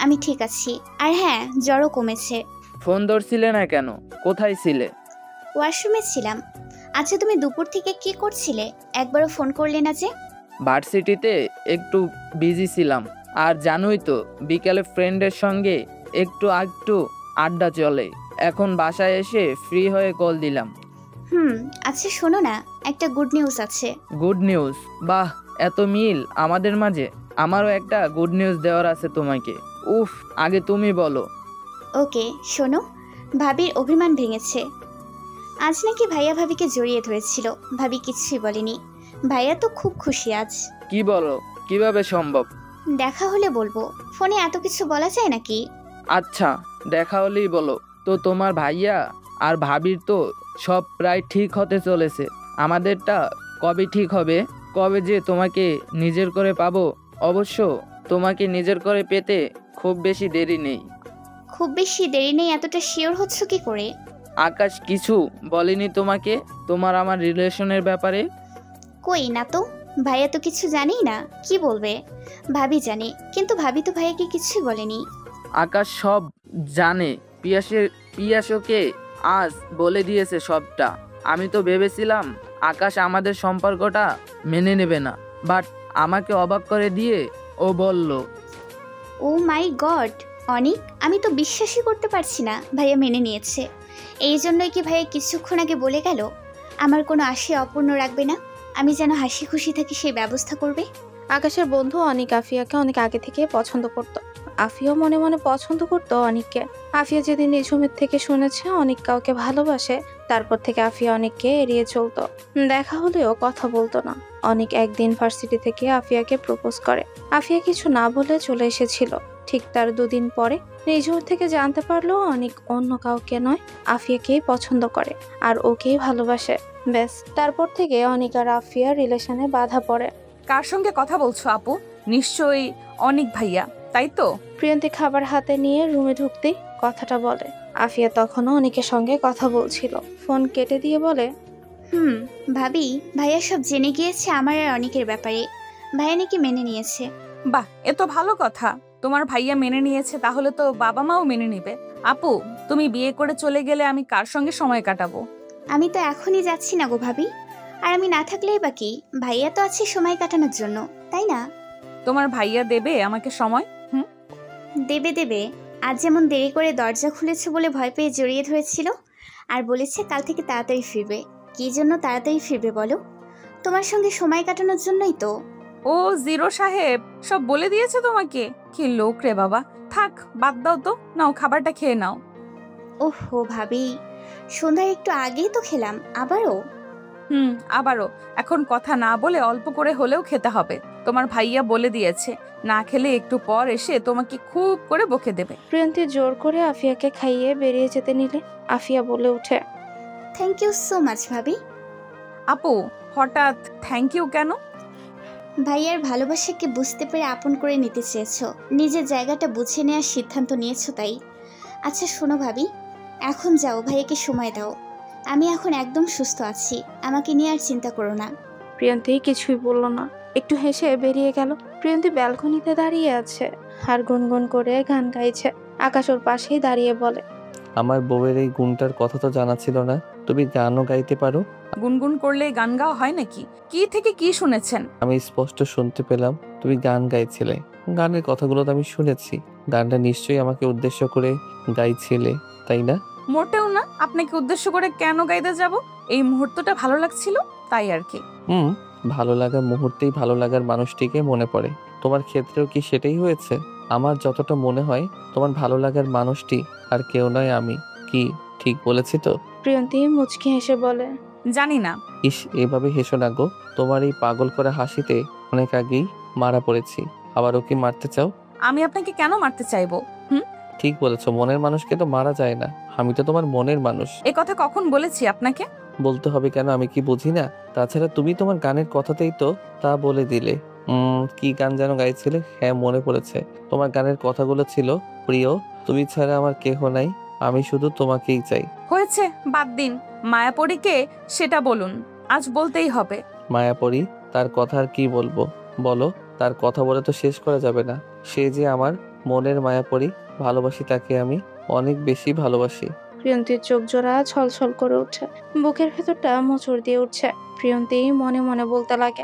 S5: আমি ঠিক আছি, আর হ্যাঁ জ্বরও কমেছে।
S6: ফোন ধরছিলে না কেন? কোথায় ছিলে?
S5: ওয়াশরুমে ছিলাম। আচ্ছা তুমি দুপুর থেকে কি করছিলে? একবারও ফোন করলে না যে?
S6: ভার্সিটিতে একটু বিজি ছিলাম, আর জানোই তো বিকেলে ফ্রেন্ডের সঙ্গে একটু আড্ডা চলে। এখন বাসায় এসে ফ্রি হয়ে কল দিলাম।
S5: আচ্ছা শোনো না, একটা গুড নিউজ আছে।
S6: Good news? বাহ, এত মিল আমাদের মাঝে। আমারও একটা গুড নিউজ দেওয়ার আছে তোমাকে। উফ, আগে তুমি বলো।
S5: ওকে শোনো, ভাবির অভিমান ভেঙেছে। আজ নাকি ভাইয়া ভাবিকে জড়িয়ে ধরেছিল, ভাবি কিছুই বলেনি। ভাইয়া তো খুব খুশি আজ।
S6: কি বলো? কিভাবে সম্ভব?
S5: দেখা হলে বলবো, ফোনে এত কিছু বলা যায় নাকি?
S6: আচ্ছা দেখা হলেই বলো। তো তোমার ভাইয়া আর ভাবির তো সব প্রায় ঠিক হতে চলেছে। আমাদেরটা কবে ঠিক হবে, কবে যে তোমাকে নিজের করে পাবো। অবশ্য তোমাকে নিজের করে পেতে খুব বেশি দেরি নেই।
S5: খুব বেশি দেরি নেই এতটা শিওর হচ্ছ কি করে?
S6: আকাশ কিছু বলেনি তোমাকে তোমার আমার রিলেশনের ব্যাপারে?
S5: কই না তো, ভাইয়া তো কিছু জানেই না, কি বলবে? ভাবি জানে, কিন্তু ভাবি তো ভাইয়াকে কিছুই বলেনি।
S6: আকাশ সব জানে, পিয়াসকে আজ বলে দিয়েছে সবটা। আমি তো ভেবেছিলাম আকাশ আমাদের সম্পর্কটা মেনে নেবে না, বাট আমাকে অবাক করে দিয়ে ও বলল।
S5: ও মাই গড অনিক, আমি তো বিশ্বাসই করতে পারছি না ভাইয়া মেনে নিয়েছে। এই জন্যই কি ভাইয়া কিছুক্ষণ আগে বলে গেল আমার কোনো আশা অপূর্ণ রাখবে না, আমি যেন হাসি খুশি থাকি সেই ব্যবস্থা করবে।
S2: আকাশের বন্ধু অনিক আফিয়াকে অনেক আগে থেকে পছন্দ করত। আফিয়াও মনে মনে পছন্দ করতো অনিককে। আফিয়া যেদিন নিঝুমের থেকে শুনেছে অনিক কাউকে ভালোবাসে, তারপর থেকে আফিয়া অনিককে এড়িয়ে চলতো। দেখা হলেও কথা বলতো না। অনিক একদিন ভার্সিটি থেকে আফিয়াকে প্রপোজ করে। আফিয়া কিছু না বলে চলে এসেছিল। ঠিক তার 2 দিন পরে নিঝুম থেকে জানতে পারলো অনিক অন্য কাউকে নয়, আফিয়াকেই পছন্দ করে আর ওকেই ভালোবাসে। ব্যাস, তারপর থেকে অনিক আর আফিয়ার রিলেশনে বাধা পড়ে।
S3: কার সঙ্গে কথা বলছো আপু? নিশ্চয়ই অনিক ভাইয়া, তাই তো?
S2: প্রিয়ন্তী খাবার হাতে নিয়ে রুমে ঢুকতেই কথাটা বলে। আফিয়া তখনও অনিকের সঙ্গে কথা বলছিল। ফোন কেটে দিয়ে বলে,
S5: ভাবি, ভাইয়া সব জেনে গিয়েছে আমার আর অনিকের ব্যাপারে। ভাইয়া নাকি মেনে নিয়েছে।
S3: বাহ, এ তো ভালো কথা। তোমার ভাইয়া মেনে নিয়েছে, তাহলে তো বাবা মাও মেনে নিবে। আপু, তুমি বিয়ে করে চলে গেলে আমি কার সঙ্গে সময় কাটাবো?
S5: আমি তো এখনই যাচ্ছি না গো ভাবি। আর আমি না থাকলেই বা কি, ভাইয়া তো আছে সময় কাটানোর জন্য, তাই না?
S3: তোমার ভাইয়া দেবে আমাকে সময়?
S5: দেবে দেবে। আজ যেমন দেরি করে দরজা খুলেছে বলে ভয় পেয়ে জড়িয়ে ধরেছিল, আর বলেছে কাল থেকে তাড়াতাড়ি ফিরবে। কি জন্য তাড়াতাড়ি ফিরবে বলো? তোমার সঙ্গে সময় কাটানোর জন্যই তো।
S3: ও জিরো সাহেব সব বলে দিয়েছে তোমাকে? কি লোক রে বাবা। থাক, বাদ দাও তো, নাও খাবারটা খেয়ে নাও।
S5: ওহো ভাবি, সন্ধ্যার একটু আগেই তো খেলাম, আবারও?
S3: আবারও? এখন কথা না বলে অল্প করে হলেও খেতে হবে। তোমার ভাইয়া বলে দিয়েছে না খেলে একটু পর এসে তোমাকে খুব করে বকে দেবে।
S2: প্রিয়ন্তী জোর করে আফিয়াকে খাইয়ে বেরিয়ে যেতে নিলে আফিয়া বলে ওঠে,
S5: থ্যাংক ইউ সো মাচ ভাবি।
S3: আপু, হঠাৎ থ্যাংক ইউ কেন?
S5: ভাইয়ার ভালোবাসাকে বুঝতে পেরে আপন করে নিতে চেয়েছো, নিজের জায়গাটা বুঝে নেওয়ার সিদ্ধান্ত নিয়েছো তাই। আচ্ছা শোনো ভাবি, এখন যাও, ভাইয়াকে সময় দাও। আমি এখন একদম সুস্থ আছি, আমাকে নিয়ে আর চিন্তা করো না।
S2: প্রিয়ন্তী কিছুই বলল না, একটু হেসে বেরিয়ে গেল। প্রিয়ন্তী ব্যালকনিতে দাঁড়িয়ে আছে আর গুনগুন করে গান গাইছে। আকাশ ওর পাশেই দাঁড়িয়ে বলে,
S1: আমার বউয়ের এই গুণটার কথা তো জানা ছিল না। তুমি গানও গাইতে পারো?
S3: গুনগুন করলে গান গাওয়া হয় নাকি? কি থেকে কি শুনেছেন?
S1: আমি স্পষ্ট শুনতে পেলাম তুমি গান গাইছিলে। গানের কথাগুলো তো আমি শুনেছি। গানটা নিশ্চয়ই আমাকে উদ্দেশ্য করে গাইছিলে, তাই না?
S3: মোটেও না। আপনাকে উদ্দেশ্য করে কেন গাইতে যাব? এই মুহূর্তটা ভালো লাগছিল তাই আর কি।
S1: ভালো লাগার মুহূর্তেই ভালো লাগার মানুষটিকে মনে পড়ে। তোমার ক্ষেত্রেও কি সেটাই হয়েছে? আমার যতটা মনে হয় তোমার ভালো লাগার মানুষটি আর কেউ নয় আমি। কি ঠিক বলেছি তো?
S2: প্রিয়ন্তী মুচকি হেসে বলে,
S3: জানি না।
S1: ইস, এভাবে হেসো না গো। তোমার এই পাগল করা হাসিতে অনেক আগেই মারা পড়েছি, আবার ওকে মারতে চাও?
S3: আমি আপনাকে কেন মারতে চাইবো?
S1: ঠিক বলেছো, মনের মানুষকে তো মারা যায় না। আমি তো তোমার মনের মানুষ।
S3: এ কথা কখন বলেছি আপনাকে?
S1: বলতে হবে কেন, আমি কি বুঝি না? তাছাড়া তুমি তোমার গানের কথাতেই তো তা বলে দিলে। কি গান যেন গাইছিলে? হ্যাঁ, মনে পড়েছে। তোমার গানের কথাগুলো ছিল, প্রিয় তুমি ছাড়া আমার কেহ নাই, আমি শুধু তোমাকেই চাই।
S3: হয়েছে, বাদ দিন। মায়াপরীকে সেটা বলুন, আজ বলতেই হবে।
S1: মায়াপরী, তার কথা আর কি বলবো বলো? তার কথা বলে তো শেষ করা যাবে না। সে যে আমার মনের মায়াপরী, ভালোবাসি তাকে, আমি অনেক বেশি ভালোবাসি।
S2: প্রিয়ন্তীর চোখ জোড়া ছলছল করে উঠছে, বুকের ভেতরটা মোচড় দিয়ে উঠছে। প্রিয়ন্তী মনে মনে বলতে লাগে,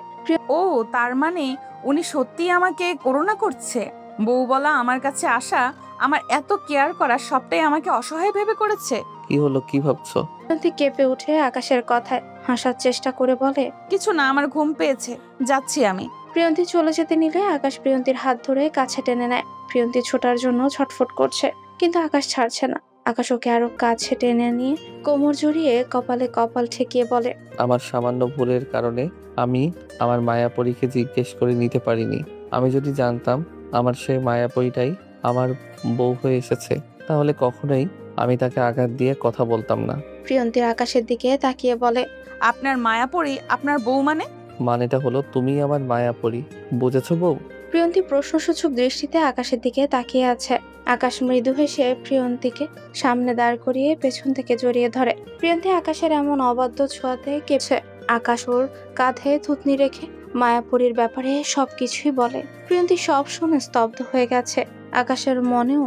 S3: ও তার মানে উনি সত্যিই আমাকে করুণা করছে। বউ বলা, আমার কাছে আসা, আমার এত কেয়ার করা, সবটাই আমাকে অসহায় ভেবে করেছে।
S1: কি হলো, কি ভাবছো?
S2: প্রিয়ন্তী কেঁপে উঠে আকাশের কথায় হাসার চেষ্টা করে বলে,
S3: কিছু না, আমার ঘুম পেয়েছে, যাচ্ছি আমি।
S2: প্রিয়ন্তী চলে যেতে নিলে আকাশ প্রিয়ন্তীর হাত ধরে কাছে টেনে নেয়। প্রিয়ন্তী ছোটার জন্য ছটফট করছে, কিন্তু আকাশ ছাড়ছে না। আকাশ ওকে আরো কাছে টেনে নিয়ে কোমর জড়িয়ে কপালে কপাল ঠেকিয়ে বলে,
S1: আমার সামান্য ভুলের কারণে আমি আমার মায়াপরীকে জিজ্ঞেস করে নিতে পারিনি। আমি যদি জানতাম আমার সেই মায়াপরীটাই আমার বউ হয়ে এসেছে, তাহলে কখনোই আমি তাকে আঘাত দিয়ে কথা বলতাম না।
S2: প্রিয়ন্তীর আকাশের দিকে তাকিয়ে বলে,
S3: আপনার মায়াপরি আপনার বউ মানে?
S1: মানেটা হলো তুমি আমার মায়াপরি, বুঝেছো বউ?
S2: প্রিয়ন্তী প্রশ্নসূচক দৃষ্টিতে আকাশের দিকে তাকিয়ে আছে। আকাশ মৃদু হেসে প্রিয়ন্তীকে সামনে দাঁড় করিয়ে পেছন থেকে জড়িয়ে ধরে। প্রিয়ন্তী আকাশের এমন অবাধ্য ছোঁয়াতে কেঁপছে। আকাশ ওর কাঁধে থুতনি রেখে মায়াপুরীর ব্যাপারে সবকিছুই বলে। প্রিয়ন্তী সব শুনে স্তব্ধ হয়ে গেছে। আকাশের মনেও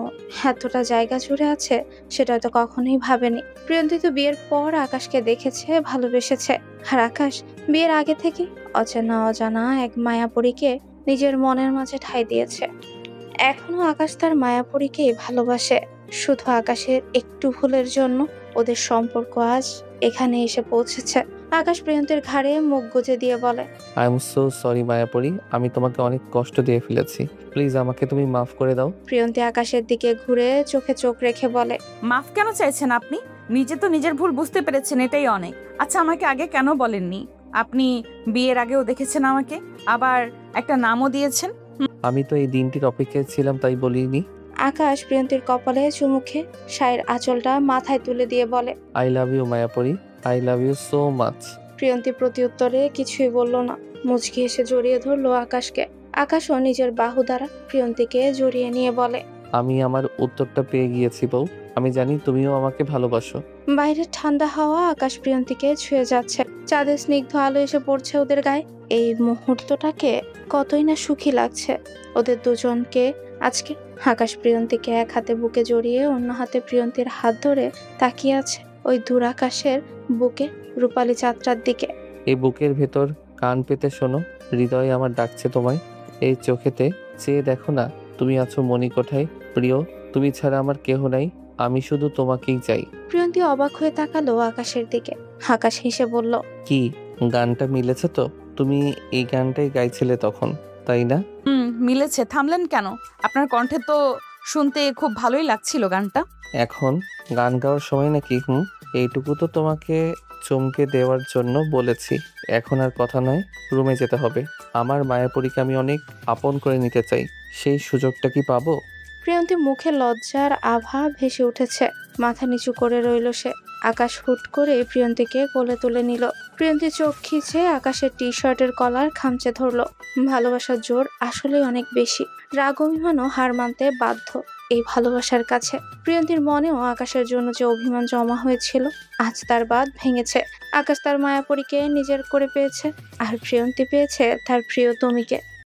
S2: এতটা জায়গা জুড়ে আছে সেটা তো কখনোই ভাবেনি। প্রিয়ন্তী তো বিয়ের পর আকাশকে দেখেছে, ভালোবেসেছে। আর আকাশ বিয়ের আগে থেকে অচেনা অজানা এক মায়াপুরীকে নিজের মনের মাঝে ঠাঁই দিয়েছে। এখনো আকাশ তার মায়াপুরীকেই ভালোবাসে। শুধু আকাশের একটু ভুলের জন্য ওদের সম্পর্ক আজ এখানে এসে পৌঁছেছে। আকাশ প্রিয়ন্তীর ঘাড়ে মুখ গুজে দিয়ে বলে,
S1: আই এম সো সরি মায়াপরি, আমি তোমাকে অনেক কষ্ট দিয়ে ফেলেছি। প্লিজ আমাকে তুমি মাফ করে দাও।
S2: প্রিয়ন্তী আকাশের দিকে ঘুরে চোখে চোখ রেখে বলে,
S3: মাফ কেন চাইছেন আপনি? নিজে তো নিজের ভুল বুঝতে পেরেছেন, এটাই অনেক। আচ্ছা, আমাকে আগে কেন বলেননি? আপনি বিয়ের আগেও দেখেছেন আমাকে, আবার একটা নামও দিয়েছেন।
S1: আমি তো এই দিনটির অপেক্ষায় ছিলাম, তাই বলিনি।
S2: আকাশ প্রিয়ন্তীর কপালে চুমুখে শায়ের আঁচলটা মাথায় তুলে দিয়ে বলে,
S1: I love you Mayapari, I love you so much.
S2: Priyonti প্রত্যুত্তরে কিছুই বলল না, মুচকি এসে জড়িয়ে ধরলো আকাশকে। আকাশও নিজের বাহু দ্বারা প্রিয়ন্তীকে জড়িয়ে নিয়ে বলে,
S1: আমি আমার উত্তরটা পেয়ে গিয়েছি বউ, আমি জানি তুমিও আমাকে ভালোবাসো।
S2: বাইরের ঠান্ডা হাওয়া আকাশ প্রিয়ন্তীকে ছুঁয়ে যাচ্ছে। চাঁদের স্নিগ্ধ আলো এসে পড়ছে ওদের গায়ে। এই মুহূর্তটাকে কতই না সুখী লাগছে ওদের দুজনকে আজকে। আকাশ প্রিয়ন্তীকে এক হাতে বুকে জড়িয়ে অন্য হাতে প্রিয়ন্তীর হাত ধরে তাকিয়ে আছে ওই দূর আকাশের বুকে রূপালী চাঁদটার দিকে।
S1: এই বুকের ভেতর কান পেতে শোনো, হৃদয় আমার ডাকছে তোমায়। এই চোখেতে চেয়ে দেখো না, তুমি আছো মণিকোঠায়। প্রিয়, তুমি ছাড়া আমার কেহ নাই, আমি শুধু তোমাকেই চাই।
S2: প্রিয়ন্তী অবাক হয়ে তাকালো আকাশের দিকে। আকাশ হেসে বলল,
S1: কি গানটা মিলেছে তো? তুমি এই গানটাই গাইছিলে তখন, তাই না?
S3: মিলেছে। থামলেন কেন? আপনার কণ্ঠে তো শুনতে খুব ভালোই লাগছিল গানটা।
S1: এখন গান গাওয়ার সময় নাকি? এইটুকু তো তোমাকে চমকে দেওয়ার জন্য বলেছি। এখন আর কথা নয়, রুমে যেতে হবে। আমার মায়াপরীকে আমি অনেক আপন করে নিতে চাই, সেই সুযোগটা কি পাবো?
S2: প্রিয়ন্তী মুখে লজ্জার আভা ভেসে উঠেছে। মাথা নিচু করে রইল সে। আকাশ হুট করে প্রিয়ন্তীকে কোলে তুলে নিল। প্রিয়ন্তী চোখ খিচে আকাশের টি শার্টের কলার খামচে ধরলো। ভালোবাসার জোর আসলেই অনেক বেশি। রাগ অভিমানও হার মানতে বাধ্য এই ভালোবাসার কাছে। প্রিয়ন্তীর মনেও আকাশের জন্য যে অভিমান জমা হয়েছিল আজ তার বাঁধ ভেঙেছে। আকাশ তার মায়াপরীকে নিজের করে পেয়েছে, আর প্রিয়ন্তী পেয়েছে তার প্রিয়তমীকে।